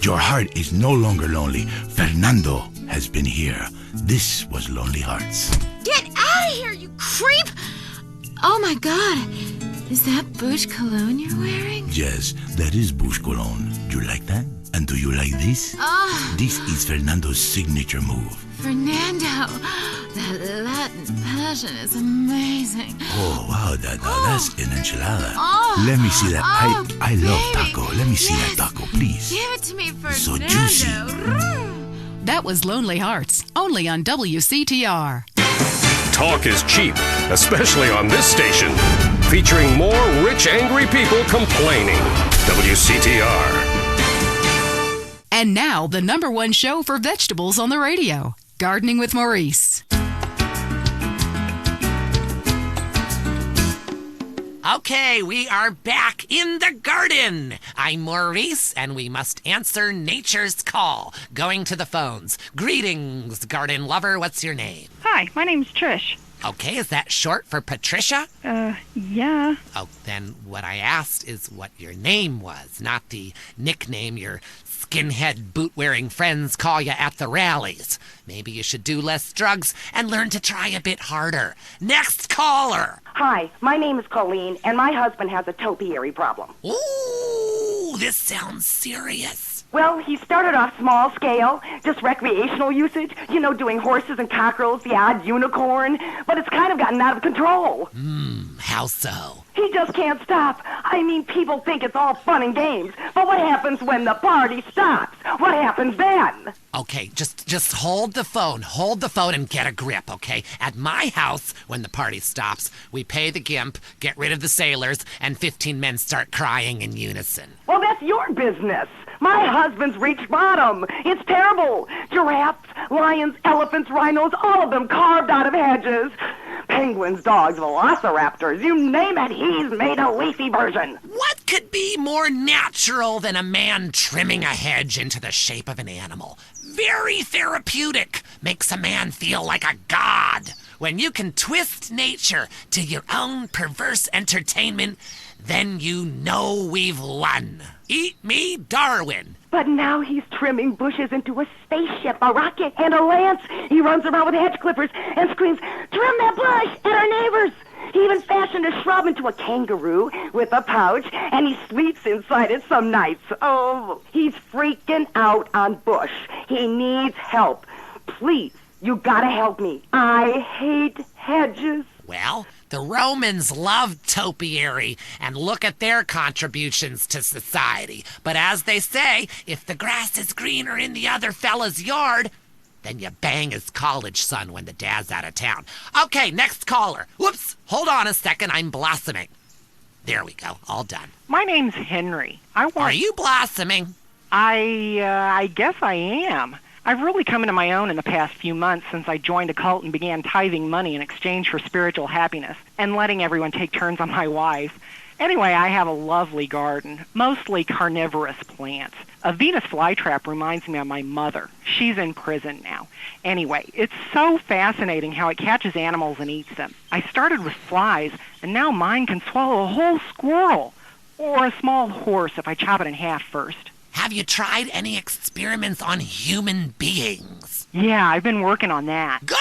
Your heart is no longer lonely. Fernando has been here. This was Lonely Hearts. Get out of here, you creep! Oh my god. Is that Bush cologne you're wearing? Yes, that is Bush cologne. Do you like that? And do you like this? Oh. This is Fernando's signature move. Fernando, that Latin passion is amazing. Oh, wow, that's an enchilada. Oh. Let me see that. Oh, I love baby. taco. Let me see that taco, please. Give it to me, Fernando. So juicy. That was Lonely Hearts, only on WCTR. Talk is cheap, especially on this station. Featuring more rich, angry people complaining. WCTR. And now, the #1 show for vegetables on the radio, Gardening with Maurice. Okay, we are back in the garden. I'm Maurice, and we must answer nature's call. Going to the phones. Greetings, garden lover. What's your name? Hi, my name's Trish. Okay, is that short for Patricia? Yeah. Oh, then what I asked is what your name was, not the nickname your skinhead boot-wearing friends call you at the rallies. Maybe you should do less drugs and learn to try a bit harder. Next caller. Hi, my name is Colleen, and my husband has a topiary problem. Ooh, this sounds serious. Well, he started off small scale, just recreational usage, doing horses and cockerels, the odd unicorn, but it's kind of gotten out of control. How so? He just can't stop. I mean, people think it's all fun and games, but what happens when the party stops? What happens then? Okay, just hold the phone and get a grip, okay? At my house, when the party stops, we pay the gimp, get rid of the sailors, and 15 men start crying in unison. Well, that's your business. My husband's reached bottom. It's terrible. Giraffes, lions, elephants, rhinos, all of them carved out of hedges. Penguins, dogs, velociraptors, you name it, he's made a leafy version. What could be more natural than a man trimming a hedge into the shape of an animal? very therapeutic. Makes a man feel like a god. When you can twist nature to your own perverse entertainment, then you know we've won. Eat me, Darwin. But now he's trimming bushes into a spaceship, a rocket, and a lance. He runs around with hedge clippers and screams, "Trim that bush!" at our neighbors. He even fashioned a shrub into a kangaroo with a pouch, and he sleeps inside it some nights. Oh, he's freaking out on Bush. He needs help. Please, you gotta help me. I hate hedges. Well, the Romans loved topiary, and look at their contributions to society. But as they say, if the grass is greener in the other fella's yard, then you bang his college son when the dad's out of town. Okay, next caller. Whoops, hold on a second, I'm blossoming. There we go, all done. My name's Henry. Are you blossoming? I guess I am. I've really come into my own in the past few months since I joined a cult and began tithing money in exchange for spiritual happiness and letting everyone take turns on my wife. Anyway, I have a lovely garden, mostly carnivorous plants. A Venus flytrap reminds me of my mother. She's in prison now. Anyway, it's so fascinating how it catches animals and eats them. I started with flies, and now mine can swallow a whole squirrel, or a small horse if I chop it in half first. Have you tried any experiments on human beings? Yeah, I've been working on that. Good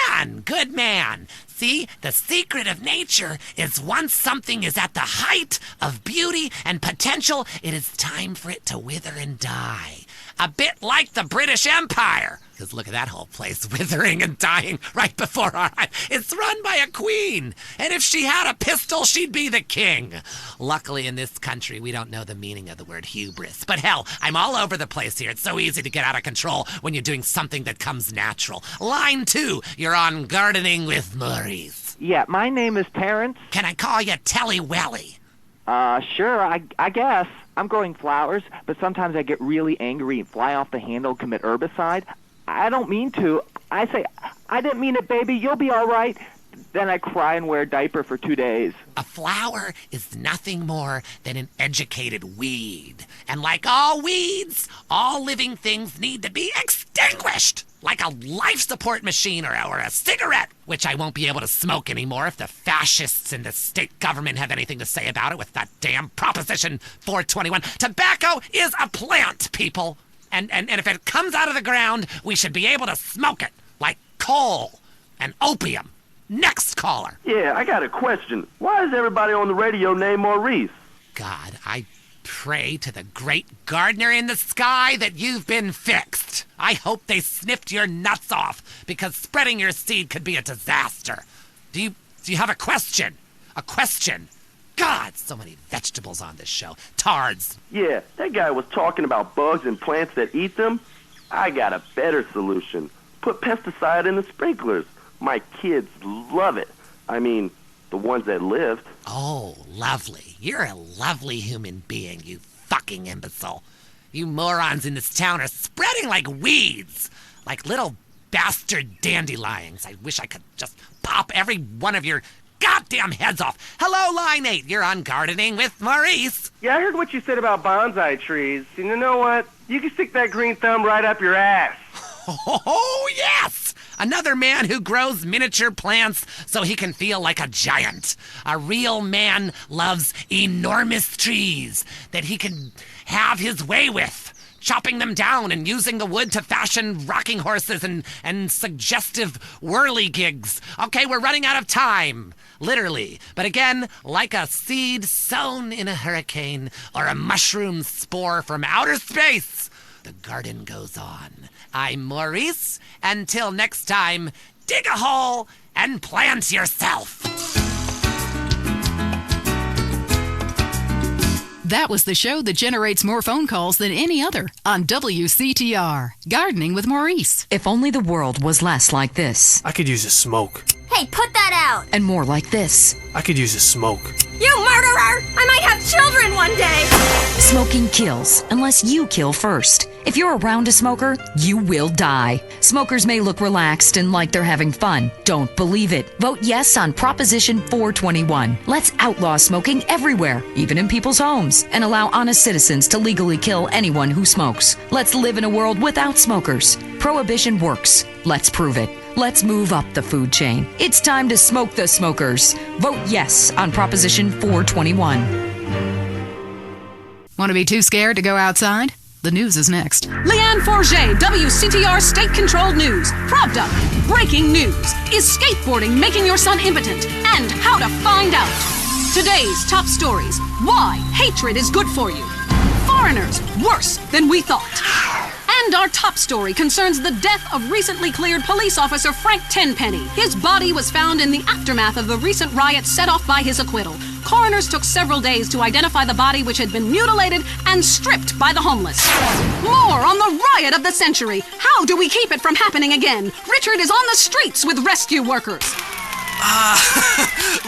man! Good man! See, the secret of nature is once something is at the height of beauty and potential, it is time for it to wither and die. A bit like the British Empire. Because look at that whole place withering and dying right before our eyes. It's run by a queen. And if she had a pistol, she'd be the king. Luckily, in this country, we don't know the meaning of the word hubris. But hell, I'm all over the place here. It's so easy to get out of control when you're doing something that comes natural. Line 2, you're on Gardening with Maurice. Yeah, my name is Terrence. Can I call you Telly Welly? Sure, I guess. I'm growing flowers, but sometimes I get really angry and fly off the handle and commit herbicide. I don't mean to. I say, "I didn't mean it, baby. You'll be all right." Then I cry and wear a diaper for 2 days. A flower is nothing more than an educated weed. And like all weeds, all living things need to be extinguished. Like a life support machine or a cigarette, which I won't be able to smoke anymore if the fascists in the state government have anything to say about it with that damn Proposition 421. Tobacco is a plant, people. And if it comes out of the ground, we should be able to smoke it, like coal and opium. Next caller. Yeah, I got a question. Why is everybody on the radio named Maurice? God, I pray to the great gardener in the sky that you've been fixed. I hope they sniffed your nuts off, because spreading your seed could be a disaster. Do you have a question? A question? God, so many vegetables on this show. Tards. Yeah, that guy was talking about bugs and plants that eat them. I got a better solution. Put pesticide in the sprinklers. My kids love it. I mean, the ones that lived. Oh, lovely. You're a lovely human being, you fucking imbecile. You morons in this town are spreading like weeds. Like little bastard dandelions. I wish I could just pop every one of your goddamn heads off. Hello, Line 8. You're on Gardening with Maurice. Yeah, I heard what you said about bonsai trees. And you know what? You can stick that green thumb right up your ass. Oh, yes! Another man who grows miniature plants so he can feel like a giant. A real man loves enormous trees that he can have his way with, chopping them down and using the wood to fashion rocking horses and suggestive whirligigs. Okay, we're running out of time. Literally. But again, like a seed sown in a hurricane or a mushroom spore from outer space, the garden goes on. I'm Maurice. Until next time, dig a hole and plant yourself. That was the show that generates more phone calls than any other on WCTR. Gardening with Maurice. If only the world was less like this. I could use a smoke. Hey, put that out! And more like this. I could use a smoke. You murderer! I might have children one day! Smoking kills, unless you kill first. If you're around a smoker, you will die. Smokers may look relaxed and like they're having fun. Don't believe it. Vote yes on Proposition 421. Let's outlaw smoking everywhere, even in people's homes, and allow honest citizens to legally kill anyone who smokes. Let's live in a world without smokers. Prohibition works. Let's prove it. Let's move up the food chain. It's time to smoke the smokers. Vote yes on Proposition 421. Want to be too scared to go outside? The news is next. Leanne Forget, WCTR state-controlled news. Pravda, breaking news. Is skateboarding making your son impotent? And how to find out. Today's top stories. Why hatred is good for you. Foreigners, worse than we thought. And our top story concerns the death of recently cleared police officer Frank Tenpenny. His body was found in the aftermath of the recent riot set off by his acquittal. Coroners took several days to identify the body, which had been mutilated and stripped by the homeless. More on the riot of the century. How do we keep it from happening again? Richard is on the streets with rescue workers.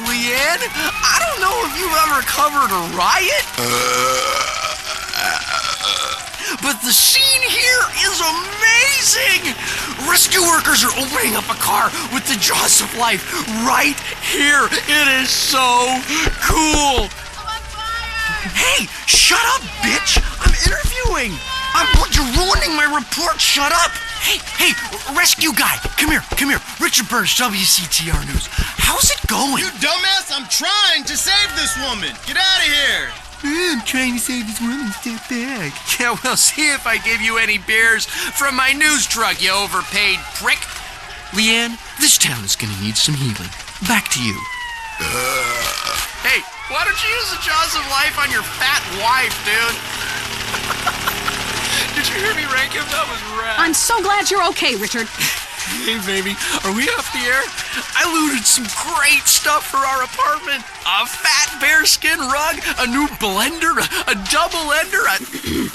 Leanne, I don't know if you've ever covered a riot. But the scene here is amazing! Rescue workers are opening up a car with the jaws of life right here. It is so cool. Hey, shut up, bitch! I'm interviewing. You're ruining my report. Shut up. Hey, rescue guy, come here. Richard Burns, WCTR News. How's it going? You dumbass, I'm trying to save this woman. Get out of here. I'm trying to save this woman. Step back. Yeah, well, see if I give you any beers from my news truck, you overpaid prick. Leanne, this town is gonna need some healing. Back to you. Hey, why don't you use the jaws of life on your fat wife, dude? Did you hear me rank him? That was rad. I'm so glad you're okay, Richard. Hey, baby, are we off the air? I looted some great stuff for our apartment. A fat bearskin rug, a new blender, a double ender,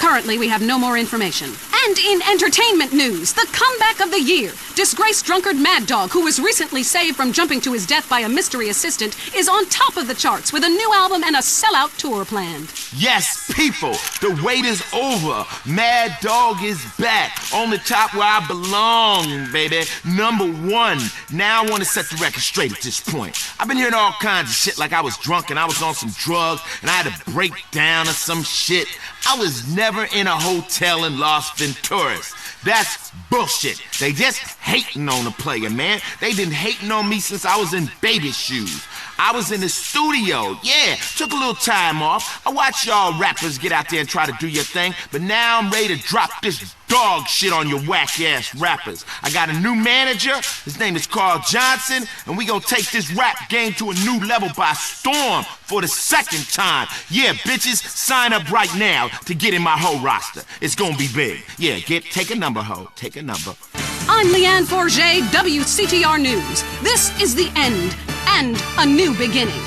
Currently, we have no more information. And in entertainment news, the comeback of the year. Disgraced drunkard Mad Dog, who was recently saved from jumping to his death by a mystery assistant, is on top of the charts with a new album and a sellout tour planned. Yes, people, the wait is over. Mad Dog is back on the top where I belong, baby. #1. Now I want to set the record straight at this point. I've been hearing all kinds of shit like I was drunk and I was on some drugs and I had a breakdown or some shit. I was never in a hotel in Las Venturas. That's bullshit. They just hating on the player, man. They been hating on me since I was in baby shoes. I was in the studio, yeah, took a little time off. I watched y'all rappers get out there and try to do your thing, but now I'm ready to drop this dog shit on your whack-ass rappers. I got a new manager, his name is Carl Johnson, and we gonna take this rap game to a new level by storm for the second time. Yeah, bitches, sign up right now to get in my whole roster. It's gonna be big. Yeah, take a number, ho, take a number. I'm Leanne Forget, WCTR News. This is the end and a new beginning.